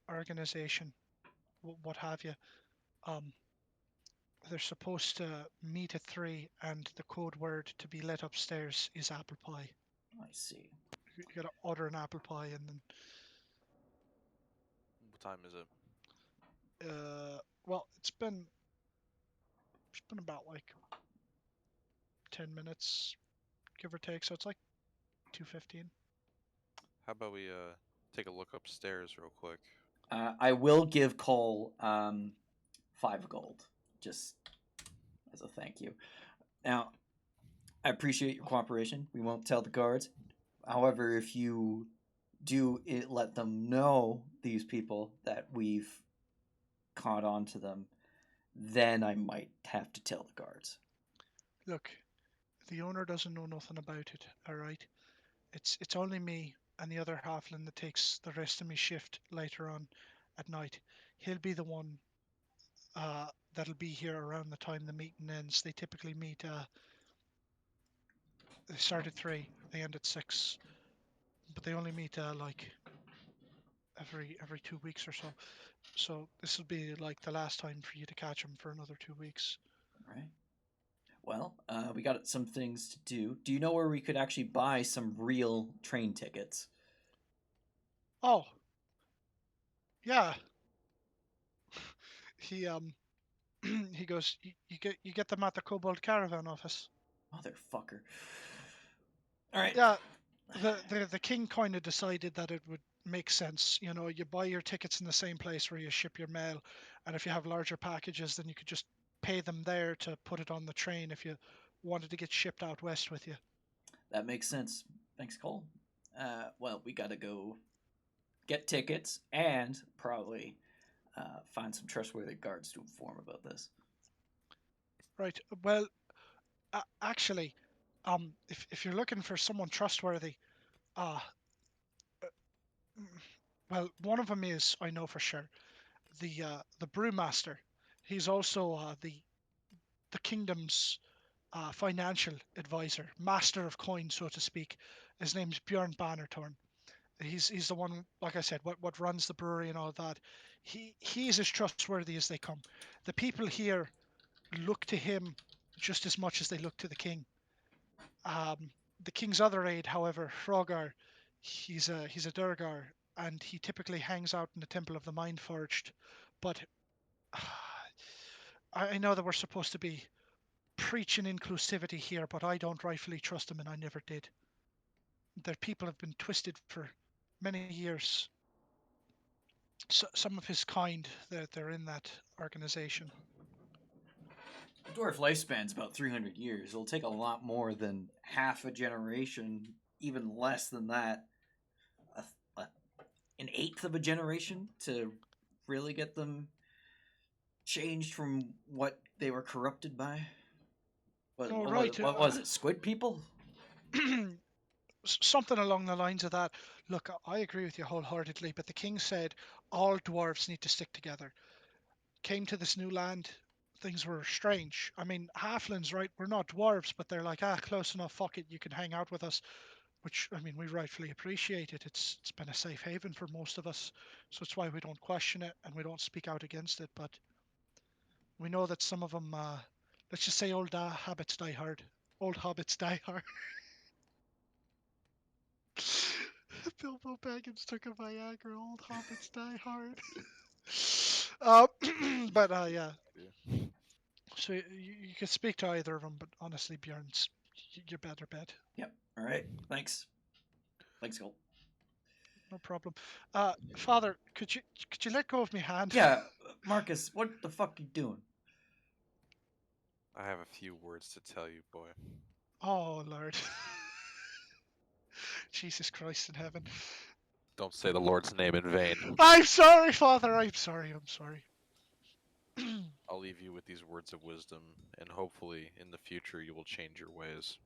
organization, what have you. Um, they're supposed to meet at 3, and the code word to be let upstairs is apple pie. I see. You gotta order an apple pie, and then What time is it? well, it's been about like 10 minutes, give or take. So it's like 2:15. How about we take a look upstairs real quick? I will give Cole 5 gold, just as a thank you. Now, I appreciate your cooperation. We won't tell the guards. However, if you do let them know, these people, that we've caught on to them, then I might have to tell the guards. Look, the owner doesn't know nothing about it. All right, it's only me and the other halfling that takes the rest of my shift later on at night. He'll be the one that'll be here around the time the meeting ends. They typically meet. They start at 3, they end at 6, but they only meet like every 2 weeks or so. So this will be like the last time for you to catch him for another 2 weeks. All right. Well, we got some things to do. Do you know where we could actually buy some real train tickets? Oh, yeah. He he goes. You get them at the Kobold Caravan office. Motherfucker. All right. Yeah, the king kind of decided that it would make sense. You know, you buy your tickets in the same place where you ship your mail, and if you have larger packages, then you could just pay them there to put it on the train if you wanted to get shipped out west with you. That makes sense. Thanks, Cole. Well, we got to go get tickets and probably find some trustworthy guards to inform about this. Right. Well, actually, if you're looking for someone trustworthy, uh, well, one of them is, I know for sure, the brewmaster. He's also the kingdom's financial advisor, master of coin, so to speak. His name's Bjorn Bannertorn. He's the one, like I said, what runs the brewery and all that. He's as trustworthy as they come. The people here look to him just as much as they look to the king. The king's other aide, however, Hrogar, he's a Durgar, and he typically hangs out in the Temple of the Mindforged. But I know that we're supposed to be preaching inclusivity here, but I don't rightfully trust him, and I never did. Their people have been twisted for many years. So, some of his kind, they're in that organization. Dwarf lifespan's about 300 years. It'll take a lot more than half a generation, even less than that, an eighth of a generation to really get them changed from what they were corrupted by. What was it? Squid people? Something along the lines of that. Look, I agree with you wholeheartedly, but the king said all dwarves need to stick together. Came to this new land, things were strange. I mean, halflings, right? We're not dwarves, but they're like, close enough, fuck it, you can hang out with us. Which, I mean, we rightfully appreciate it. It's been a safe haven for most of us, so it's why we don't question it and we don't speak out against it. But we know that some of them, let's just say, old habits die hard. Old hobbits die hard. Bilbo Baggins took a Viagra. Old hobbits die hard. But yeah. So you could speak to either of them, but honestly, Bjorn's your better bet. Yep. All right. Thanks. Thanks, Cole. No problem. Father, could you let go of my hand? Yeah, Marcus, what the fuck you doing? I have a few words to tell you, boy. Oh Lord. Jesus Christ in heaven. Don't say the Lord's name in vain. I'm sorry, Father. I'm sorry. I'll leave you with these words of wisdom, and hopefully in the future you will change your ways.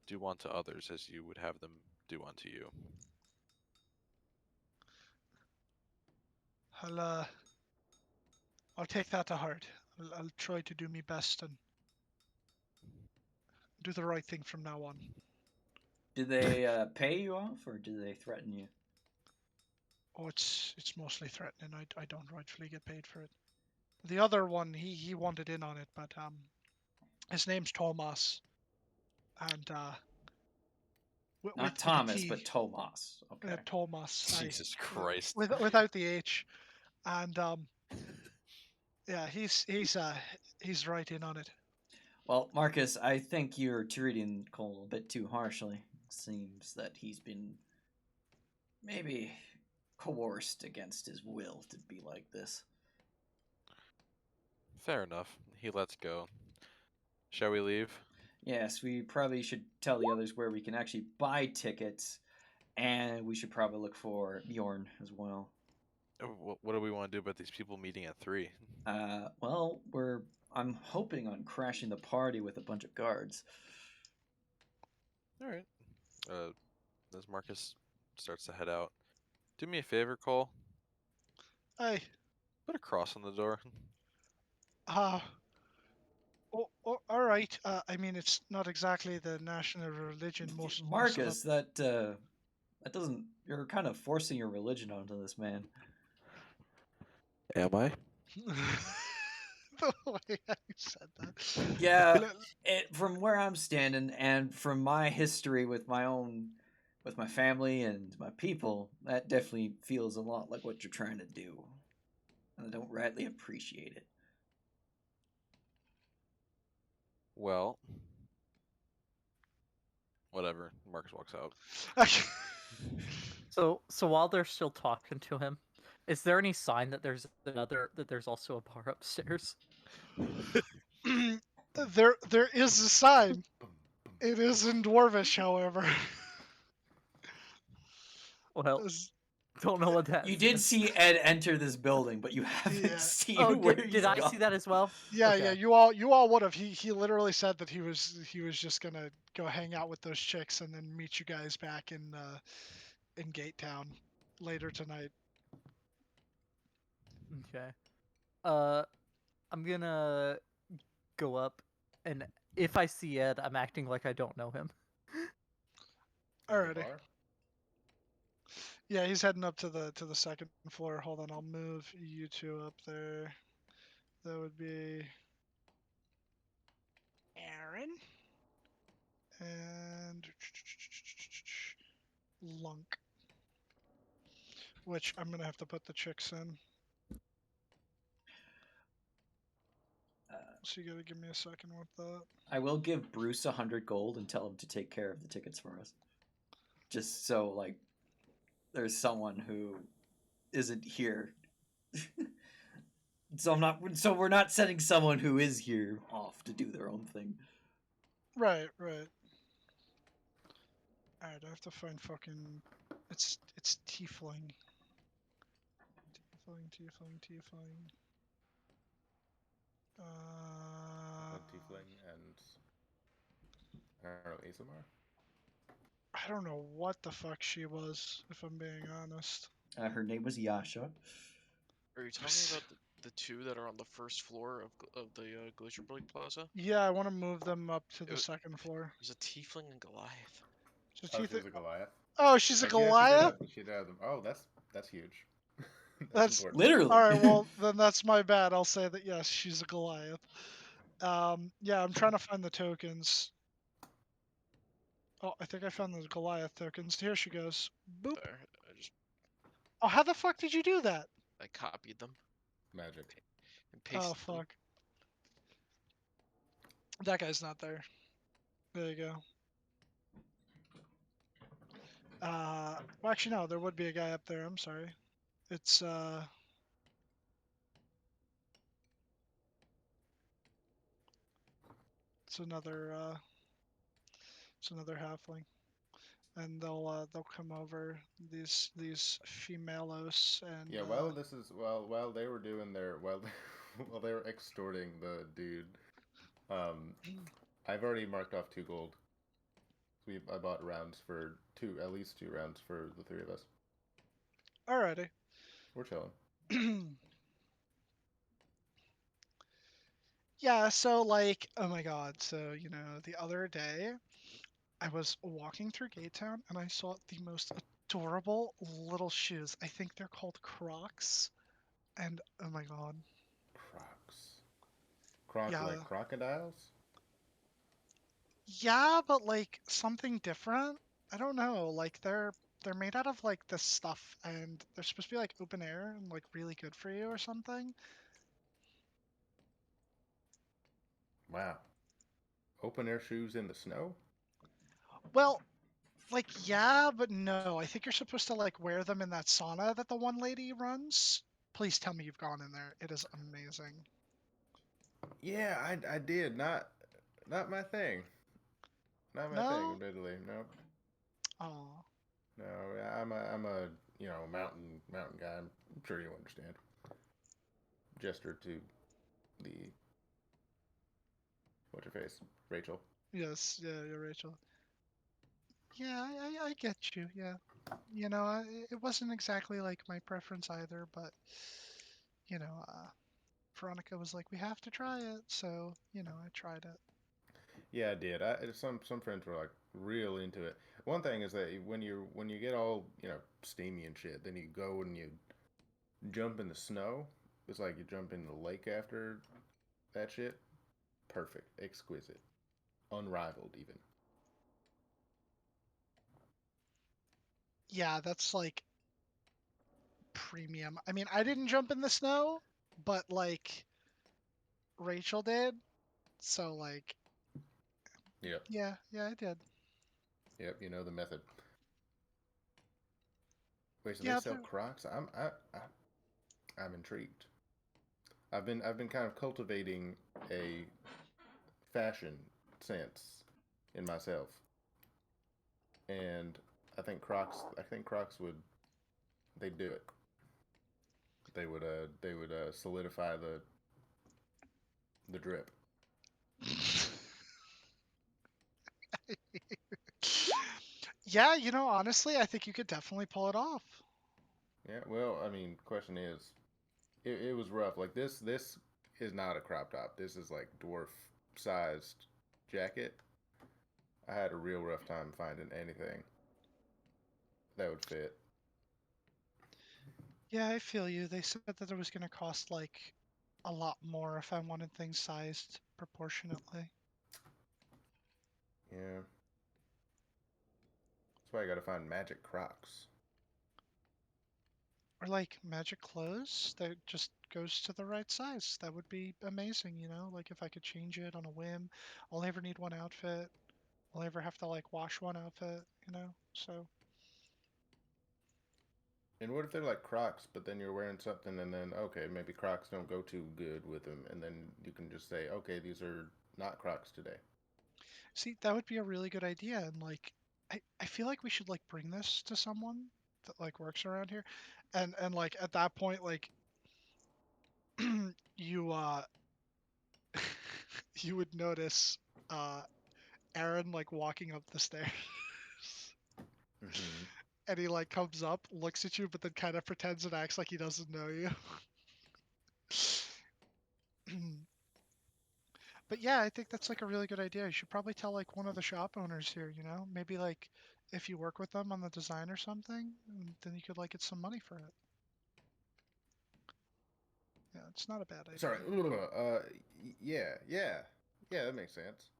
Do unto others as you would have them do unto you. I'll take that to heart. I'll try to do my best and do the right thing from now on. Do they pay you off, or do they threaten you? Oh, it's mostly threatening. I don't rightfully get paid for it. the other one, he wanted in on it, but his name's Tomas, and Not with a Thomas, T, but Tomas. Okay. Tomas, Jesus Christ. without the H, and yeah, he's right in on it. Well, Marcus, I think you're treating Cole a bit too harshly. Seems that he's been maybe coerced against his will to be like this. Fair enough. He lets go. Shall we leave? Yes, we probably should tell the others where we can actually buy tickets, and we should probably look for Bjorn as well. What do we want to do about these people meeting at 3? Well, I'm hoping on crashing the party with a bunch of guards. All right. As Marcus starts to head out, do me a favor, Cole. Hey, Put a cross on the door. uh, all right. I mean, it's not exactly the national religion most of Marcus, that doesn't. You're kind of forcing your religion onto this man. Am I? the way you said that. Yeah, from where I'm standing and from my history with my family and my people, that definitely feels a lot like what you're trying to do. And I don't rightly appreciate it. Well, whatever. Marcus walks out. So while they're still talking to him, is there any sign that there's also a bar upstairs? There is a sign. It is in Dwarvish, however. Well, As- don't know what that. You did says. see Ed enter this building, but you haven't Yeah. seen Oh, where did he's I gone. see that as well? Yeah, Okay. yeah, you all would have. He literally said that he was just gonna go hang out with those chicks and then meet you guys back in Gate Town later tonight. Okay. I'm gonna go up, and if I see Ed, I'm acting like I don't know him. In the Alrighty. bar? Yeah, he's heading up to the second floor. Hold on, I'll move you two up there. That would be Aaron and Lunk. Which I'm gonna have to put the chicks in. So you gotta give me a second with that. I will give Bruce 100 gold and tell him to take care of the tickets for us. Just so, like, there's someone who isn't here. So we're not sending someone who is here off to do their own thing. Right. Alright, I have to find fucking. It's tiefling. Tiefling. Tiefling and I don't know, Asamar? I don't know what the fuck she was, if I'm being honest. Her name was Yasha. Are you talking about the two that are on the first floor of the Glacier Break Plaza? Yeah, I want to move them up to the was- second floor. There's a Tiefling and Goliath. So Oh, tief- she's a Goliath. oh, she's a Yeah, Goliath? she did have them. Oh, that's huge. That's- important. Literally. All right, well then that's my bad. I'll say that yes, she's a Goliath. Yeah, I'm trying to find the tokens. Oh, I think I found the Goliath tokens. Here she goes. Boop. There, I just Oh, how the fuck did you do that? I copied them Magic. and pasted Oh them. fuck. That guy's not there. There you go. Well, actually no, there would be a guy up there. I'm sorry. It's it's another halfling, and they'll come over, these femalos, and Yeah, while they were doing their while they were extorting the dude, I've already marked off 2 gold. I bought rounds for at least 2 rounds for the 3 of us. alrighty. We're chilling. Yeah, so like, oh my god, so the other day I was walking through Gate Town and I saw the most adorable little shoes. I think they're called Crocs. And oh my god. Like Yeah. crocodiles? Yeah, but like something different. I don't know. Like they're made out of like this stuff and they're supposed to be like open air and like really good for you or something. Wow. Open air shoes in the snow? Well, like yeah, but no. I think you're supposed to like wear them in that sauna that the one lady runs. Please tell me you've gone in there. It is amazing. Yeah, I did. Not my thing. Not my thing, No? admittedly. No. Oh. No, I'm a mountain guy. I'm sure you understand. Gesture to the what's your face? Rachel. Yes, yeah, you're Rachel. Yeah, I get you. Yeah. You know, it wasn't exactly like my preference either, but you know, Veronica was like, "We have to try it," so you know, I tried it. Yeah, I did. Some friends were like real into it. One thing is that when you get all steamy and shit, then you go and you jump in the snow. It's like you jump in the lake after that shit. Perfect, exquisite, unrivaled even. Yeah, that's like premium. I mean, I didn't jump in the snow, but like Rachel did, so like, Yep, yeah, I did. yep. You know the method. Wait, so they Yeah, sell Crocs? I'm intrigued. I've been kind of cultivating a fashion sense in myself, and I think Crocs would they do it. They would solidify the drip. yeah. You know, honestly, I think you could definitely pull it off. Yeah. Well, I mean, question is, it was rough. Like this is not a crop top. This is like dwarf sized jacket. I had a real rough time finding anything that would fit. Yeah, I feel you. They said that it was going to cost like a lot more if I wanted things sized proportionately. Yeah. That's why I got to find magic Crocs. Or like magic clothes that just goes to the right size. That would be amazing, you know? Like if I could change it on a whim. I'll ever need one outfit. I'll ever have to like wash one outfit, you know? So, And what if they're like Crocs, but then you're wearing something, and then okay, maybe Crocs don't go too good with them, and then you can just say, okay, these are not Crocs today. see, that would be a really good idea. And like, I feel like we should like bring this to someone that like works around here. And like at that point, like, you, you would notice, uh, Aaron like walking up the stairs. Mm-hmm. And he like comes up, looks at you, but then kind of pretends and acts like he doesn't know you. But yeah, I think that's like a really good idea. You should probably tell like one of the shop owners here, you know? Maybe like if you work with them on the design or something, then you could like get some money for it. Yeah, it's not a bad Sorry. idea. Yeah. Yeah, that makes sense.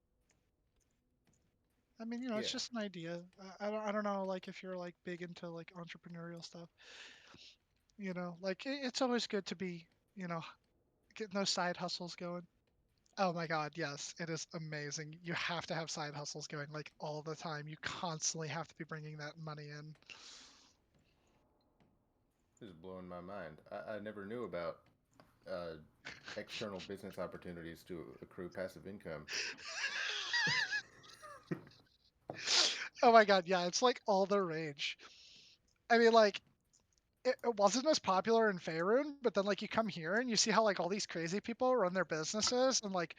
I mean, you know, it's Yeah. just an idea. I don't know like if you're like big into like entrepreneurial stuff, you know, like it's always good to be, you know, getting those side hustles going. Oh my God, yes, it is amazing. You have to have side hustles going like all the time. You constantly have to be bringing that money in. This is blowing my mind. I never knew about uh, external business opportunities to accrue passive income. Oh my God, yeah, it's like all the rage. I mean, like it wasn't as popular in Faerun, but then like you come here and you see how like all these crazy people run their businesses and like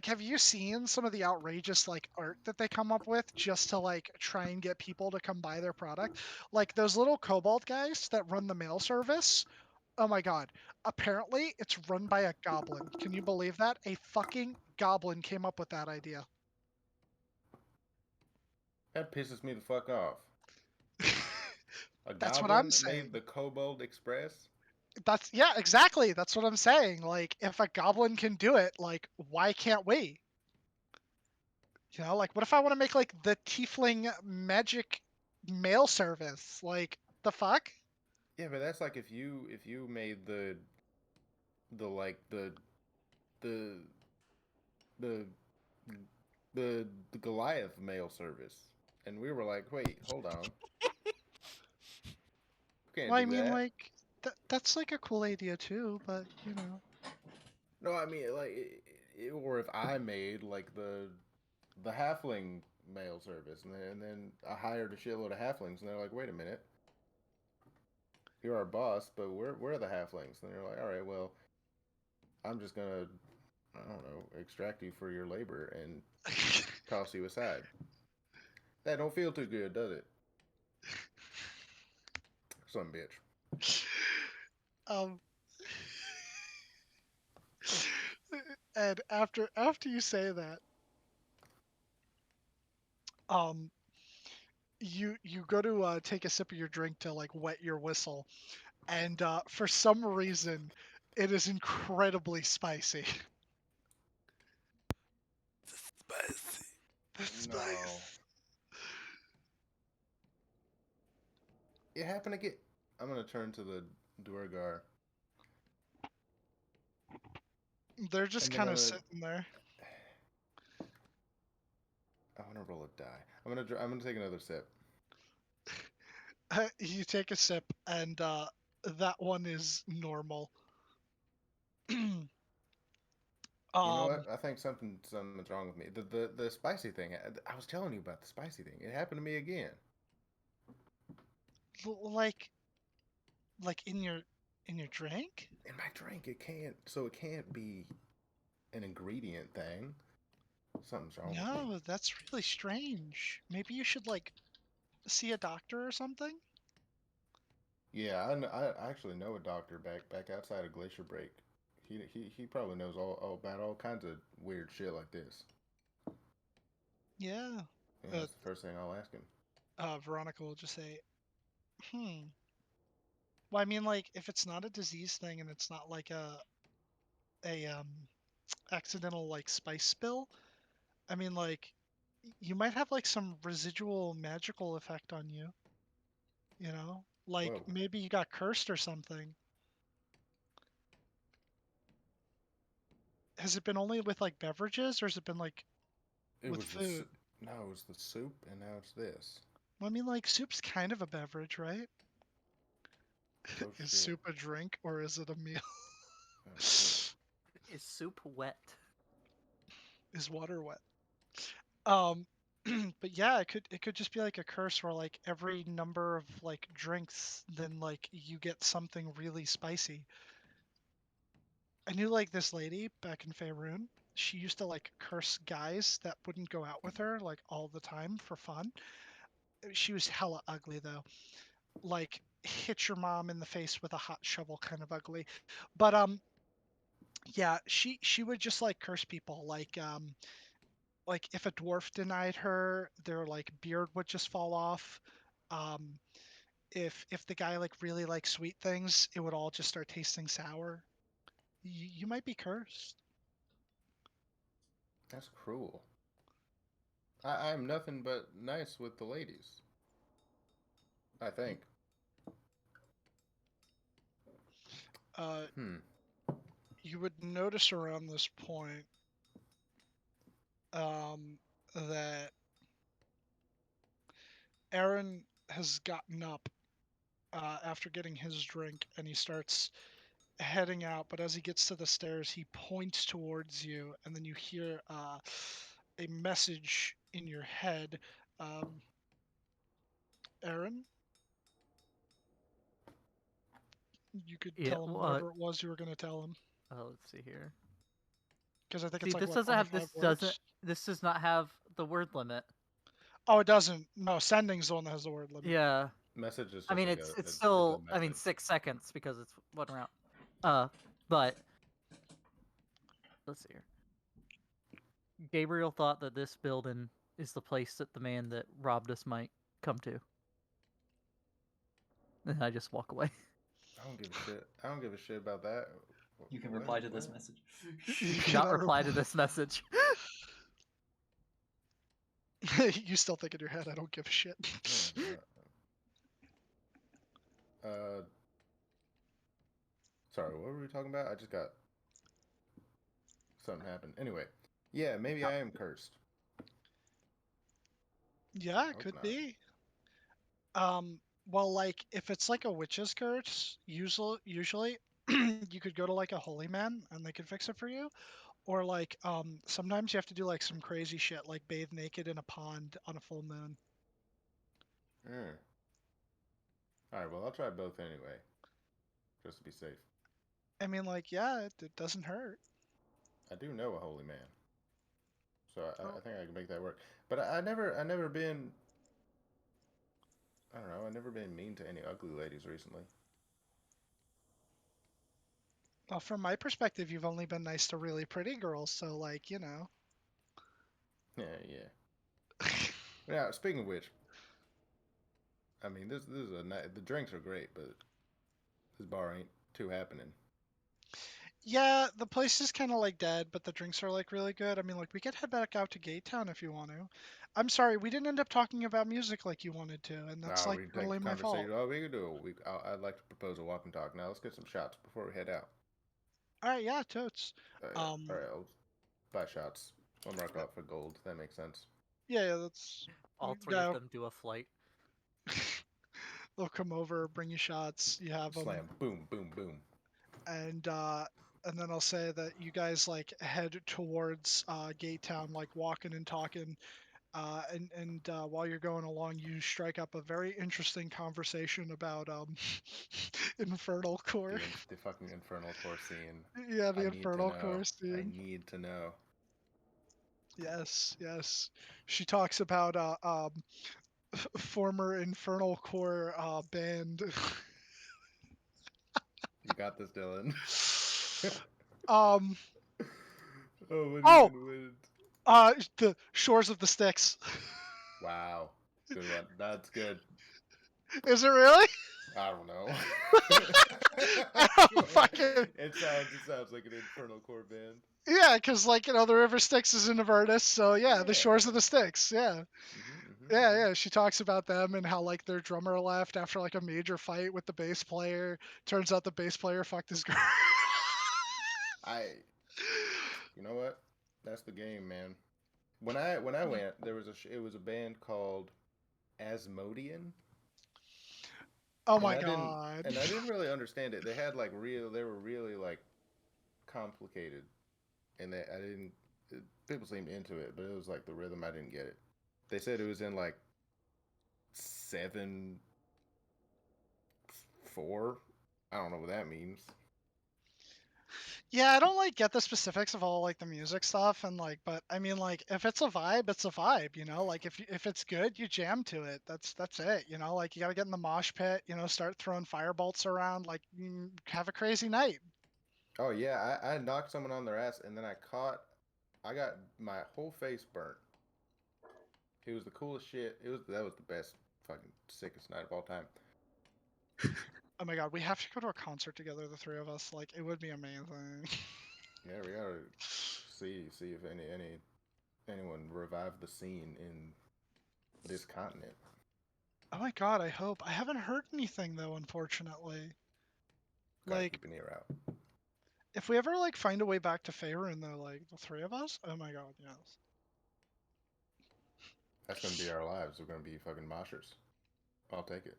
have you seen some of the outrageous like art that they come up with just to like try and get people to come buy their product? Like those little kobold guys that run the mail service. Oh my God. Apparently, it's run by a goblin. Can you believe that? A fucking goblin came up with that idea. That pisses me the fuck off. A That's what I'm goblin made saying. the Kobold Express? Yeah, exactly. That's what I'm saying. Like, if a goblin can do it, like, why can't we? You know, like, what if I want to make like the tiefling magic mail service? Like, the fuck? Yeah, but that's like if you made the like the the the Goliath mail service, and we were like, wait, hold on, we can't Well, I do mean, that. like, that's like a cool idea too, but you know. No, I mean like, or if I made like the halfling mail service, and then I hired a shitload of halflings, and they're like, wait a minute, you're our boss, but we're the halflings, and they're like, all right, well, I'm just gonna, I don't know, extract you for your labor and toss you aside. That don't feel too good, does it? Some bitch. um, and after you say that, um, you go to take a sip of your drink to like wet your whistle, and for some reason, it is incredibly spicy. Spicy. The No, spice. it happened to get. I'm gonna turn to the Duergar, They're just and then kind of sitting there. I'm gonna roll a die. I'm gonna take another sip. You take a sip, and that one is normal. You know um, what? I think something's wrong with me. The spicy thing. I was telling you about the spicy thing. It happened to me again. like in your drink. In my drink, it can't. So it can't be an ingredient thing. Something's wrong with me. No, that's really strange. Maybe you should like see a doctor or something. Yeah, I actually know a doctor back outside of Glacier Break. He probably knows all about all kinds of weird shit like this. Yeah. Yeah, Uh, that's the first thing I'll ask him. Veronica will just say, "Hmm." Well, I mean, like, if it's not a disease thing and it's not like a accidental like spice spill, I mean, like, you might have like some residual magical effect on you. You know, like Whoa, maybe you got cursed or something. Has it been only with like beverages, or has it been like it with was food? no, it was the soup, and now it's this. Well, I mean, like, soup's kind of a beverage, right? Oh Is shit. soup a drink or is it a meal? Oh shit. Is soup wet? Is water wet? Um, but yeah, it could just be like a curse where like every number of like drinks, then like you get something really spicy. I knew like this lady back in Faerun. She used to like curse guys that wouldn't go out with her like all the time for fun. She was hella ugly though. Like hit your mom in the face with a hot shovel kind of ugly. But yeah, she would just like curse people like if a dwarf denied her, their like beard would just fall off. Um if the guy like really liked sweet things, it would all just start tasting sour. You might be cursed. That's cruel. I'm nothing but nice with the ladies. I think. Uh Hmm. you would notice around this point that Aaron has gotten up after getting his drink and he starts heading out, but as he gets to the stairs, he points towards you, and then you hear a message in your head. Um, Aaron, you could Yeah. tell him Well, whatever it was you were going to tell him, let's see here. because I think See, it's like this what doesn't have 25 this doesn't words. this does not have the word limit. Oh, it doesn't. No, sending's the one that has the word limit. Yeah. Message is I just mean, like it's a good still, I mean, message. 6 seconds because it's one round. But let's see here. Gabriel thought that this building is the place that the man that robbed us might come to. And I just walk away. I don't give a shit. I don't give a shit about that. You can What? reply to this What? message. You You cannot cannot reply to this message. You still think in your head, I don't give a shit. Yeah, sorry, what were we talking about? I just got something happened. Anyway, yeah, maybe I am cursed. Yeah, it Hope could not. be. Well, like if it's like a witch's curse, usually you could go to like a holy man and they can fix it for you. Or like sometimes you have to do like some crazy shit like bathe naked in a pond on a full moon. Mm. All right, well, I'll try both anyway, just to be safe. I mean, like, yeah, it doesn't hurt. I do know a holy man, so I Oh, think I can make that work. But I never been, I don't know, I never been mean to any ugly ladies recently. well, from my perspective, you've only been nice to really pretty girls, so like, you know. Yeah, yeah. Now, speaking of which, I mean, this is the drinks are great, but this bar ain't too happening. Yeah, the place is kind of like dead, but the drinks are like really good. I mean, like we could head back out to Gate Town if you want to. I'm sorry, we didn't end up talking about music like you wanted to, and that's like We take totally the my fault. conversation. Oh, we could do it. I'd like to propose a walk and talk. Now let's get some shots before we head out. All right, yeah, totes. Yeah. All Um, right, I'll buy shots. One mark off for gold. That makes sense. yeah, that's All three of yeah. them do a flight. They'll come over, bring you shots, you have them, Slam. Boom, boom, boom. and uh, and then I'll say that you guys like head towards Gate Town, like walking and talking. And while you're going along, you strike up a very interesting conversation about infernal core. The fucking infernal core scene. Yeah, I the need to infernal know. core I scene. need to know. Yes, yes. She talks about former infernal core band. You got this, Dylan. um. Oh, what Oh, even win? the Shores of the Sticks. Wow. Good one. That's good. Is it really? I don't know. I don't fucking. It sounds like an infernal core band. Yeah, because like the River Styx is in Avernus, so yeah, the Shores Yeah. of the Styx. Yeah. Yeah, Hmm. yeah. She talks about them and how like their drummer left after like a major fight with the bass player. Turns out the bass player fucked his girl. I, you know what? That's the game, man. When I went, there was it was a band called Asmodean, Oh and my god. I didn't really understand it. They had like they were really like complicated, and I didn't. People seemed into it, but it was like the rhythm. I didn't get it. They said it was in like 7/4. I don't know what that means. Yeah, I don't like get the specifics of all like the music stuff and like, but I mean like if it's a vibe, it's a vibe, you know. Like if it's good, you jam to it. That's it, you know. Like you gotta get in the mosh pit, you know, start throwing firebolts around, like have a crazy night. Oh yeah, I knocked someone on their ass, and then I got my whole face burnt. It was the coolest shit. That was the best fucking sickest night of all time. Oh my god, we have to go to a concert together, the three of us. Like it would be amazing. Yeah, we gotta see if anyone revived the scene in this continent. Oh my god, I hope. I haven't heard anything though, unfortunately. Gotta Like keep an ear out. if we ever like find a way back to Faerun though, like the three of us, oh my god, yes. That's gonna be our lives. We're gonna be fucking moshers. I'll take it.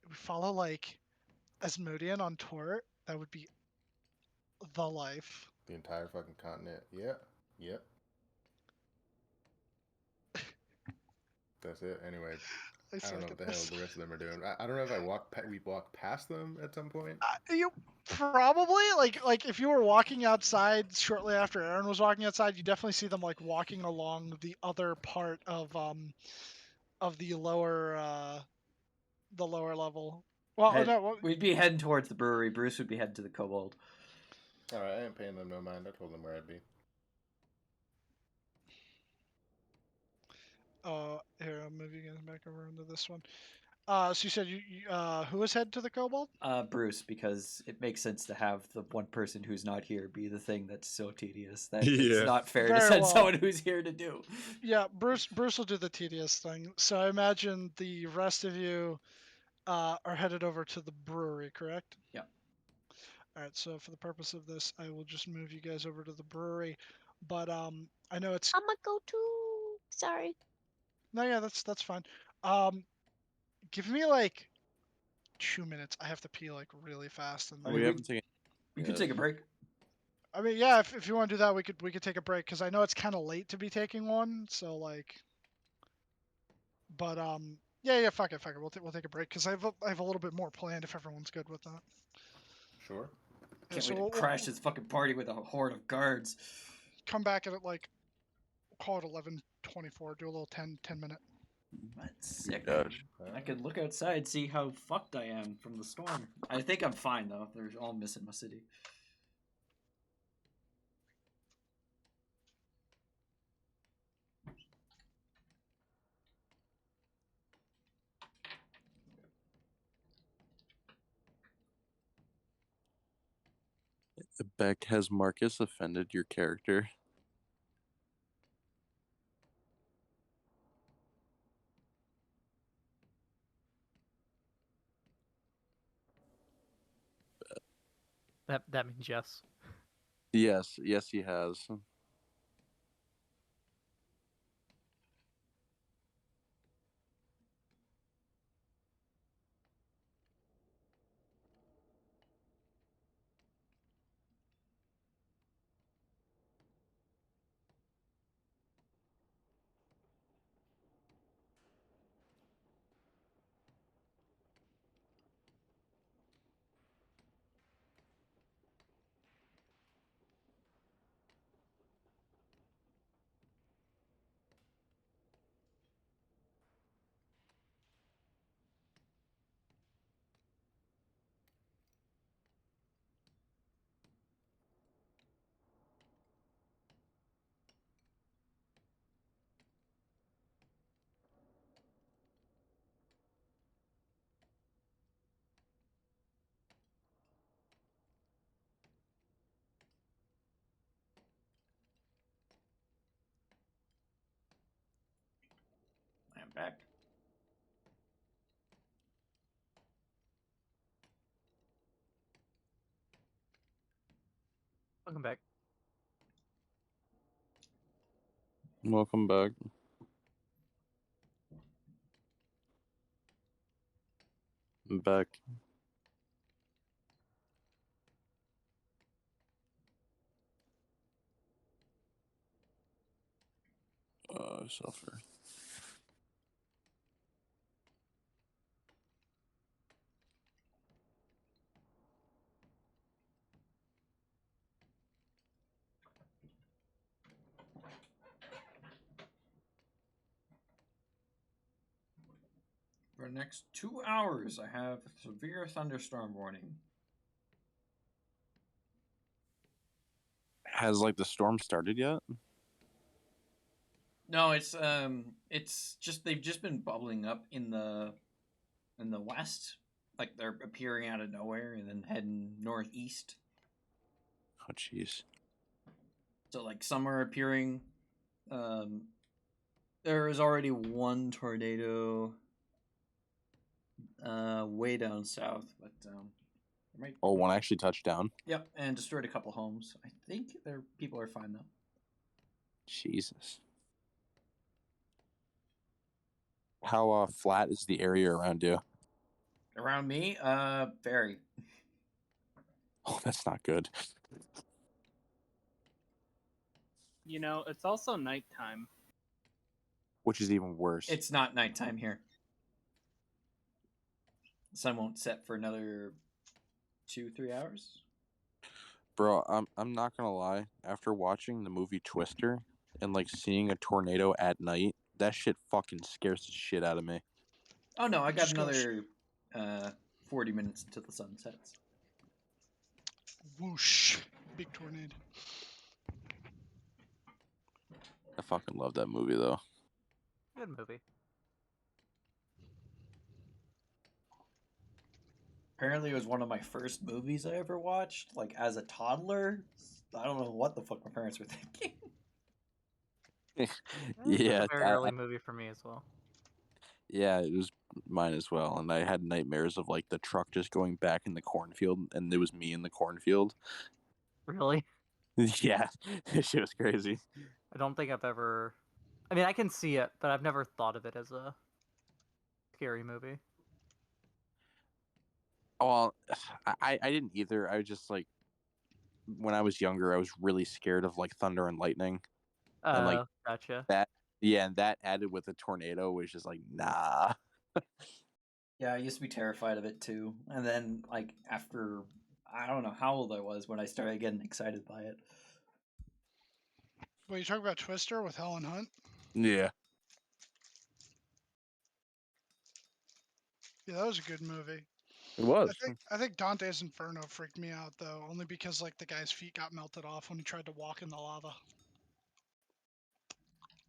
We follow like Asmodean on tour, that would be the life. The entire fucking continent. Yeah. Yep. That's it. Anyway, I I don't suck know what at the hell this. the rest of them are doing. I don't know if we walked past them at some point. You probably like if you were walking outside shortly after Aaron was walking outside, you definitely see them like walking along the other part of the lower level. Well, oh, no, We'd be heading towards the brewery. Bruce would be heading to the Kobold. All right, I ain't paying them no mind. I told them where I'd be. here I'll move you guys back over into this one. So you said who was head to the kobold? Bruce, because it makes sense to have the one person who's not here be the thing that's so tedious that it's Yeah. not fair to Very send well. someone who's here to do. Yeah, Bruce will do the tedious thing. So I imagine the rest of you are headed over to the brewery, correct? Yeah. All right. So for the purpose of this, I will just move you guys over to the brewery. But I know it's I'ma go too. Sorry. no, yeah, that's fine. Um, give me like 2 minutes. I have to pee like really fast, and I then mean, We haven't taken. we could take a break. I mean, yeah, if you want to do that, we could take a break because I know it's kind of late to be taking one. So like, but yeah, fuck it. We'll take a break because I have a little bit more planned if everyone's good with that. Sure. Yeah, Can't so wait to crash this fucking party with a horde of guards. come back at it like call it 11:24. Do a little 10 minute. That's sick. Gosh. I can look outside, see how fucked I am from the storm. I think I'm fine though. They're all missing my city. Beck, has Marcus offended your character? That means yes. Yes, he has. I'm back. Welcome back. Welcome back. Beck. Suffer. For the next 2 hours, I have a severe thunderstorm warning. Has like the storm started yet? No, it's just they've just been bubbling up in the west, like they're appearing out of nowhere and then heading northeast. Oh jeez. So like some are appearing. There is already one tornado way down south, but there might. Oh, one actually touched down. Yep, and destroyed a couple homes. I think their people are fine though. Jesus. How flat is the area around you? Around me, very. Oh, that's not good. You know, it's also nighttime. Which is even worse. It's not nighttime here. The sun won't set for another 2-3 hours. Bro, I'm not gonna lie. After watching the movie Twister and like seeing a tornado at night, that shit fucking scares the shit out of me. Oh no, I got Just goes- another 40 minutes until the sun sets. Whoosh! Big tornado. I fucking love that movie though. Good movie. Apparently, it was one of my first movies I ever watched, like as a toddler. I don't know what the fuck my parents were thinking. It was Yeah, a very early movie for me as well. yeah, it was mine as well. And I had nightmares of like the truck just going back in the cornfield, and it was me in the cornfield. Really? Yeah, shit was crazy. I don't think I've ever. I mean, I can see it, but I've never thought of it as a scary movie. Well, I didn't either. I was just like, when I was younger, I was really scared of like thunder and lightning, and like Gotcha. that. Yeah, and that added with a tornado was just like, nah. Yeah, I used to be terrified of it too. And then, like, after I don't know how old I was when I started getting excited by it. Well, you talk about Twister with Helen Hunt. Yeah. Yeah, that was a good movie. It was. I think Dante's Inferno freaked me out though, only because like the guy's feet got melted off when he tried to walk in the lava.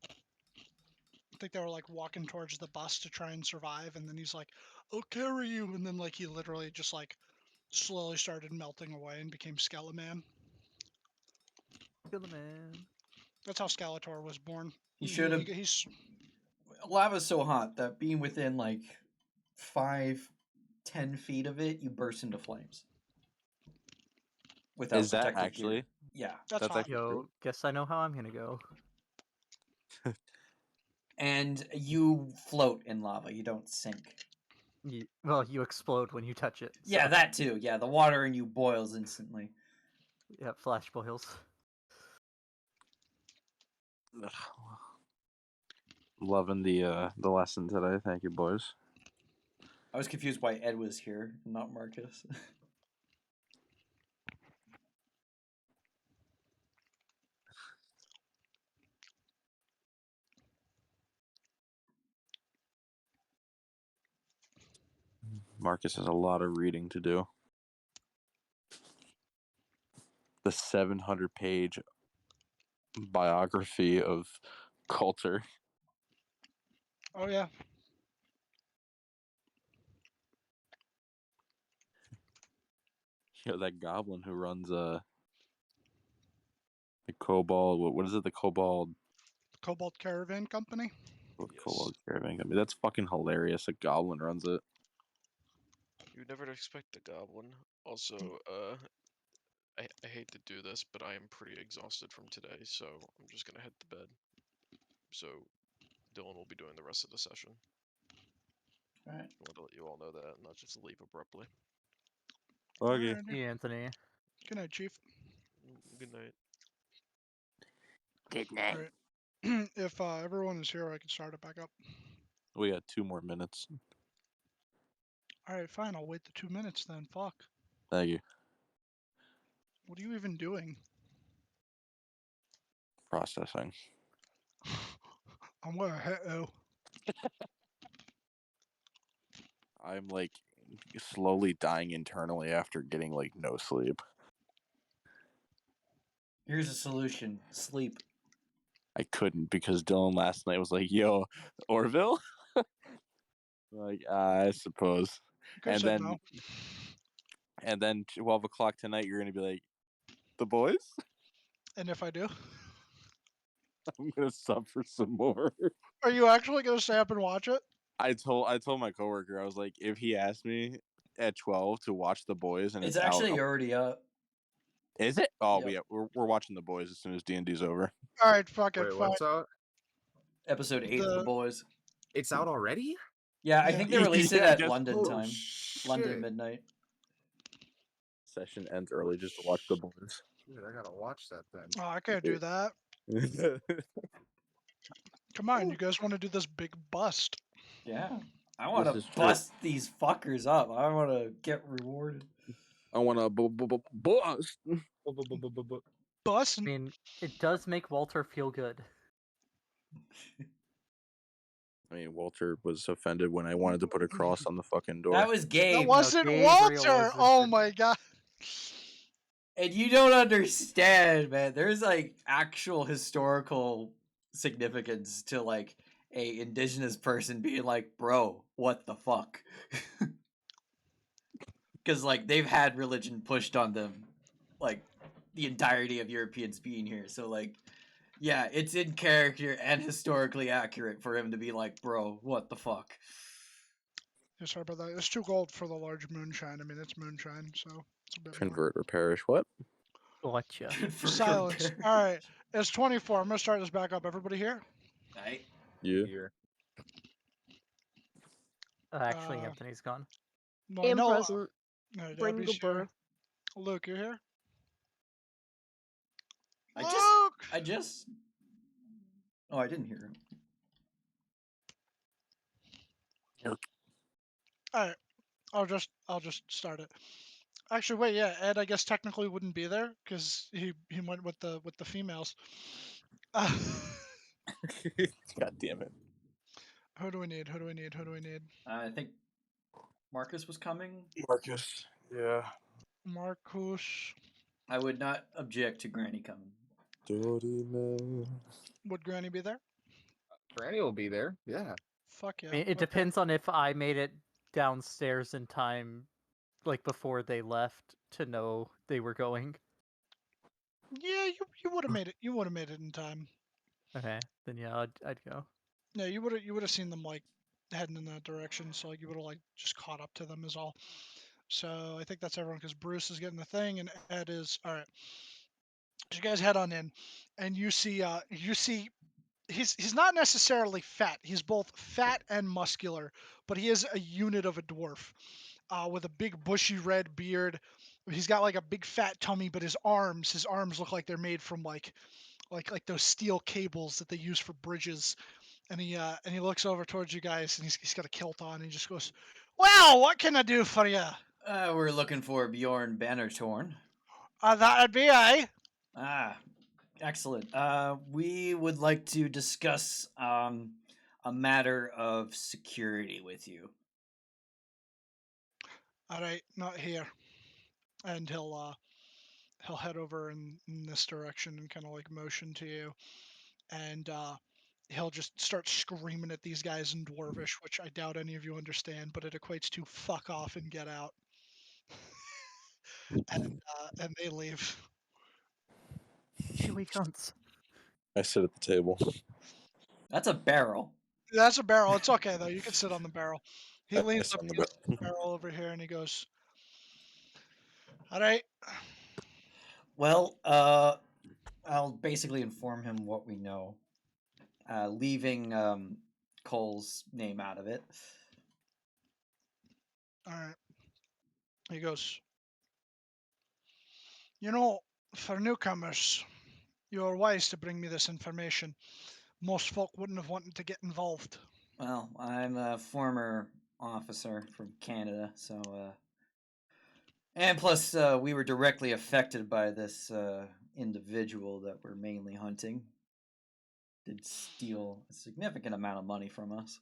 I think they were like walking towards the bus to try and survive, and then he's like, "I'll carry you," and then like he literally just like slowly started melting away and became Skeleman. Skeleman. That's how Skeletor was born. He should have. He's Lava's so hot that being within like 5-10 feet of it, you burst into flames without Is that protective actually? gear. Yeah, that's hot. actually Yo, true. guess I know how I'm gonna go. and you float in lava. You don't sink. Well, you explode when you touch it. Yeah, so- that too. Yeah, the water in you boils instantly. Yeah, flash boils. Loving the lesson today. Thank you, boys. I was confused why Ed was here, not Marcus. Marcus has a lot of reading to do. The 700-page biography of Coulter. Oh yeah. You know, that goblin who runs the Cobalt. What is it? The Cobalt. Cobalt Caravan Company. Cobalt Caravan Company. That's fucking hilarious. A goblin runs it. You'd never expect a goblin. Also, I hate to do this, but I am pretty exhausted from today, so I'm just gonna head to bed. So, Dylan will be doing the rest of the session. Alright. I want to let you all know that, not just leave abruptly. Okay. Alrighty. Hey, Anthony. Good night, Chief. Good night. Good night. Alright. If everyone is here, I can start it back up. We got 2 more minutes. Alright, fine. I'll wait the 2 minutes then. Fuck. Thank you. What are you even doing? Processing. I'm gonna hit you. I'm like slowly dying internally after getting like no sleep. Here's a solution: sleep. I couldn't because Dylan last night was like, "Yo, Orville." Like, I suppose. You could have said no. And then 12 o'clock tonight, you're gonna be like, "The boys." And if I do, I'm gonna suffer some more. are you actually gonna stay up and watch it? I told my coworker, I was like, if he asked me at 12 to watch The Boys and It's it's actually out, already up. is it? Oh, Yep. yeah, we're watching The Boys as soon as D&D's over. Alright, fuck it. Wait, Fine. what's out? Episode 8 of The Boys. It's out already? Yeah, I Yeah. think they released it Yeah, at just- London Oh, time. London shit. midnight. Session ends early just to watch The Boys. Dude, I gotta watch that then. Oh, I can't do that. Come on, you guys want to do this big bust? Yeah. I want This to is true. bust these fuckers up. I want to get rewarded. I want to bust. Bust? I mean, it does make Walter feel good. I mean, Walter was offended when I wanted to put a cross on the fucking door. That was Gabe. That wasn't Gabriel Walter! was Oh offended. my god. And you don't understand, man. There's like actual historical significance to like a indigenous person being like, bro, what the fuck? because like they've had religion pushed on them, like the entirety of Europeans being here. So like, yeah, it's in character and historically accurate for him to be like, bro, what the fuck? Yeah, sorry about that. It's 2 gold for the large moonshine. I mean, it's moonshine, so it's a bit more. Convert or perish. What? Gotcha. Silence. All right, it's 24. I'm gonna start this back up. Everybody here? Right? Yeah. Here. Actually, Uh, Anthony's gone. no, I Am know. present. No, Bring Debbie's here. Gilbert. Luke, you're here. I Luke. just. Oh, I didn't hear him. All right, I'll just start it. Actually, wait, yeah, Ed, I guess technically wouldn't be there because he went with the females. Uh, God damn it. who do we need? Who do we need? Who do we need? I think Marcus was coming. Marcus. Yeah. Marcus. I would not object to Granny coming. Dirty man. Would Granny be there? Granny will be there. Yeah. Fuck yeah. I mean, it okay. depends on if I made it downstairs in time, like before they left, to know they were going. Yeah, you would have made it. You would have made it in time. Okay, then yeah, I'd go. Yeah, you would have seen them like heading in that direction. So like you would have like just caught up to them is all. So I think that's everyone because Bruce is getting the thing and Ed is all right. So you guys head on in, and you see he's not necessarily fat. He's both fat and muscular, but he is a unit of a dwarf, with a big bushy red beard. He's got like a big fat tummy, but his arms look like they're made from like those steel cables that they use for bridges. And he looks over towards you guys, and he's got a kilt on, and he just goes, "Well, what can I do for you?" We're looking for Bjorn Bannertorn. That'd be I. Ah, excellent. We would like to discuss a matter of security with you. All right, not here. And he'll head over in this direction and kind of like motion to you, and he'll just start screaming at these guys in Dwarvish, which I doubt any of you understand, but it equates to "fuck off and get out," and they leave. Chewy cunts. I sit at the table. That's a barrel. That's a barrel. It's okay though. You can sit on the barrel. He I leans sit up on the against the barrel over here, and he goes, "All right, Well, I'll basically inform him what we know, leaving Cole's name out of it. all right." He goes, "You know, for newcomers, you're wise to bring me this information. Most folk wouldn't have wanted to get involved." Well, I'm a former officer from Canada, so and plus we were directly affected by this individual that we're mainly hunting. Did steal a significant amount of money from us.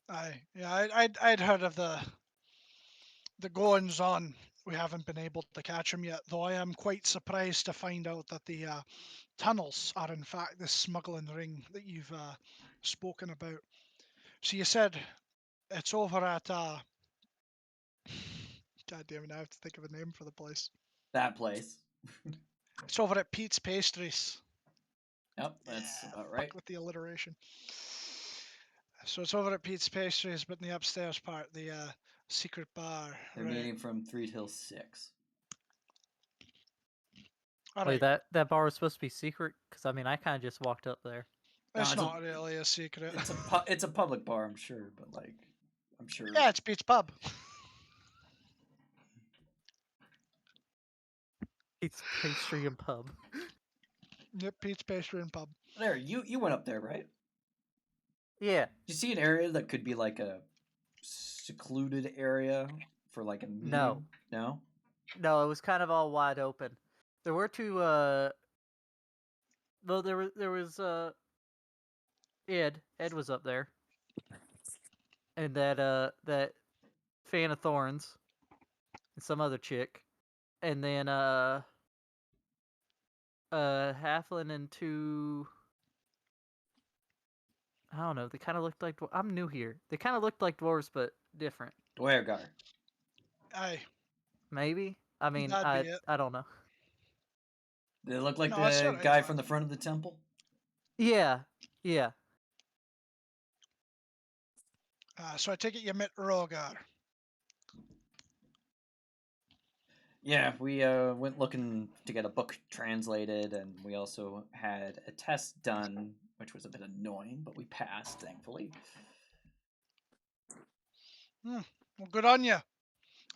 I'd heard of the goings on. We haven't been able to catch him yet, though I am quite surprised to find out that the tunnels are in fact this smuggling ring that you've spoken about. So you said it's over at God damn it, I have to think of a name for the place. That place. It's over at Pete's Pastries. Yep, that's Yeah, about right. fuck with the alliteration. So it's over at Pete's Pastries, but in the upstairs part, the secret bar. They're Right. meeting from 3 till 6. All Wait, right. that bar was supposed to be secret? Because I mean, I kind of just walked up there. It's it's a- not really a secret. It's a public bar, I'm sure, but like, I'm sure. Yeah, it's Pete's Pub. It's pastry and pub. Yep, Pete's Pastry and Pub. There, you went up there, right? Yeah. You see an area that could be like a secluded area for like a meeting? No. No? No, it was kind of all wide open. There were two. Well, there was Ed. Ed was up there, and that fan of thorns, and some other chick, and then halfling and two. I don't know. They kind of looked like I'm new here. They kind of looked like dwarves, but different. Dwergar. Aye, Maybe. I mean, that'd be it. I don't know. Did it look like No, it's the alright, guy man. from the front of the temple? Yeah, yeah. So I take it you met Rogar. Yeah, we went looking to get a book translated, and we also had a test done, which was a bit annoying, but we passed, thankfully. Well, good on you.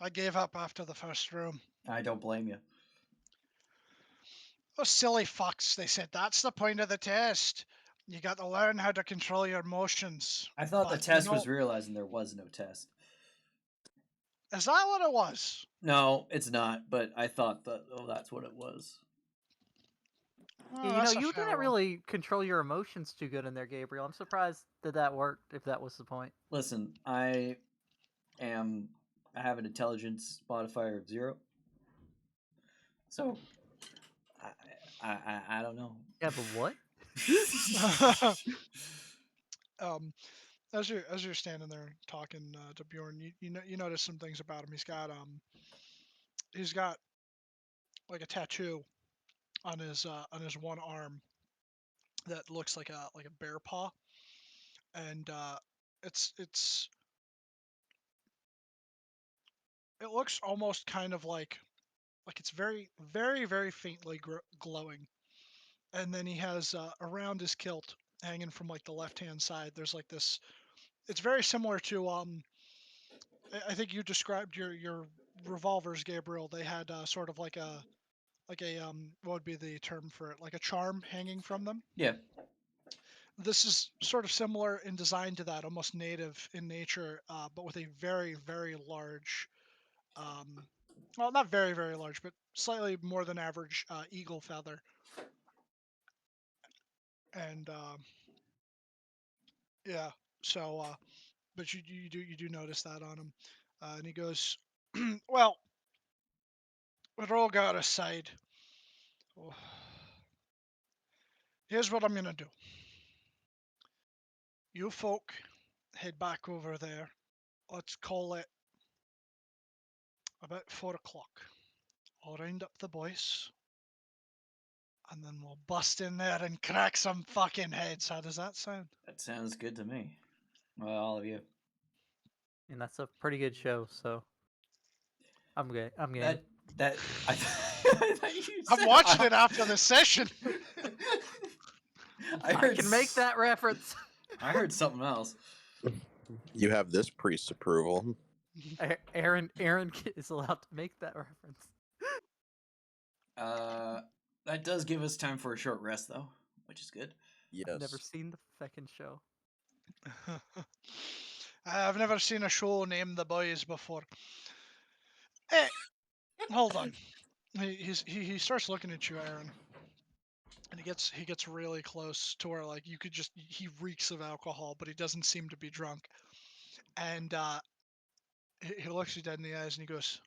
I gave up after the first room. I don't blame you. Those silly fucks, they said that's the point of the test. You got to learn how to control your emotions. I thought the But, you test know, was realizing there was no test. is that what it was? No, it's not, but I thought that's what it was. Oh, You know, that's a you fair didn't one. really control your emotions too good in there, Gabriel. I'm surprised that worked, if that was the point. Listen, I have an intelligence modifier of 0. So I don't know. Yeah, but what? As you're standing there talking to Bjorn, you notice some things about him. He's got like a tattoo on his one arm that looks like a bear paw, and it's it looks almost kind of like it's very very very faintly glowing. And then he has around his kilt, hanging from like the left hand side, there's like this. It's very similar to I think you described your revolvers, Gabriel. They had sort of like a what would be the term for it? Like a charm hanging from them. Yeah, This is sort of similar in design to that, almost native in nature, but with a very very large, um, well, not very very large, but slightly more than average eagle feather. And yeah, so but you do notice that on him, and he goes, well, with all got aside, oh, here's what I'm gonna do. You folk head back over there. Let's call it about 4 o'clock. I'll round up the boys, and then we'll bust in there and crack some fucking heads. How does that sound? that sounds good to me. Well, all of you. And that's a pretty good show, so I'm good. I'm game. That I thought you I'm said watching it after the session. I can make that reference. I heard something else. You have this priest's approval. Aaron is allowed to make that reference. That does give us time for a short rest, though, which is good. Yes. I've never seen the fucking show. I've never seen a show named The Boys before. Hey, hold on. He starts looking at you, Aaron, and he gets really close to where like you could just he reeks of alcohol, but he doesn't seem to be drunk. And he looks you dead in the eyes and he goes,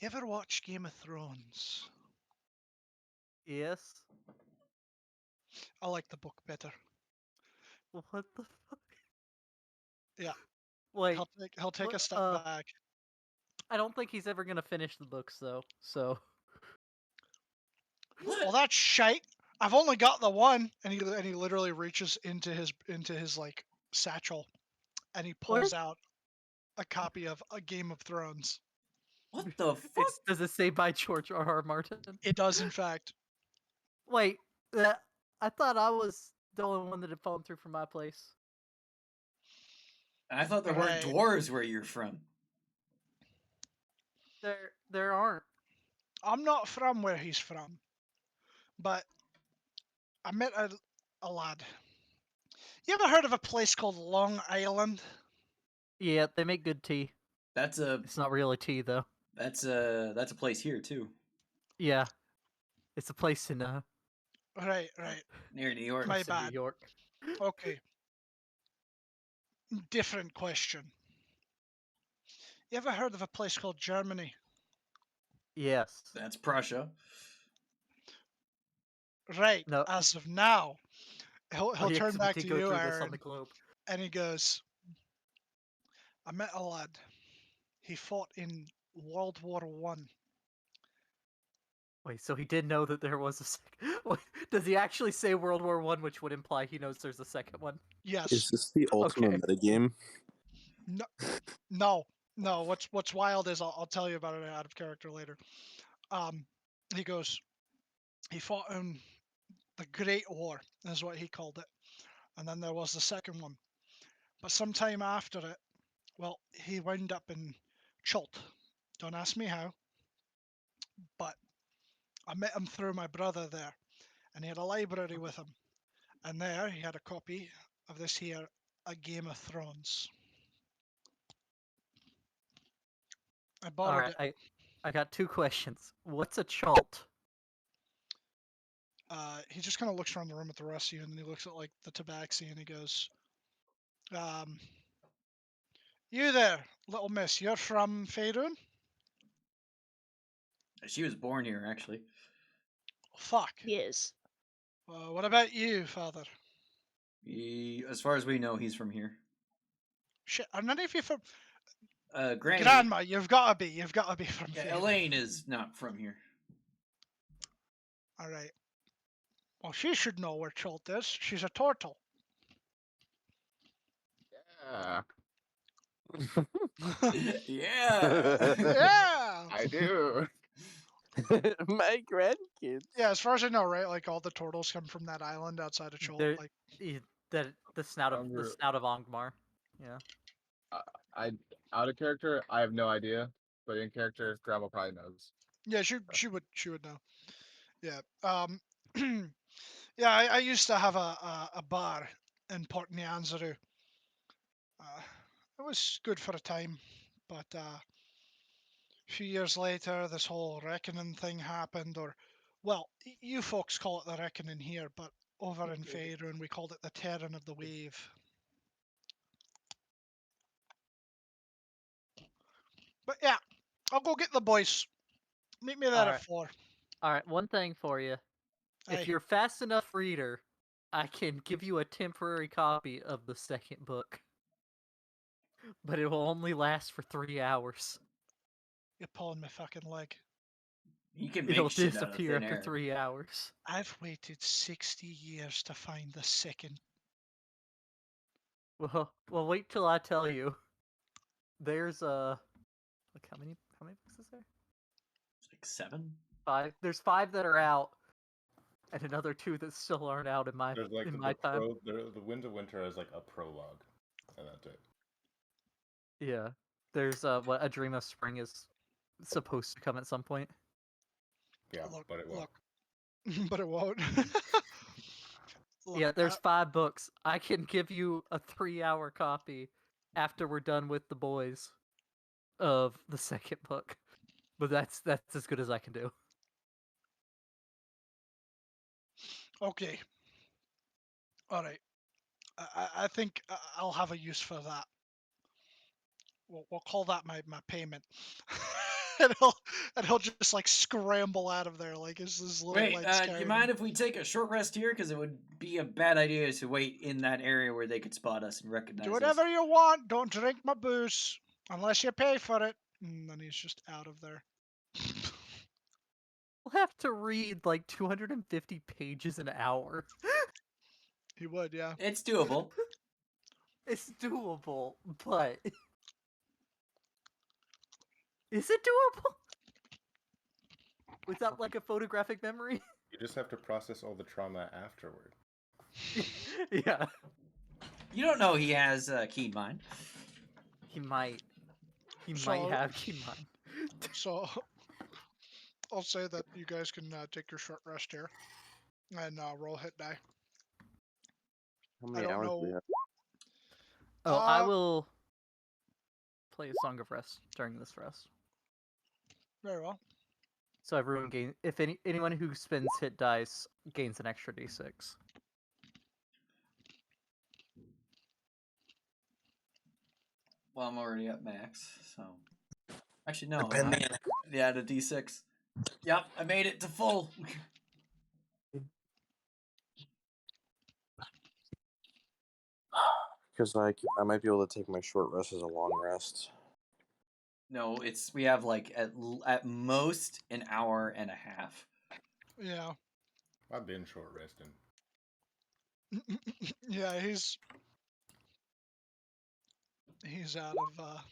"You ever watch Game of Thrones?" Yes. I like the book better. What the fuck? Yeah. Wait. He'll take a step back. I don't think he's ever gonna finish the books though. So. Well, that's shite. I've only got the one, and he literally reaches into his like satchel, and he pulls out a copy of A Game of Thrones. What the fuck? Does it say by George R.R. Martin? It does, in fact. Wait, I thought I was the only one that had fallen through from my place. I thought there weren't dwarves where you're from. There aren't. I'm not from where he's from, but I met a lad. You ever heard of a place called Long Island? Yeah, they make good tea. It's not really tea though. That's a place here too. Yeah, it's a place in Right. Near New York. My bad. New York. Okay. Different question. You ever heard of a place called Germany? Yes. That's Prussia. Right. No. As of now, he'll yeah, turn 'cause we back did to go you, through this on Aaron, the globe. and he goes, "I met a lad. he fought in World War One. Wait, so he did know that there was a second. Does he actually say World War One, which would imply he knows there's a second one? Yes. Is this the ultimate Okay. metagame? No. What's wild is I'll tell you about it out of character later. He goes. He fought in the Great War, is what he called it, and then there was the second one. But sometime after it, well, he wound up in Chult. Don't ask me how, but I met him through my brother there, and he had a library with him, and there he had a copy of this here, A Game of Thrones. I All borrowed right, it. I got 2 questions. What's a chalt? He just kind of looks around the room at the rest of you, and then he looks at like the tabaxi, and he goes, "You there, little miss? You're from Faerun? She was born here, actually. Fuck. Yes. What about you, father? As far as we know, he's from here. Shit, are none of you from Granny. Grandma? You've got to be. You've got to be from Yeah, Faerun. Elaine is not from here. All right. Well, she should know where Chult is. She's a turtle. Yeah, Yeah. Yeah. I do. My grandkids. Yeah, as far as I know, right? Like all the turtles come from that island outside of Chult. There, Like, the snout of Under- Angmar. Yeah. I out of character, I have no idea, but in character, Grandma probably knows. yeah, she would know. Yeah. Yeah, I used to have a bar in Port Nyanzaru. It was good for a time, but a few years later, this whole reckoning thing happened, or, well, you folks call it the reckoning here, but over in Faerun, we called it the tearing of the wave. But yeah, I'll go get the boys. Meet me there Alright. at 4. All right, one thing for you. Aye. If you're fast enough reader, I can give you a temporary copy of the second book. But it will only last for 3 hours. You're pulling my fucking leg. He can make It'll shit out of disappear thin after air. 3 hours. I've waited 60 years to find the second. Well, wait till I tell you. There's like how many books is there? It's like 7. 5. There's 5 that are out, and another 2 that still aren't out in my There's like in my time. the Winds of Winter has like a prologue, and that's it. Yeah. There's what A Dream of Spring is supposed to come at some point. Yeah, Look, but it won't. look. But it won't. Look, Yeah, there's 5 books. I can give you a 3-hour copy after we're done with the boys of the second book. But that's as good as I can do. Okay. All right. I think I'll have a use for that. We'll call that my payment. and he'll just like scramble out of there like his little Wait, legs do carrying you him. mind if we take a short rest here? Because it would be a bad idea to wait in that area where they could spot us and recognize Do us. whatever you want. Don't drink my booze unless you pay for it. And then he's just out of there. We'll have to read like 250 pages an hour. He would, yeah. It's doable. It's doable, but is it doable? Without like a photographic memory? You just have to process all the trauma afterward. Yeah. You don't know he has keen mind. He might So- have keen mind. So I'll say that you guys can take your short rest here and roll hit die. How I many don't hours do we know. have? Oh, I Uh, will play a Song of Rest during this rest. Very well. So everyone gain if anyone who spends hit dice gains an extra d6. Well, I'm already at max, so. Actually, no. I'm not. Yeah, the D6. Yep, I made it to full. Because I might be able to take my short rest as a long rest. No, we have like at most an hour and a half. Yeah. I've been short resting. Yeah, he's out of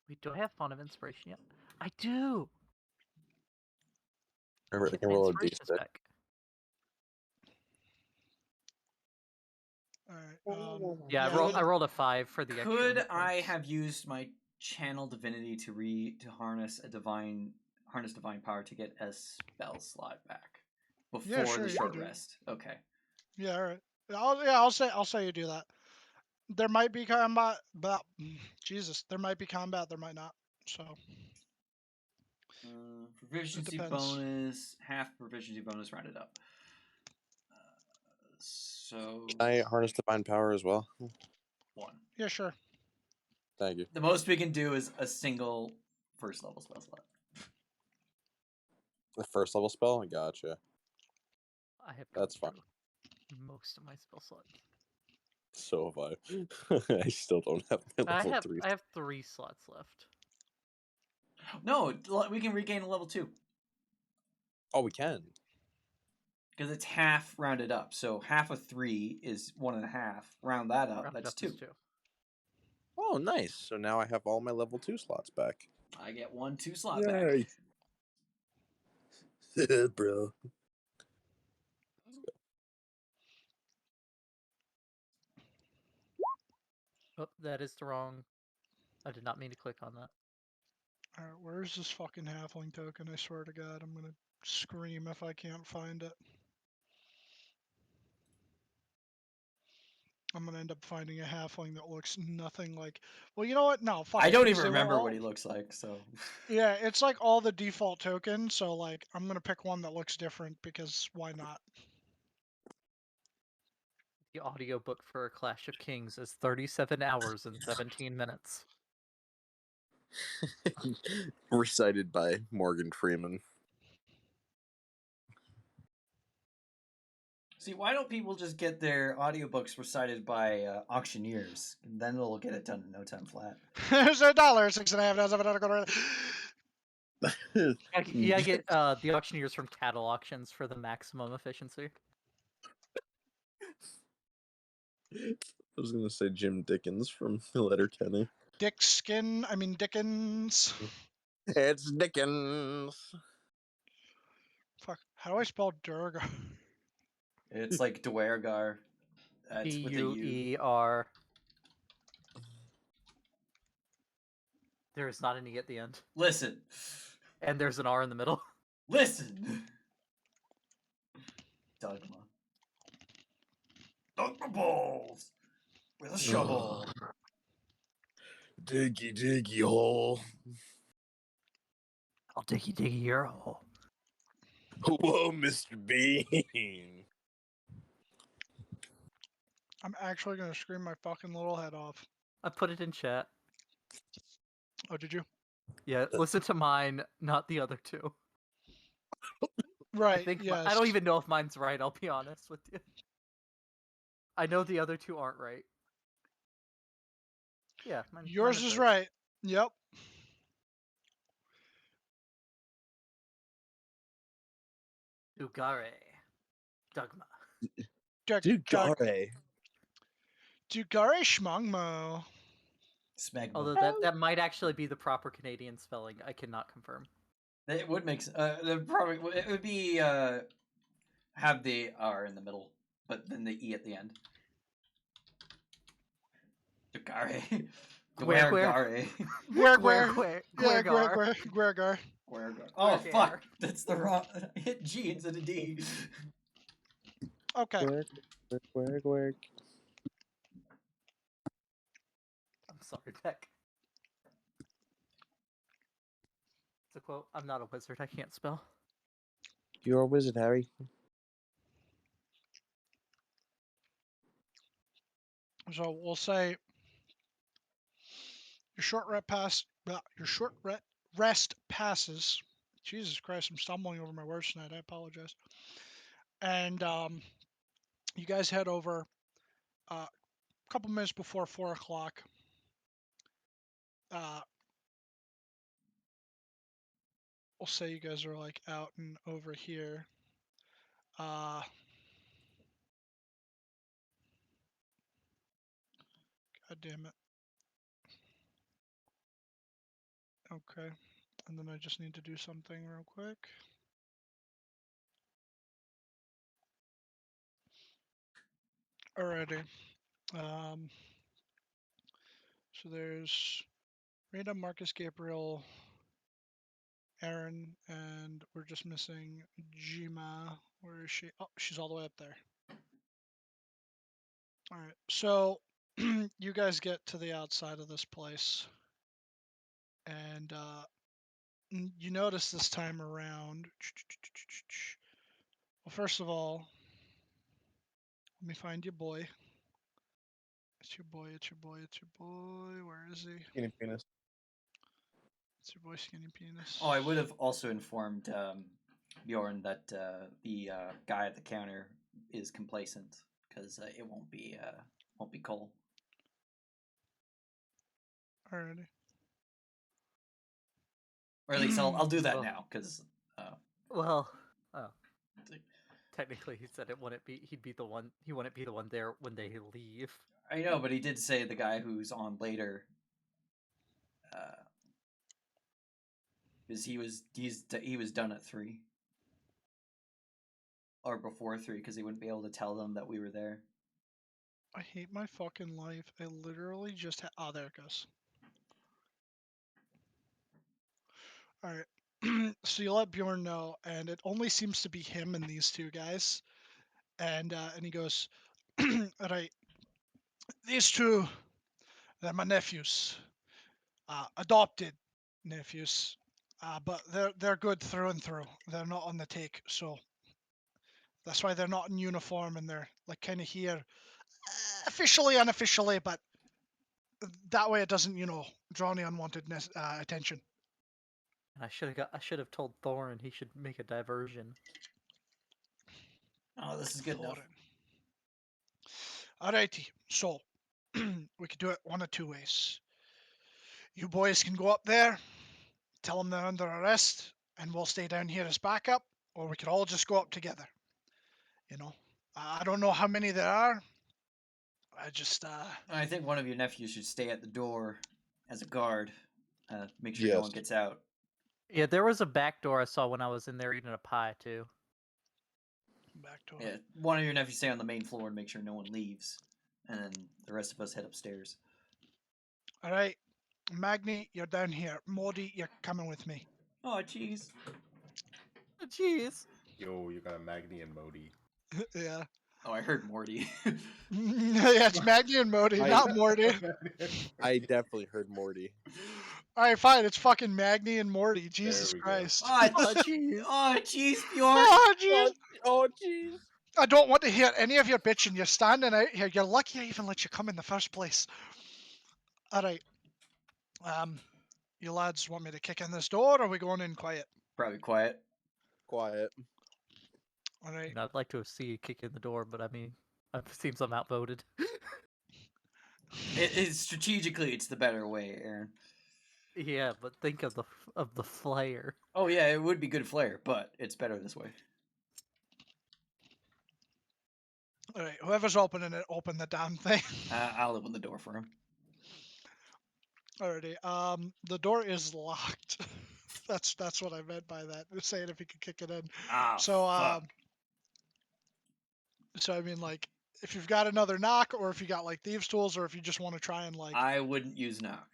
Wait, do I have font of inspiration yet? I do. Remember, I Get can my roll a inspiration d6. back. Alright. Yeah, I yeah, rolled a 5 for the extra. Could hit I points. have used my channel divinity to harness divine power to get a spell slot back before sure, the you short can do it. rest? Okay. Yeah, alright. I'll say you do that. There might be combat, but Jesus, there might be combat, there might not. So Proficiency depends. bonus, half proficiency bonus rounded up. So Can I harness divine power as well? 1. Yeah, sure. Thank you. The most we can do is a single first level spell slot. The first level spell? Gotcha. I have That's fine. Most of my spell slots. So have I. I still don't have my level 3. I have 3 slots left. No, we can regain a level 2. Oh, we can. Because it's half rounded up. So half of 3 is 1.5. Round that up, Rounded that's up 2. is 2. Oh, nice. So now I have all my level 2 slots back. I get 2 slot back. Bro. Oh, that is the wrong. I did not mean to click on that. Alright, where's this fucking halfling token? I swear to God, I'm gonna scream if I can't find it. I'm gonna end up finding a halfling that looks nothing like. Well, you know what? No, fuck I it, don't because even they were remember all- what he looks like, so. Yeah, it's like all the default tokens, so like I'm gonna pick one that looks different because why not? The audiobook for Clash of Kings is 37 hours and 17 minutes. Recited by Morgan Freeman. See, why don't people just get their audiobooks recited by auctioneers? And then they'll get it done in no time flat. There's $1, 6.5. Yeah, I get the auctioneers from cattle auctions for the maximum efficiency. I was gonna say Jim Dickens from Letterkenny. Dickens. It's Dickens. Fuck, how do I spell Durga? It's like Dwergar. It's with a U. D-U-E-R. There is not an E at the end. Listen. And there's an R in the middle. Listen. Dogma. Dogma balls. With a shovel. Diggy diggy hole. I'll diggy your hole. Whoa, Mr. Bean. I'm actually gonna scream my fucking little head off. I put it in chat. Oh, did you? Yeah, listen to mine, not the other two. Right. I think yes. I don't even know if mine's right, I'll be honest with you. I know the other two aren't right. Yeah, Yours is right. Yep. Dugare. Dogma. Dugare. Dugare Schmongmo. Smegma. Although that might actually be the proper Canadian spelling. I cannot confirm. It would make it would be have the R in the middle, but then the E at the end. Dugare. Gwergare. Gwergar. Oh fuck! That's the wrong. I hit G instead of D. Okay. Work. I'm sorry, Beck. It's a quote. I'm not a wizard. I can't spell. You're a wizard, Harry. So we'll say your short rest passes. Jesus Christ, I'm stumbling over my words tonight. I apologize. And you guys head over a couple minutes before 4 o'clock. We'll say you guys are like out and over here. God damn it. Okay. And then I just need to do something real quick. Alrighty. So there's Rita, Marcus, Gabriel, Aaron, and we're just missing Jima. Where is she? Oh, she's all the way up there. Alright, so you guys get to the outside of this place. And you notice this time around. Well, first of all, let me find your boy. It's your boy, it's your boy, it's your boy. Where is he? Skinny penis. It's your boy, Skinny Penis. Oh, I would have also informed Bjorn that the guy at the counter is complacent because it won't be Cole. Alrighty. Or at least I'll do that Well- now because Well, oh. Technically, he said it wouldn't be. He'd be the one. He wouldn't be the one there when they leave. I know, but he did say the guy who's on later. Because he was done at 3. Or before 3, because he wouldn't be able to tell them that we were there. I hate my fucking life. I literally just oh, there it goes. Alright. So you let Bjorn know, and it only seems to be him and these two guys. And he goes, alright, these two, they're my nephews. Adopted nephews. But they're good through and through. They're not on the take, so that's why they're not in uniform and they're like kind of here officially, unofficially, but that way it doesn't, draw any unwanted attention. And I should have told Thorin he should make a diversion. Oh, this is good enough. Alrighty, so we could do it one of two ways. You boys can go up there, tell them they're under arrest, and we'll stay down here as backup, or we could all just go up together. I don't know how many there are. I think one of your nephews should stay at the door as a guard. Make sure no one gets out. Yeah, there was a back door I saw when I was in there eating a pie too. Back door. Yeah, one of your nephews stay on the main floor and make sure no one leaves, and then the rest of us head upstairs. All right, Magni, you're down here. Modi, you're coming with me. Oh, jeez. Jeez. Yo, you got a Magni and Modi. Yeah. Oh, I heard Morty. Yeah, it's Magni and Modi, not Morty. I definitely heard Morty. All right, fine. It's fucking Magni and Morty. Jesus Christ. Oh, jeez. Oh, jeez, Bjorn. Oh, jeez. Oh, jeez. I don't want to hear any of your bitching. You're standing out here. You're lucky I even let you come in the first place. All right. You lads want me to kick in this door, or are we going in quiet? Probably quiet. Quiet. All right. And I'd like to see you kick in the door, but I mean, it seems I'm outvoted. Strategically, it's the better way, Aaron. Yeah, but think of the flare. Oh yeah, it would be good flair, but it's better this way. All right. Whoever's opening it, open the damn thing. I'll open the door for him. Alrighty. The door is locked. That's what I meant by that. Saying if you could kick it in. Fuck. So I mean, like, if you've got another knock, or if you got like thieves' tools, or if you just want to try and like. I wouldn't use knock.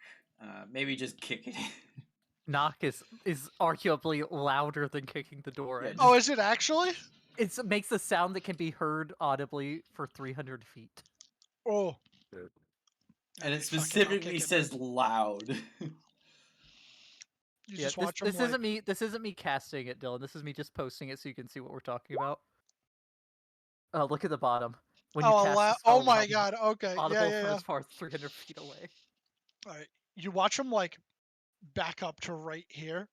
Maybe just kick it. Knock is arguably louder than kicking the door in. Oh, is it actually? It makes a sound that can be heard audibly for 300 feet. Oh. And it specifically says loud. You just watch them, this isn't me. This isn't me casting it, Dylan. This is me just posting it so you can see what we're talking about. Oh, look at the bottom. When you cast the spell, oh my god. Okay. Audible Yeah. for as far as 300 feet away. All right. You watch them like back up to right here.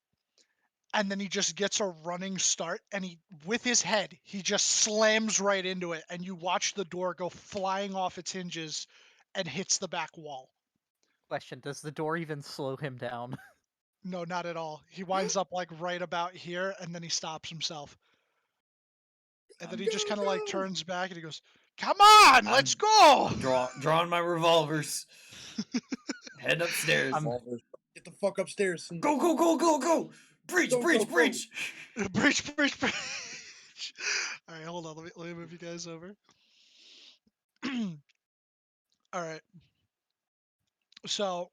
And then he just gets a running start, and with his head, he just slams right into it, and you watch the door go flying off its hinges and hits the back wall. Question: does the door even slow him down? No, not at all. He winds up like right about here, and then he stops himself. And then he just kind of like turns back and he goes, "Come on, let's go!" I'm drawing my revolvers. Head upstairs. Get the fuck upstairs. Go, go, go, go, go! Breach, Go, breach, go, go. breach! breach. All right, hold on. Let me move you guys over. All right. So,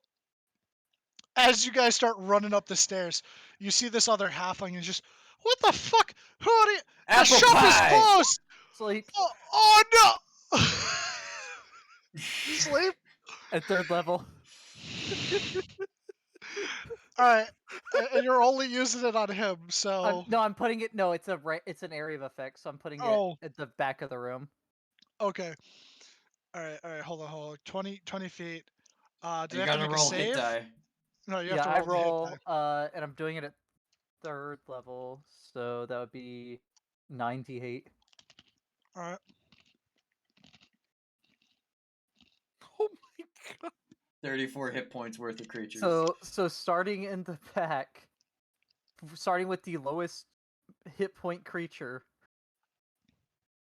as you guys start running up the stairs, you see this other halfling and just, what the fuck? Who are you? The Apple shop pie! is closed! Sleep. Oh no! Sleep? At 3rd level. Alright. And you're only using it on him, so. No, I'm putting it. No, it's an area of effect, so I'm putting it at the back of the room. Okay. Alright, hold on. 20 feet. Do You they have to gotta make a roll hit save? die. No, you Yeah, have I to roll the hit roll, die. and I'm doing it at 3rd level, so that would be 98. Alright. Oh my god. 34 hit points worth of creatures. So starting in the back, starting with the lowest hit point creature,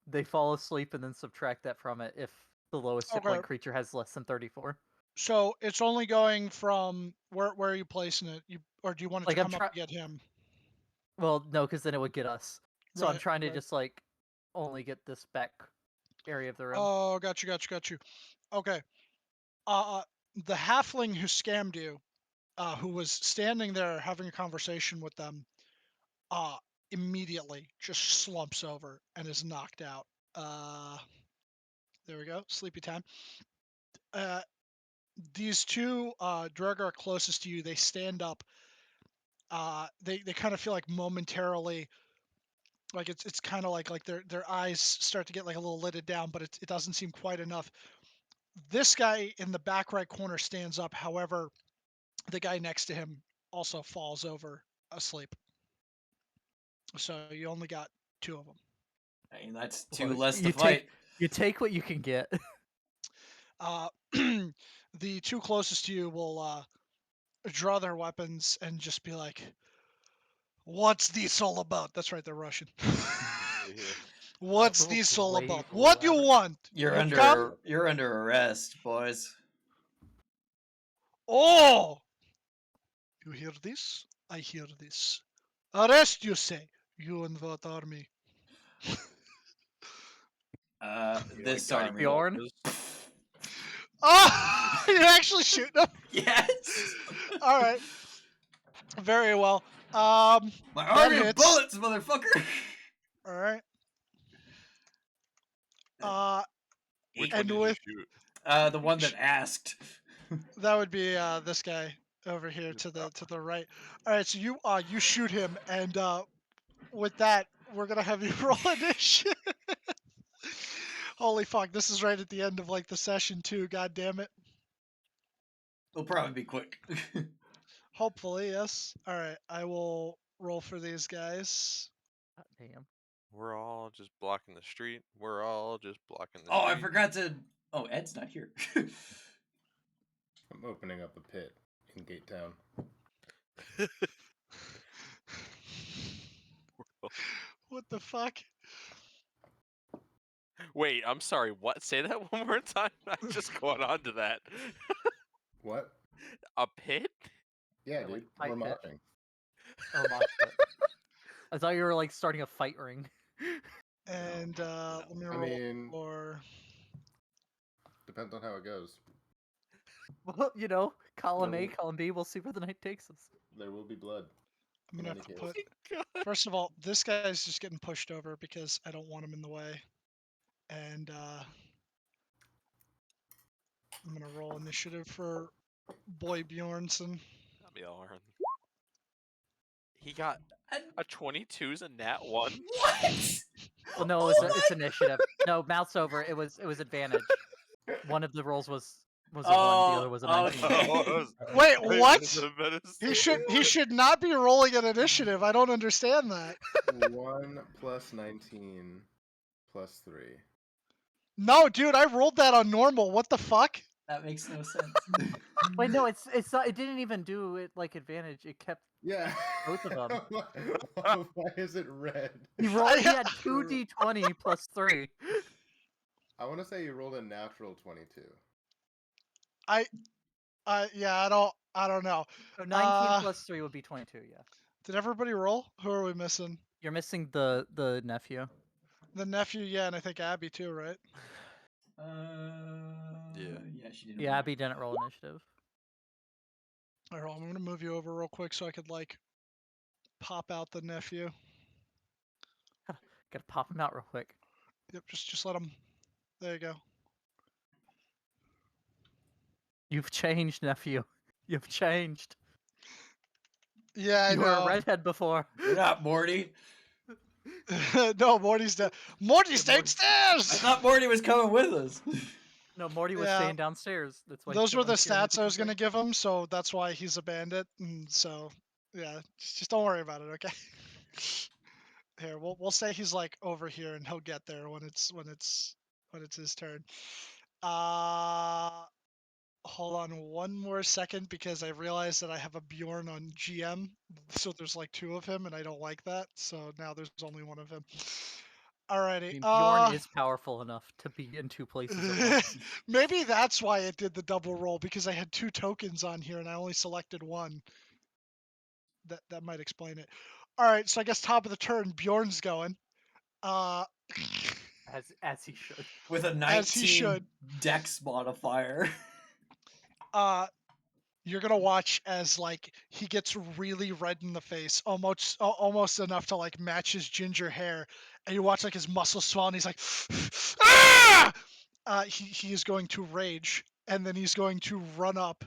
they fall asleep and then subtract that from it if the lowest hit point creature has less than 34. So it's only going from where are you placing it? Or do you want it to come up to get him? Well, no, because then it would get us. So I'm trying to just like only get this back area of the room. Oh, got you. Okay. The halfling who scammed you, who was standing there having a conversation with them, immediately just slumps over and is knocked out. There we go. Sleepy time. These two Draugr closest to you, they stand up. They kind of feel like momentarily, like it's kind of like their eyes start to get like a little lidded down, but it doesn't seem quite enough. This guy in the back right corner stands up. However, the guy next to him also falls over asleep. So you only got 2 of them. I mean, that's 2 less to fight. You take what you can get. The 2 closest to you will draw their weapons and just be like, "What's this all about?" That's right, they're Russian. What's this all about? What do you want? You're under arrest, boys. Oh! You hear this? I hear this. Arrest, you say? You and what army? This army. Bjorn? Oh! You're actually shooting them? Yes! Alright. Very well. My army of bullets, motherfucker! Alright. Which and one did you shoot? The one that asked. That would be this guy over here to the right. All right, so you shoot him, and with that, we're gonna have you roll initiative. Holy fuck! This is right at the end of like the session too. God damn it. It'll probably be quick. Hopefully, yes. All right, I will roll for these guys. God damn. We're all just blocking the street. We're all just blocking the street. Oh, I forgot to. Oh, Ed's not here. I'm opening up a pit in Gate Town. What the fuck? Wait, I'm sorry. What? Say that one more time. I'm just going on to that. What? A pit? Yeah, like dude. fight We're pit. moshing. Oh, mosh pit. I thought you were like starting a fight ring. And let me roll for. Depends on how it goes. Well, column A, column B. We'll see where the night takes us. There will be blood. I'm gonna have to put. First of all, this guy's just getting pushed over because I don't want him in the way, and I'm gonna roll initiative for Boy Bjornson. Bjorn. He got a 22's a nat 1. What? Well, no, it's initiative. No, mouth's over. It was advantage. One of the rolls was Was a 1, the other was a 19. okay. Wait, what? He He should not be rolling an initiative. I don't understand that. 1 plus 19 plus 3. No, dude, I rolled that on normal. What the fuck? That makes no sense. Wait, no, it's not. It didn't even do it like advantage. It kept Yeah. both of them. Why is it red? He rolled. He had 2d20 plus 3. I want to say you rolled a natural 22. Yeah, I don't know. So 19 plus 3 would be 22. Yeah. Did everybody roll? Who are we missing? You're missing the nephew. The nephew, yeah, and I think Abby too, right? Yeah, she didn't. Yeah, roll. Abby didn't roll initiative. All right, I'm gonna move you over real quick so I could like pop out the nephew. Gotta pop him out real quick. Yep, just let him. There you go. You've changed, nephew. You've changed. Yeah, I You were a know. redhead before. You're not Morty. No, Morty's down. Morty's Yeah, Morty- I downstairs. thought Morty was coming with us. No, Morty was Yeah. staying downstairs. That's why. Those he were couldn't the hear stats I anything was gonna say. give him, so that's why he's a bandit. And so, yeah, just don't worry about it, okay? Here, we'll say he's like over here, and he'll get there when it's his turn. Hold on one more second because I realized that I have a Bjorn on GM, so there's like 2 of him, and I don't like that. So now there's only 1 of him. I Alrighty. mean, Bjorn is powerful enough to be in 2 places at once. Maybe that's why it did the double roll, because I had 2 tokens on here and I only selected 1. That might explain it. All right, so I guess top of the turn, Bjorn's going. As he should. With a As he 19 should. dex modifier. You're gonna watch as like he gets really red in the face, almost enough to like match his ginger hair, and you watch like his muscles swell, and he's like, ah! He is going to rage, and then he's going to run up,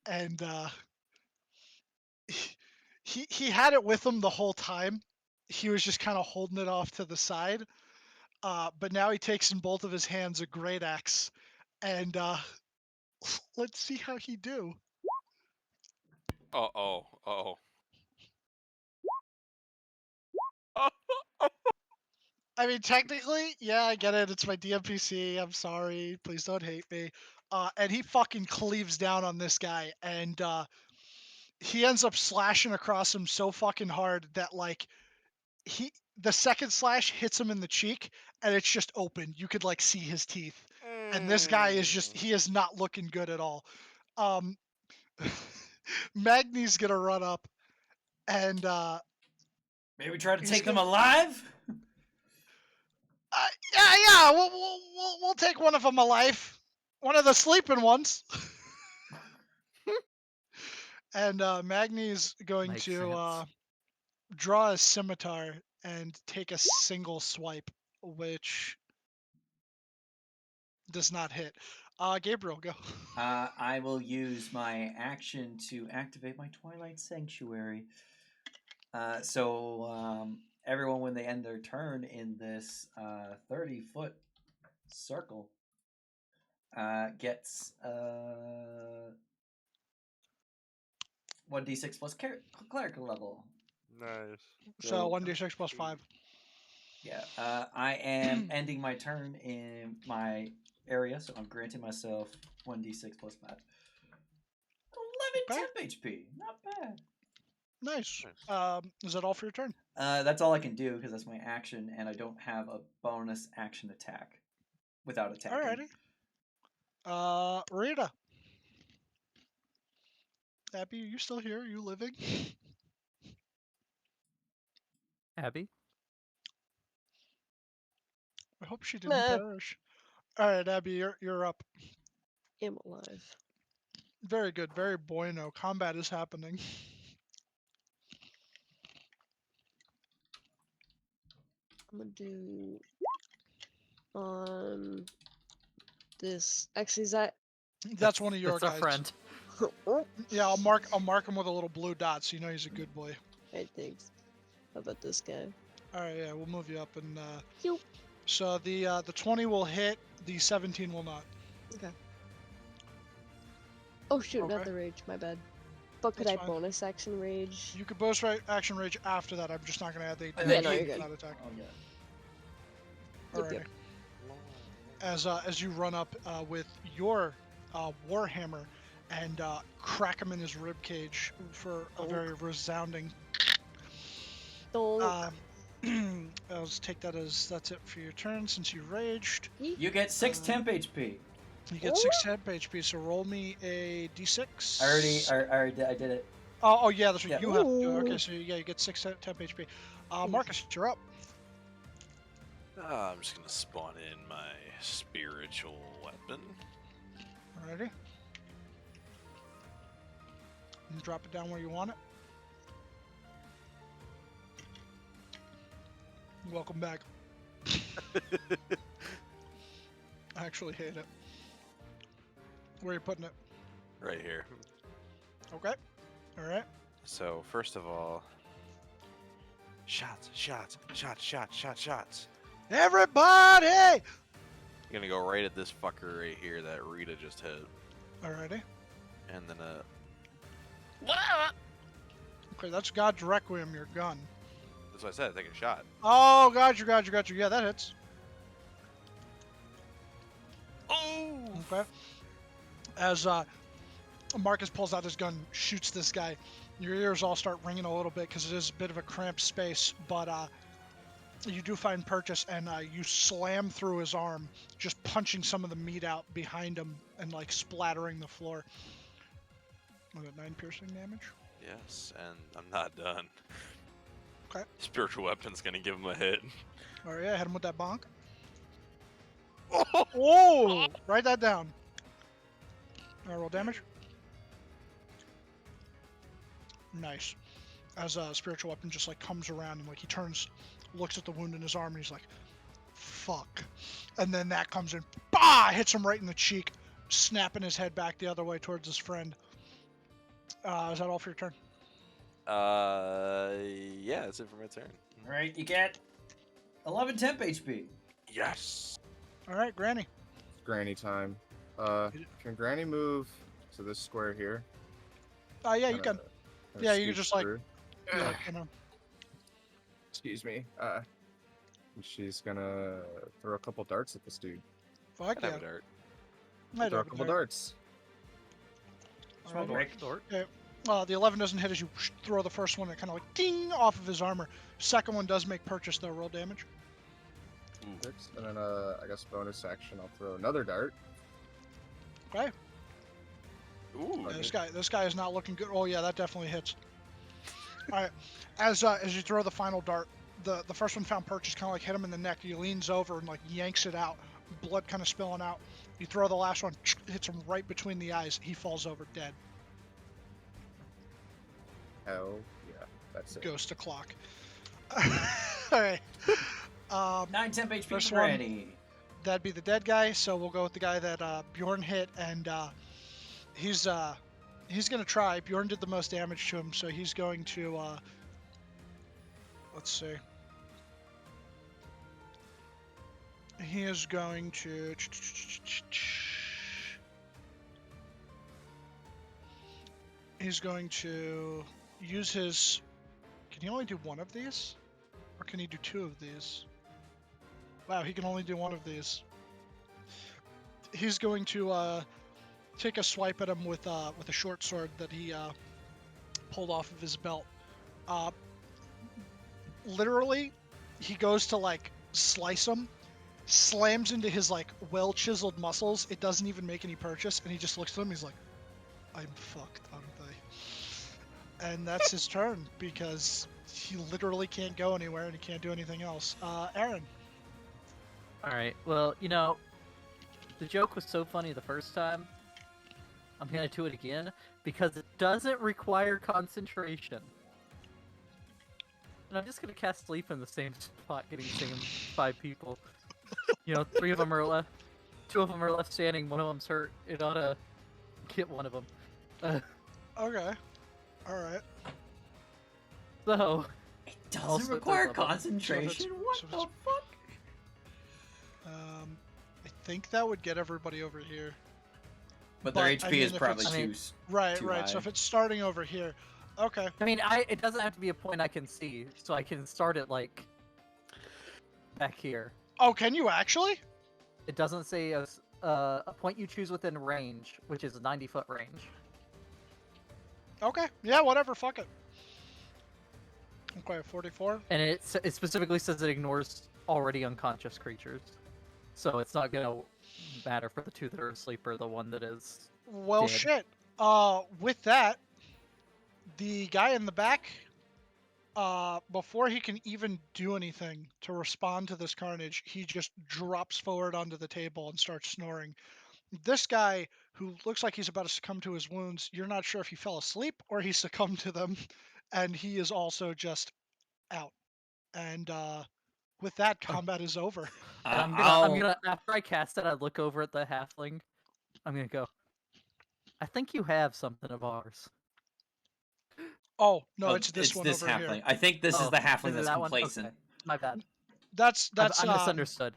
and he had it with him the whole time. He was just kind of holding it off to the side, but now he takes in both of his hands a great axe, and let's see how he do. Uh-oh. I mean, technically, yeah, I get it. It's my DMPC. I'm sorry. Please don't hate me. And he fucking cleaves down on this guy, and he ends up slashing across him so fucking hard that like the second slash hits him in the cheek, and it's just open. You could like see his teeth, and this guy is he is not looking good at all. Magni's gonna run up, and Maybe try to He's take them gonna- alive? yeah, we'll take one of them alive, one of the sleeping ones. And Magni's going Makes to sense. draw a scimitar and take a single swipe, which does not hit. Gabriel, go. I will use my action to activate my Twilight Sanctuary. So everyone, when they end their turn in this 30-foot circle, gets 1d6 plus clerical level. Nice. So 1d6 plus 5. Yeah, I am ending my turn in my area, so I'm granting myself 1d6 plus 5. 11 temp HP. Not bad. Nice. Is that all for your turn? That's all I can do because that's my action, and I don't have a bonus action attack without attacking. Alrighty. Rita. Abby, are you still here? Are you living? Abby? I hope she didn't Nah. perish. Alright, Abby, you're up. I'm alive. Very good, very bueno. Combat is happening. I'm gonna do this. Actually, is that? That's one of your That's our guys. friend. Yeah, I'll mark him with a little blue dot so you know he's a good boy. Hey, thanks. How about this guy? Alright, yeah, we'll move you up and Yoop. so the 20 will hit, the 17 will not. Okay. Oh shoot, not Okay. the rage. My bad. But could That's I fine. bonus action rage? You could bonus action rage after that. I'm just not going to add the And Yeah, then no, you- you're good. that attack. Oh yeah. Yep, Alrighty. yep. As you run up with your warhammer and crack him in his rib cage for a very resounding. Donk. I'll just take that as that's it for your turn since you raged. You get 6 temp HP. You get 6 temp HP, so roll me a d6. I did it. Oh yeah, that's what Yeah. you have to do. Ooh. Okay, so yeah, you get 6 temp HP. Marcus, you're up. I'm just gonna spawn in my spiritual weapon. Alrighty. And drop it down where you want it. Welcome back. I actually hate it. Where are you putting it? Right here. Okay. Alright. So first of all, shots. Everybody! I'm gonna go right at this fucker right here that Rita just hit, Alrighty. and then Okay, that's God's Requiem, your gun. that's what I said. Take a shot. Oh, got you. Yeah, that hits. Oh! Okay. As Marcus pulls out his gun, shoots this guy, your ears all start ringing a little bit because it is a bit of a cramped space, but you do find purchase, and you slam through his arm, just punching some of the meat out behind him and like splattering the floor. Was it 9 piercing damage? Yes, and I'm not done. Okay. Spiritual weapon's gonna give him a hit. All right, yeah, hit him with that bonk. Oh! Write that down. Roll damage. Nice. As a spiritual weapon just like comes around and like he turns, looks at the wound in his arm, and he's like, "Fuck!" And then that comes in, bah! Hits him right in the cheek, snapping his head back the other way towards his friend. Is that all for your turn? Yeah, that's it for my turn. Alright, you get 11 temp HP. Yes. All right, Granny. Granny time. Can Granny move to this square here? Yeah, you can. Yeah, you can scoot just, like, through? Yeah, you know. Excuse me. And she's gonna throw a couple darts at this dude. Fuck I yeah. have a dart. I Throw a don't couple know. darts. All right. Dork. The 11 doesn't hit as you throw the first one. It kind of like ding off of his armor. Second one does make purchase though. Roll damage. Six, and then I guess bonus action, I'll throw another dart. Okay. Ooh. Yeah, this guy is not looking good. Oh yeah, that definitely hits. All right. As you throw the final dart, the first one found purchase, kind of like hit him in the neck. He leans over and like yanks it out. Blood kind of spilling out. You throw the last one, hits him right between the eyes. He falls over dead. Hell yeah, that's it. Goes to clock. All right. 9 temp HP First for one. Granny. That'd be the dead guy, so we'll go with the guy that Bjorn hit, and he's gonna try. Bjorn did the most damage to him, so he's going to let's see. He is going to use his. Can he only do one of these, or can he do two of these? Wow, he can only do one of these. He's going to take a swipe at him with a short sword that he pulled off of his belt. Literally, he goes to like slice him, slams into his like well chiseled muscles. It doesn't even make any purchase, and he just looks at him. He's like, "I'm fucked, aren't I?" And that's his turn because he literally can't go anywhere and he can't do anything else. Aaron. All right. Well, you know, the joke was so funny the first time. I'm gonna do it again because it doesn't require concentration. And I'm just gonna cast sleep in the same spot, getting the same 5 people. You know, 3 of them are left, 2 of them are left standing, 1 of them's hurt. It ought to get 1 of them. Okay. All right. So. It doesn't Also, require there's a- concentration. What so the it's- fuck? I think that would get everybody over here. But their HP is if probably it's, I mean, right. too So high. if it's starting over here, okay. I mean, it doesn't have to be a point I can see, so I can start it like back here. Oh, can you actually? It doesn't say a point you choose within range, which is a 90-foot range. Okay. Yeah, whatever. Fuck it. Okay, 44. And it specifically says it ignores already unconscious creatures, so it's not gonna matter for the two that are asleep or the one that is. Well, dead. shit. With that, the guy in the back, before he can even do anything to respond to this carnage, he just drops forward onto the table and starts snoring. This guy, who looks like he's about to succumb to his wounds, you're not sure if he fell asleep or he succumbed to them, and he is also just out. And with that, combat is over. And I'm gonna after I cast it, I look over at the halfling. I'm gonna go. I think you have something of ours. Oh no, it's this one this over halfling. here. I think this is the halfling is it that's that one? complacent. Okay. My bad. That's I misunderstood.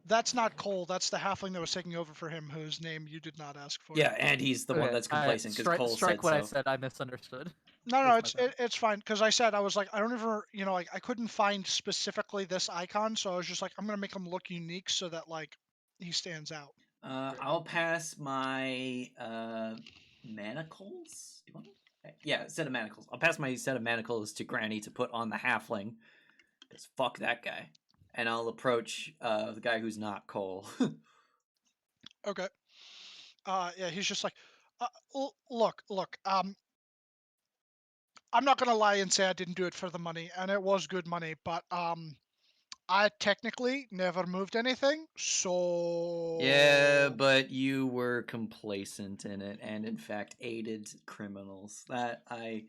That's not Cole. That's the halfling that was taking over for him, whose name you did not ask for. Yeah, and he's the one Okay, that's complacent because Cole strike said what so. I said. I misunderstood. No, That's my bad. it's fine because I said I was like I don't even like I couldn't find specifically this icon, so I was just like I'm gonna make him look unique so that like he stands out. I'll pass my manacles. Do you want it? Yeah, set of manacles. I'll pass my set of manacles to Granny to put on the halfling. Because fuck that guy. And I'll approach the guy who's not Cole. Okay. Yeah, he's just like, look. I'm not gonna lie and say I didn't do it for the money, and it was good money, but I technically never moved anything, so Yeah, but you were complacent in it, and in fact aided criminals. That I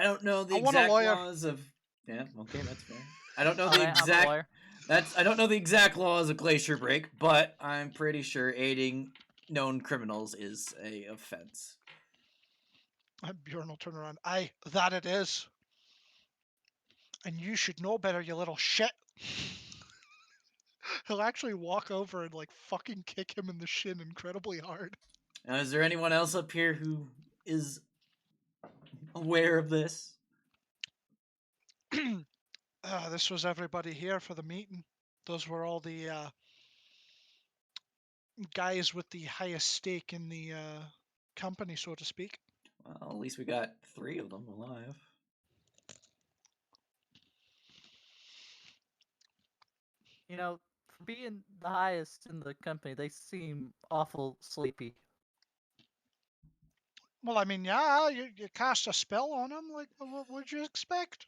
don't know the I want a exact lawyer. laws of. Yeah, okay, that's fair. I don't know All the right, I'm a exact. lawyer. I don't know the exact laws of Glacier Break, but I'm pretty sure aiding known criminals is a offense. Bjorn will turn around. Aye, that it is. And you should know better, you little shit. He'll actually walk over and like fucking kick him in the shin incredibly hard. Now, is there anyone else up here who is aware of this? This was everybody here for the meeting. Those were all the guys with the highest stake in the company, so to speak. Well, at least we got 3 of them alive. You know, for being the highest in the company, they seem awful sleepy. Well, I mean, yeah, you cast a spell on them. Like, what would you expect?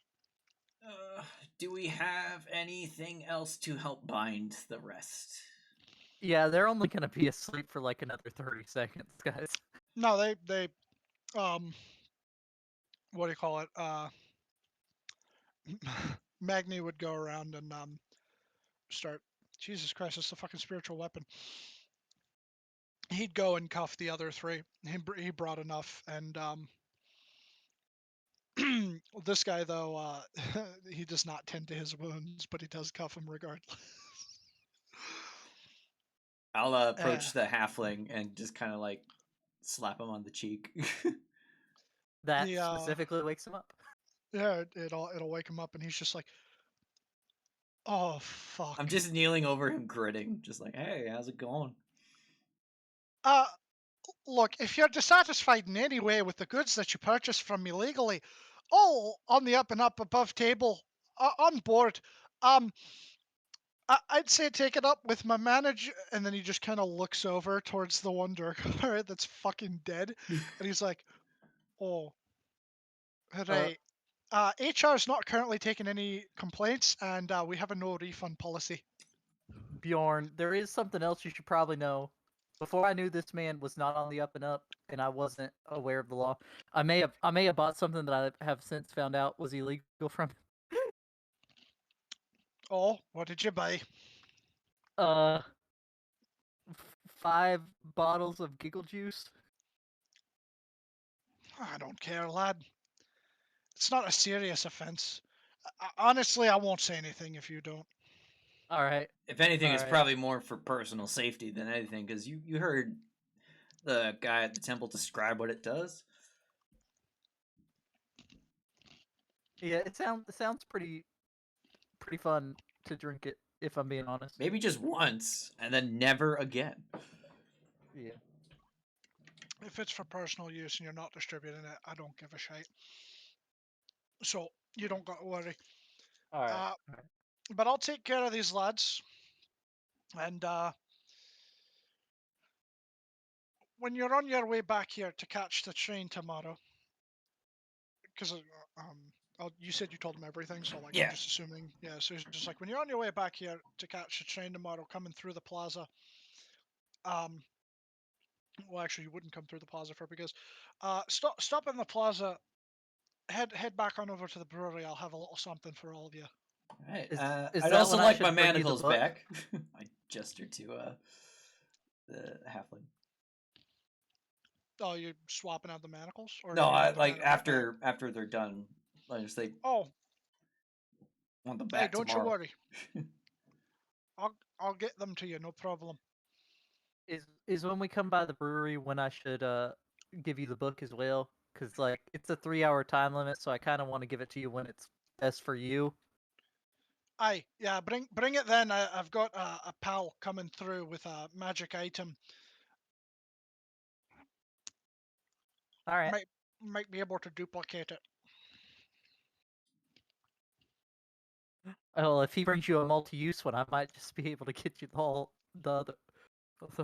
Do we have anything else to help bind the rest? Yeah, they're only gonna be asleep for like another 30 seconds, guys. No, they what do you call it? Magni would go around and start. Jesus Christ, it's the fucking spiritual weapon. He'd go and cuff the other 3. He brought enough, and this guy though, he does not tend to his wounds, but he does cuff him regardless. I'll approach the halfling and just kind of like slap him on the cheek. That specifically wakes him up. Yeah, it'll wake him up, and he's just like, "Oh fuck." I'm just kneeling over him, gritting, just like, "Hey, how's it going?" Look, if you're dissatisfied in any way with the goods that you purchased from me legally, all on the up and up above table, on board, I'd say take it up with my manager. And then he just kind of looks over towards the one Durgar that's fucking dead, and he's like, "Oh, right. HR is not currently taking any complaints, and we have a no refund policy." Bjorn, there is something else you should probably know. Before I knew this man was not on the up and up, and I wasn't aware of the law, I may have bought something that I have since found out was illegal from him. Oh, what did you buy? 5 bottles of giggle juice. I don't care, lad. It's not a serious offense. Honestly, I won't say anything if you don't. All right. If anything, All it's right. probably more for personal safety than anything, because you heard the guy at the temple describe what it does? Yeah, it sounds pretty fun to drink it. If I'm being honest. Maybe just once and then never again. Yeah. If it's for personal use and you're not distributing it, I don't give a shit. So you don't got to worry. All right. Uh, but I'll take care of these lads. And when you're on your way back here to catch the train tomorrow, because you said you told him everything, so like Yeah. I'm just assuming. Yeah, so it's just like when you're on your way back here to catch the train tomorrow, coming through the plaza. Well, actually, you wouldn't come through the plaza for because stop in the plaza. Head back on over to the brewery. I'll have a little something for all of you. All right. Is I'd that also when I like my should bring you the manacles book? back. I gestured to the halfling. Oh, you're swapping out the manacles, or No, you I want the like manacles back? after they're done. I just they Oh, want them hey, back don't you tomorrow. worry. I'll get them to you, no problem. Is when we come by the brewery when I should give you the book as well? Because like it's a 3-hour time limit, so I kind of want to give it to you when it's best for you. Aye, yeah, bring it then. I've got a pal coming through with a magic item. All right. Might be able to duplicate it. Well, if he brings you a multi-use one, I might just be able to get you the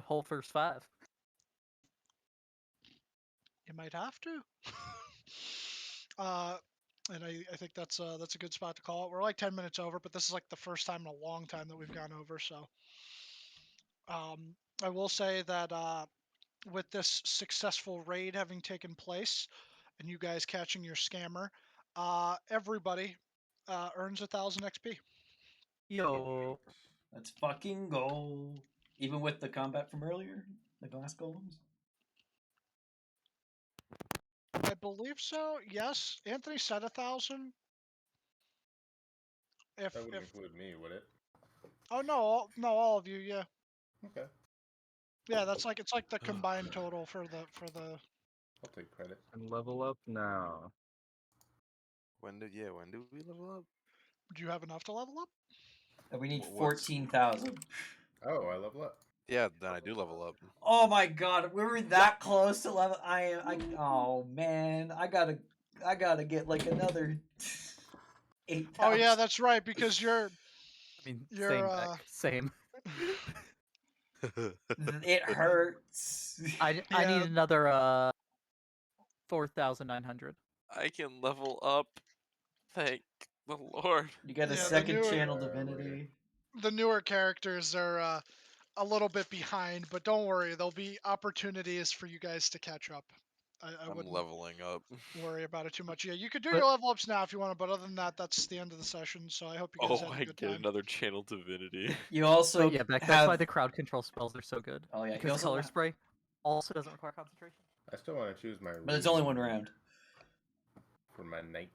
whole first 5. You might have to. And I think that's a good spot to call it. We're like 10 minutes over, but this is like the first time in a long time that we've gone over. So I will say that with this successful raid having taken place, and you guys catching your scammer, everybody earns 1,000 XP. Yo. Let's fucking go. Even with the combat from earlier, the glass golems. I believe so. Yes, Anthony said 1,000. If That wouldn't include me, would it? oh no, all of you, yeah. Okay. Yeah, that's like it's like the combined total for the I'll take credit. And level up now. When do we level up? Do you have enough to level up? And we need What's 14,000. Oh, I level up. Yeah, then I do level up. Oh my god, we were that close to level. Oh man, I gotta get like another 8,000. Oh yeah, that's right because you're I mean, you're same. It hurts. I Yeah. need another 4,900. I can level up. Thank the Lord. You got a Yeah, second channel divinity. the newer characters are a little bit behind, but don't worry, there'll be opportunities for you guys to catch up. I I'm wouldn't leveling up. worry about it too much. Yeah, you could do But- your level ups now if you want, but other than that, that's the end of the session. So I hope you guys Oh, had a I good get time. another channel divinity. You also But yeah, Beck, have. that's why the crowd control spells are so good. Oh yeah, you Because also color spray also doesn't require concentration. I still want to choose my. But it's only one round. For my knight.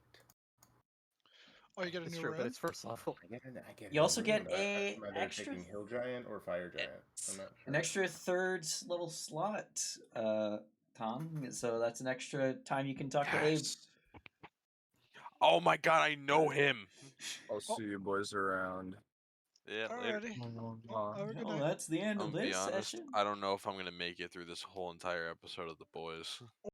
Oh, you get a It's new true, rune? but it's first level. I get You a also rune, get but a I'm either extra taking hill giant or fire giant. I'm not sure. an extra third little slot, Tom. So that's an extra time you can talk to Abe. Yes. Oh my god, I know him. I'll see you boys around. Yeah, later. Alrighty. Mwah. Have a good Well, night. that's the end I'm of gonna be this honest. session. I don't know if I'm gonna make it through this whole entire episode of The Boys.